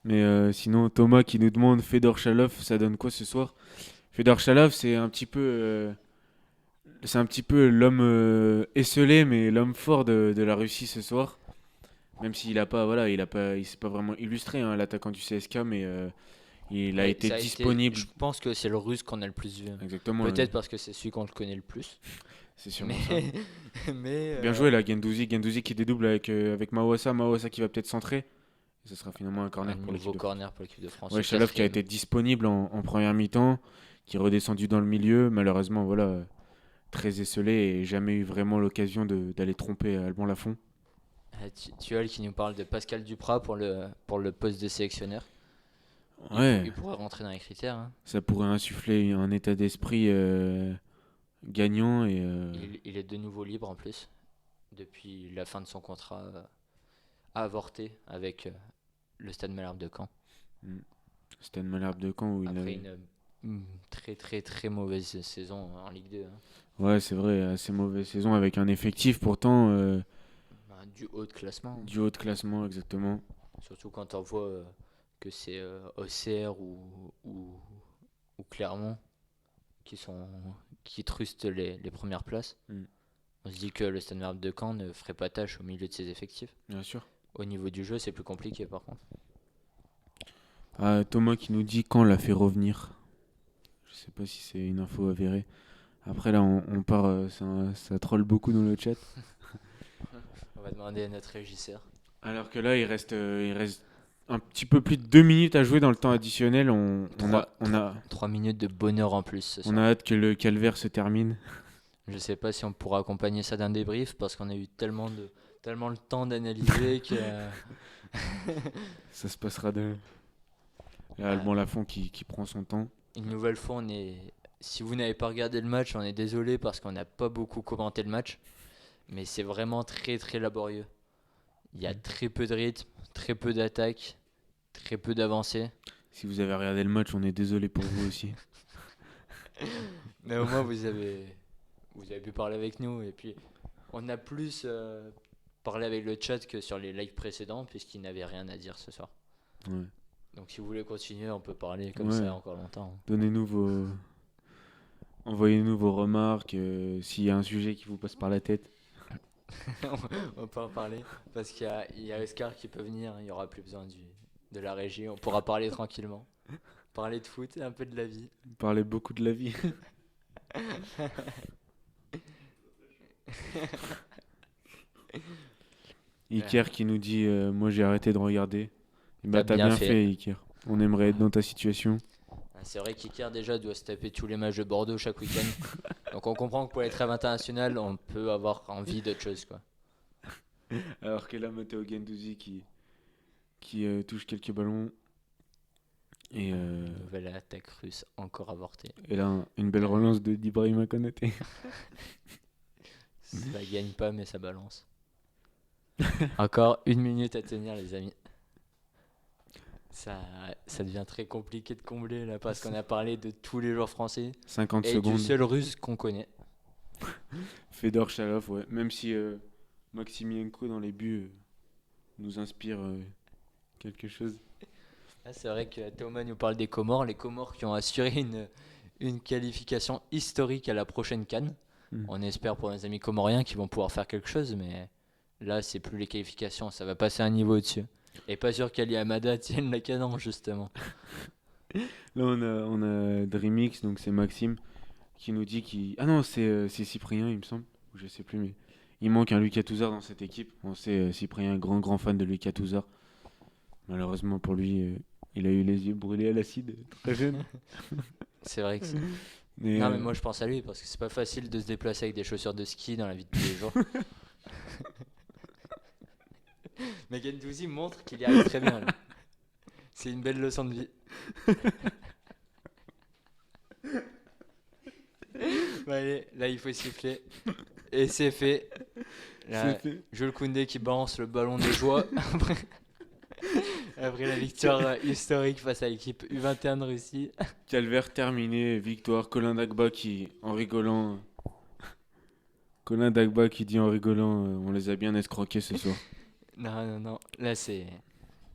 Mais sinon, Thomas qui nous demande Fedor Chalov, ça donne quoi ce soir? Fedor Chalov, c'est un petit peu l'homme esselé, mais l'homme fort de la Russie ce soir. Même s'il a pas, voilà, il s'est pas vraiment illustré, hein, l'attaquant du CSK, mais il a Mais été ça a été, disponible. je pense que c'est le russe qu'on a le plus vu. Exactement, Peut-être parce que c'est celui qu'on le connaît le plus. c'est Mais, sûrement ça. mais Bien joué là, Gendouzi qui dédouble avec Mawassa qui va peut-être centrer. Et ce sera finalement un un corner pour l'équipe nouveau de France. corner pour l'équipe de France, Ouais, le Chalov qui a quatrième. été disponible en première mi-temps, qui est redescendu dans le milieu. Malheureusement, voilà, très esselé et jamais eu vraiment l'occasion d'aller tromper Alban Lafont. Tuel qui nous parle de Pascal Duprat pour le poste de sélectionneur. Ouais, Il pourrait rentrer dans les critères, hein. ça pourrait insuffler un état d'esprit gagnant et Il est de nouveau libre en plus, depuis la fin de son contrat avorté avec le Stade Malherbe de Caen. mm, Stade Malherbe de Caen où il Après avait... une très très très mauvaise saison en Ligue 2, hein. Ouais, c'est vrai, assez mauvaise saison avec un effectif pourtant Du haut de classement, hein. du haut de classement exactement. Surtout quand on voit que c'est Auxerre ou Clermont qui sont qui trustent les premières places. Mm, On se dit que le Stade Malherbe de Caen ne ferait pas tâche au milieu de ses effectifs. bien sûr. Au niveau du jeu, c'est plus compliqué par contre. Ah, Thomas qui nous dit quand l'a fait revenir. Je sais pas si c'est une info avérée. Après là on part, ça troll beaucoup dans le chat. On va demander à notre régisseur. Alors que là il reste un petit peu plus de 2 minutes à jouer dans le temps additionnel. Trois 3 minutes de bonheur en plus ce On a soir. hâte que le calvaire se termine. Je sais pas si on pourra accompagner ça d'un débrief parce qu'on a eu tellement le temps d'analyser que Ça se passera de... Là, Ah, Alban Lafont qui prend son temps. une nouvelle fois on est si vous n'avez pas regardé le match, on est désolé parce qu'on n'a pas beaucoup commenté le match, mais c'est vraiment très très laborieux. Il y a très peu de rythme, très peu d'attaque, très peu d'avancée. Si vous avez regardé le match, on est désolé pour vous aussi. Mais au moins vous avez pu parler avec nous et puis on a plus parlé avec le chat que sur les lives précédents puisqu'ils n'avaient rien à dire ce soir. Ouais. Donc si vous voulez continuer, on peut parler comme Ouais. ça encore longtemps. Donnez-nous vos... Envoyez-nous vos remarques, s'il y a un sujet qui vous passe par la tête. On peut en parler parce il y a Oscar qui peut venir, il n'y aura plus besoin de la régie, on pourra parler tranquillement. Parler de foot et un peu de la vie. Parlez beaucoup de la vie. Iker qui nous dit moi j'ai arrêté de regarder. Et bah T'as t'as bien bien fait. fait Iker. On aimerait être dans ta situation. C'est vrai qu'Iker déjà doit se taper tous les matchs de Bordeaux chaque week-end. Donc on comprend que pour les trêves internationales, on peut avoir envie d'autre chose, quoi. Alors que là Matteo Guendouzi qui touche quelques ballons. Nouvelle attaque russe encore avortée. Et là une belle relance de d'Ibrahima Konaté. Ça gagne pas mais ça balance. Encore 1 minute à tenir les amis. Ça devient très compliqué de combler là parce qu'on a parlé de tous les joueurs français 50 et secondes. du seul russe qu'on connaît. Fedor Chalov, ouais. Même si Maximienko dans les buts nous inspire quelque chose. Ah, c'est vrai que Thomas nous parle des Comores, les Comores qui ont assuré une qualification historique à la prochaine CAN. Mm. On espère pour nos amis comoriens qu'ils vont pouvoir faire quelque chose, mais là c'est plus les qualifications, ça va passer un niveau au-dessus. Et pas sûr qu'Ali Amada tienne la canon justement. Là on a Dreamix, donc c'est Maxime qui nous dit qu'il... Ah non, c'est Cyprien il me semble. Ou je sais plus mais... Il manque un Lucas Touzard dans cette équipe. On sait Cyprien, grand fan de Lucas Touzard. Malheureusement pour lui, il a eu les yeux brûlés à l'acide très jeune. C'est vrai que c'est... Mais, Non mais moi je pense à lui parce que c'est pas facile de se déplacer avec des chaussures de ski dans la vie de tous les jours. Mais Gendouzi montre qu'il y arrive très bien. Lui. C'est une belle leçon de vie. Bah, allez, là il faut siffler. Et c'est fait. Là, c'est fait. Jules Koundé qui balance le ballon de joie après la victoire historique face à l'équipe U21 de Russie. Calvaire terminé, victoire. Colin Dagba Colin Dagba qui dit en rigolant on les a bien escroqués ce soir. Non. Là c'est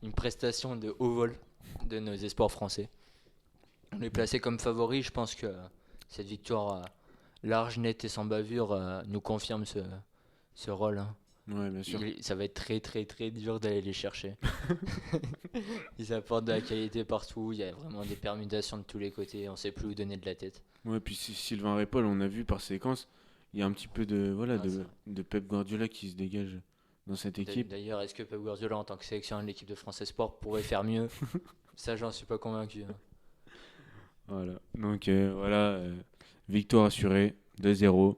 une prestation de haut vol de nos espoirs français. On est placé comme favori. Je pense que cette victoire large, nette et sans bavure nous confirme ce rôle, hein. Ouais, bien sûr. Ça va être très très très dur d'aller les chercher. Ils apportent de la qualité partout. Il y a vraiment des permutations de tous les côtés. On sait plus où donner de la tête. Ouais, puis Sylvain Ripoll, on a vu par séquence, il y a un petit peu de, voilà, Ah, ça. de Pep Guardiola qui se dégage dans cette équipe. D'ailleurs, est-ce que Pep Guardiola, en tant que sélectionneur de l'équipe de France Sport, pourrait faire mieux? Ça, j'en suis pas convaincu, hein. Voilà. Donc voilà, victoire assurée, 2-0.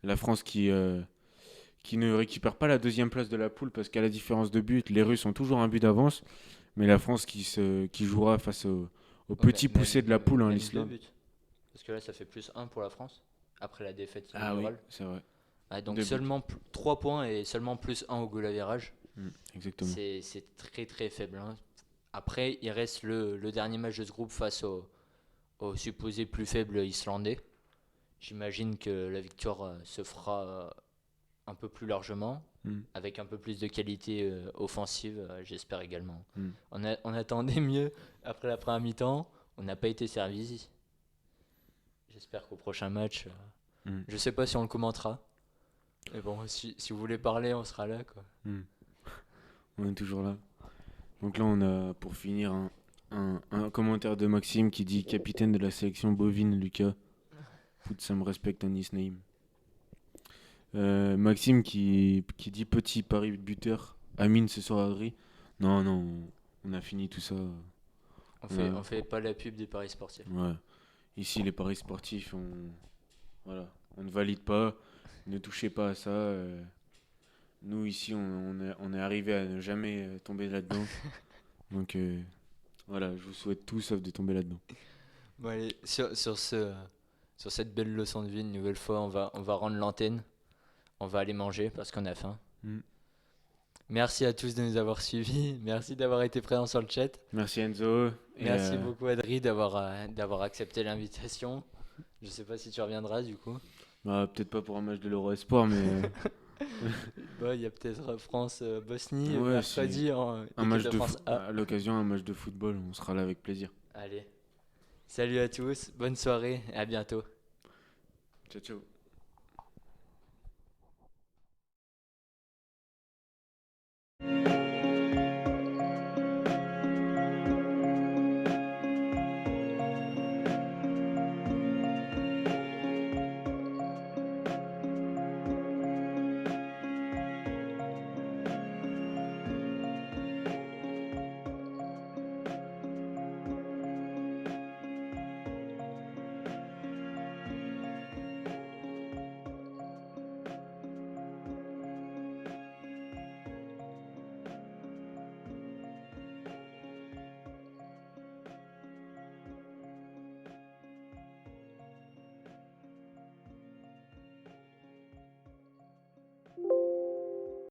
La France qui ne récupère pas la deuxième place de la poule parce qu'à la différence de but, les Russes ont toujours un but d'avance. Mais la France qui jouera face aux Ouais, petits poussés de la poule, hein, même deux l'Islande. buts. Parce que là, ça fait plus un pour la France, après la défaite Ah oui, inaugurale. c'est vrai. Ah, donc Deux buts. seulement 3 points et seulement plus un au goal average. Exactement. C'est très très faible, hein. Après, il reste le dernier match de ce groupe face au supposé plus faible islandais. J'imagine que la victoire se fera un peu plus largement, Mm, avec un peu plus de qualité offensive, j'espère également. mm. On attendait mieux après la première mi-temps, on n'a pas été servi. J'espère qu'au prochain match, Mm, je sais pas si on le commentera, mais bon, si vous voulez parler, on sera là, quoi. mm. On est toujours là. Donc là, on a pour finir un commentaire de Maxime qui dit capitaine de la sélection bovine, Lucas. Put some respect on his name. Maxime qui dit petit pari buteur. Amine ce soir Adri. Non, non, on a fini tout ça. Ouais. On fait pas la pub des paris sportifs. Ouais. Ici, les paris sportifs, voilà, on ne valide pas. Ne touchez pas à ça. Nous, ici, on est arrivé à ne jamais tomber là-dedans. Donc, voilà, je vous souhaite tout sauf de tomber là-dedans. Bon, allez, sur cette belle leçon de vie, une nouvelle fois, on va rendre l'antenne. On va aller manger parce qu'on a faim. Mm. Merci à tous de nous avoir suivis. Merci d'avoir été présents sur le chat. Merci Enzo. Et, Merci beaucoup Adri d'avoir accepté l'invitation. Je sais pas si tu reviendras du coup. bah, peut-être pas pour un match de l'Euro Espoir, mais Bah, il y a peut-être France-Bosnie ouais, mercredi en un équipe match de France A. à l'occasion, un match de football, on sera là avec plaisir. Allez. Salut à tous, bonne soirée et à bientôt. Ciao, ciao.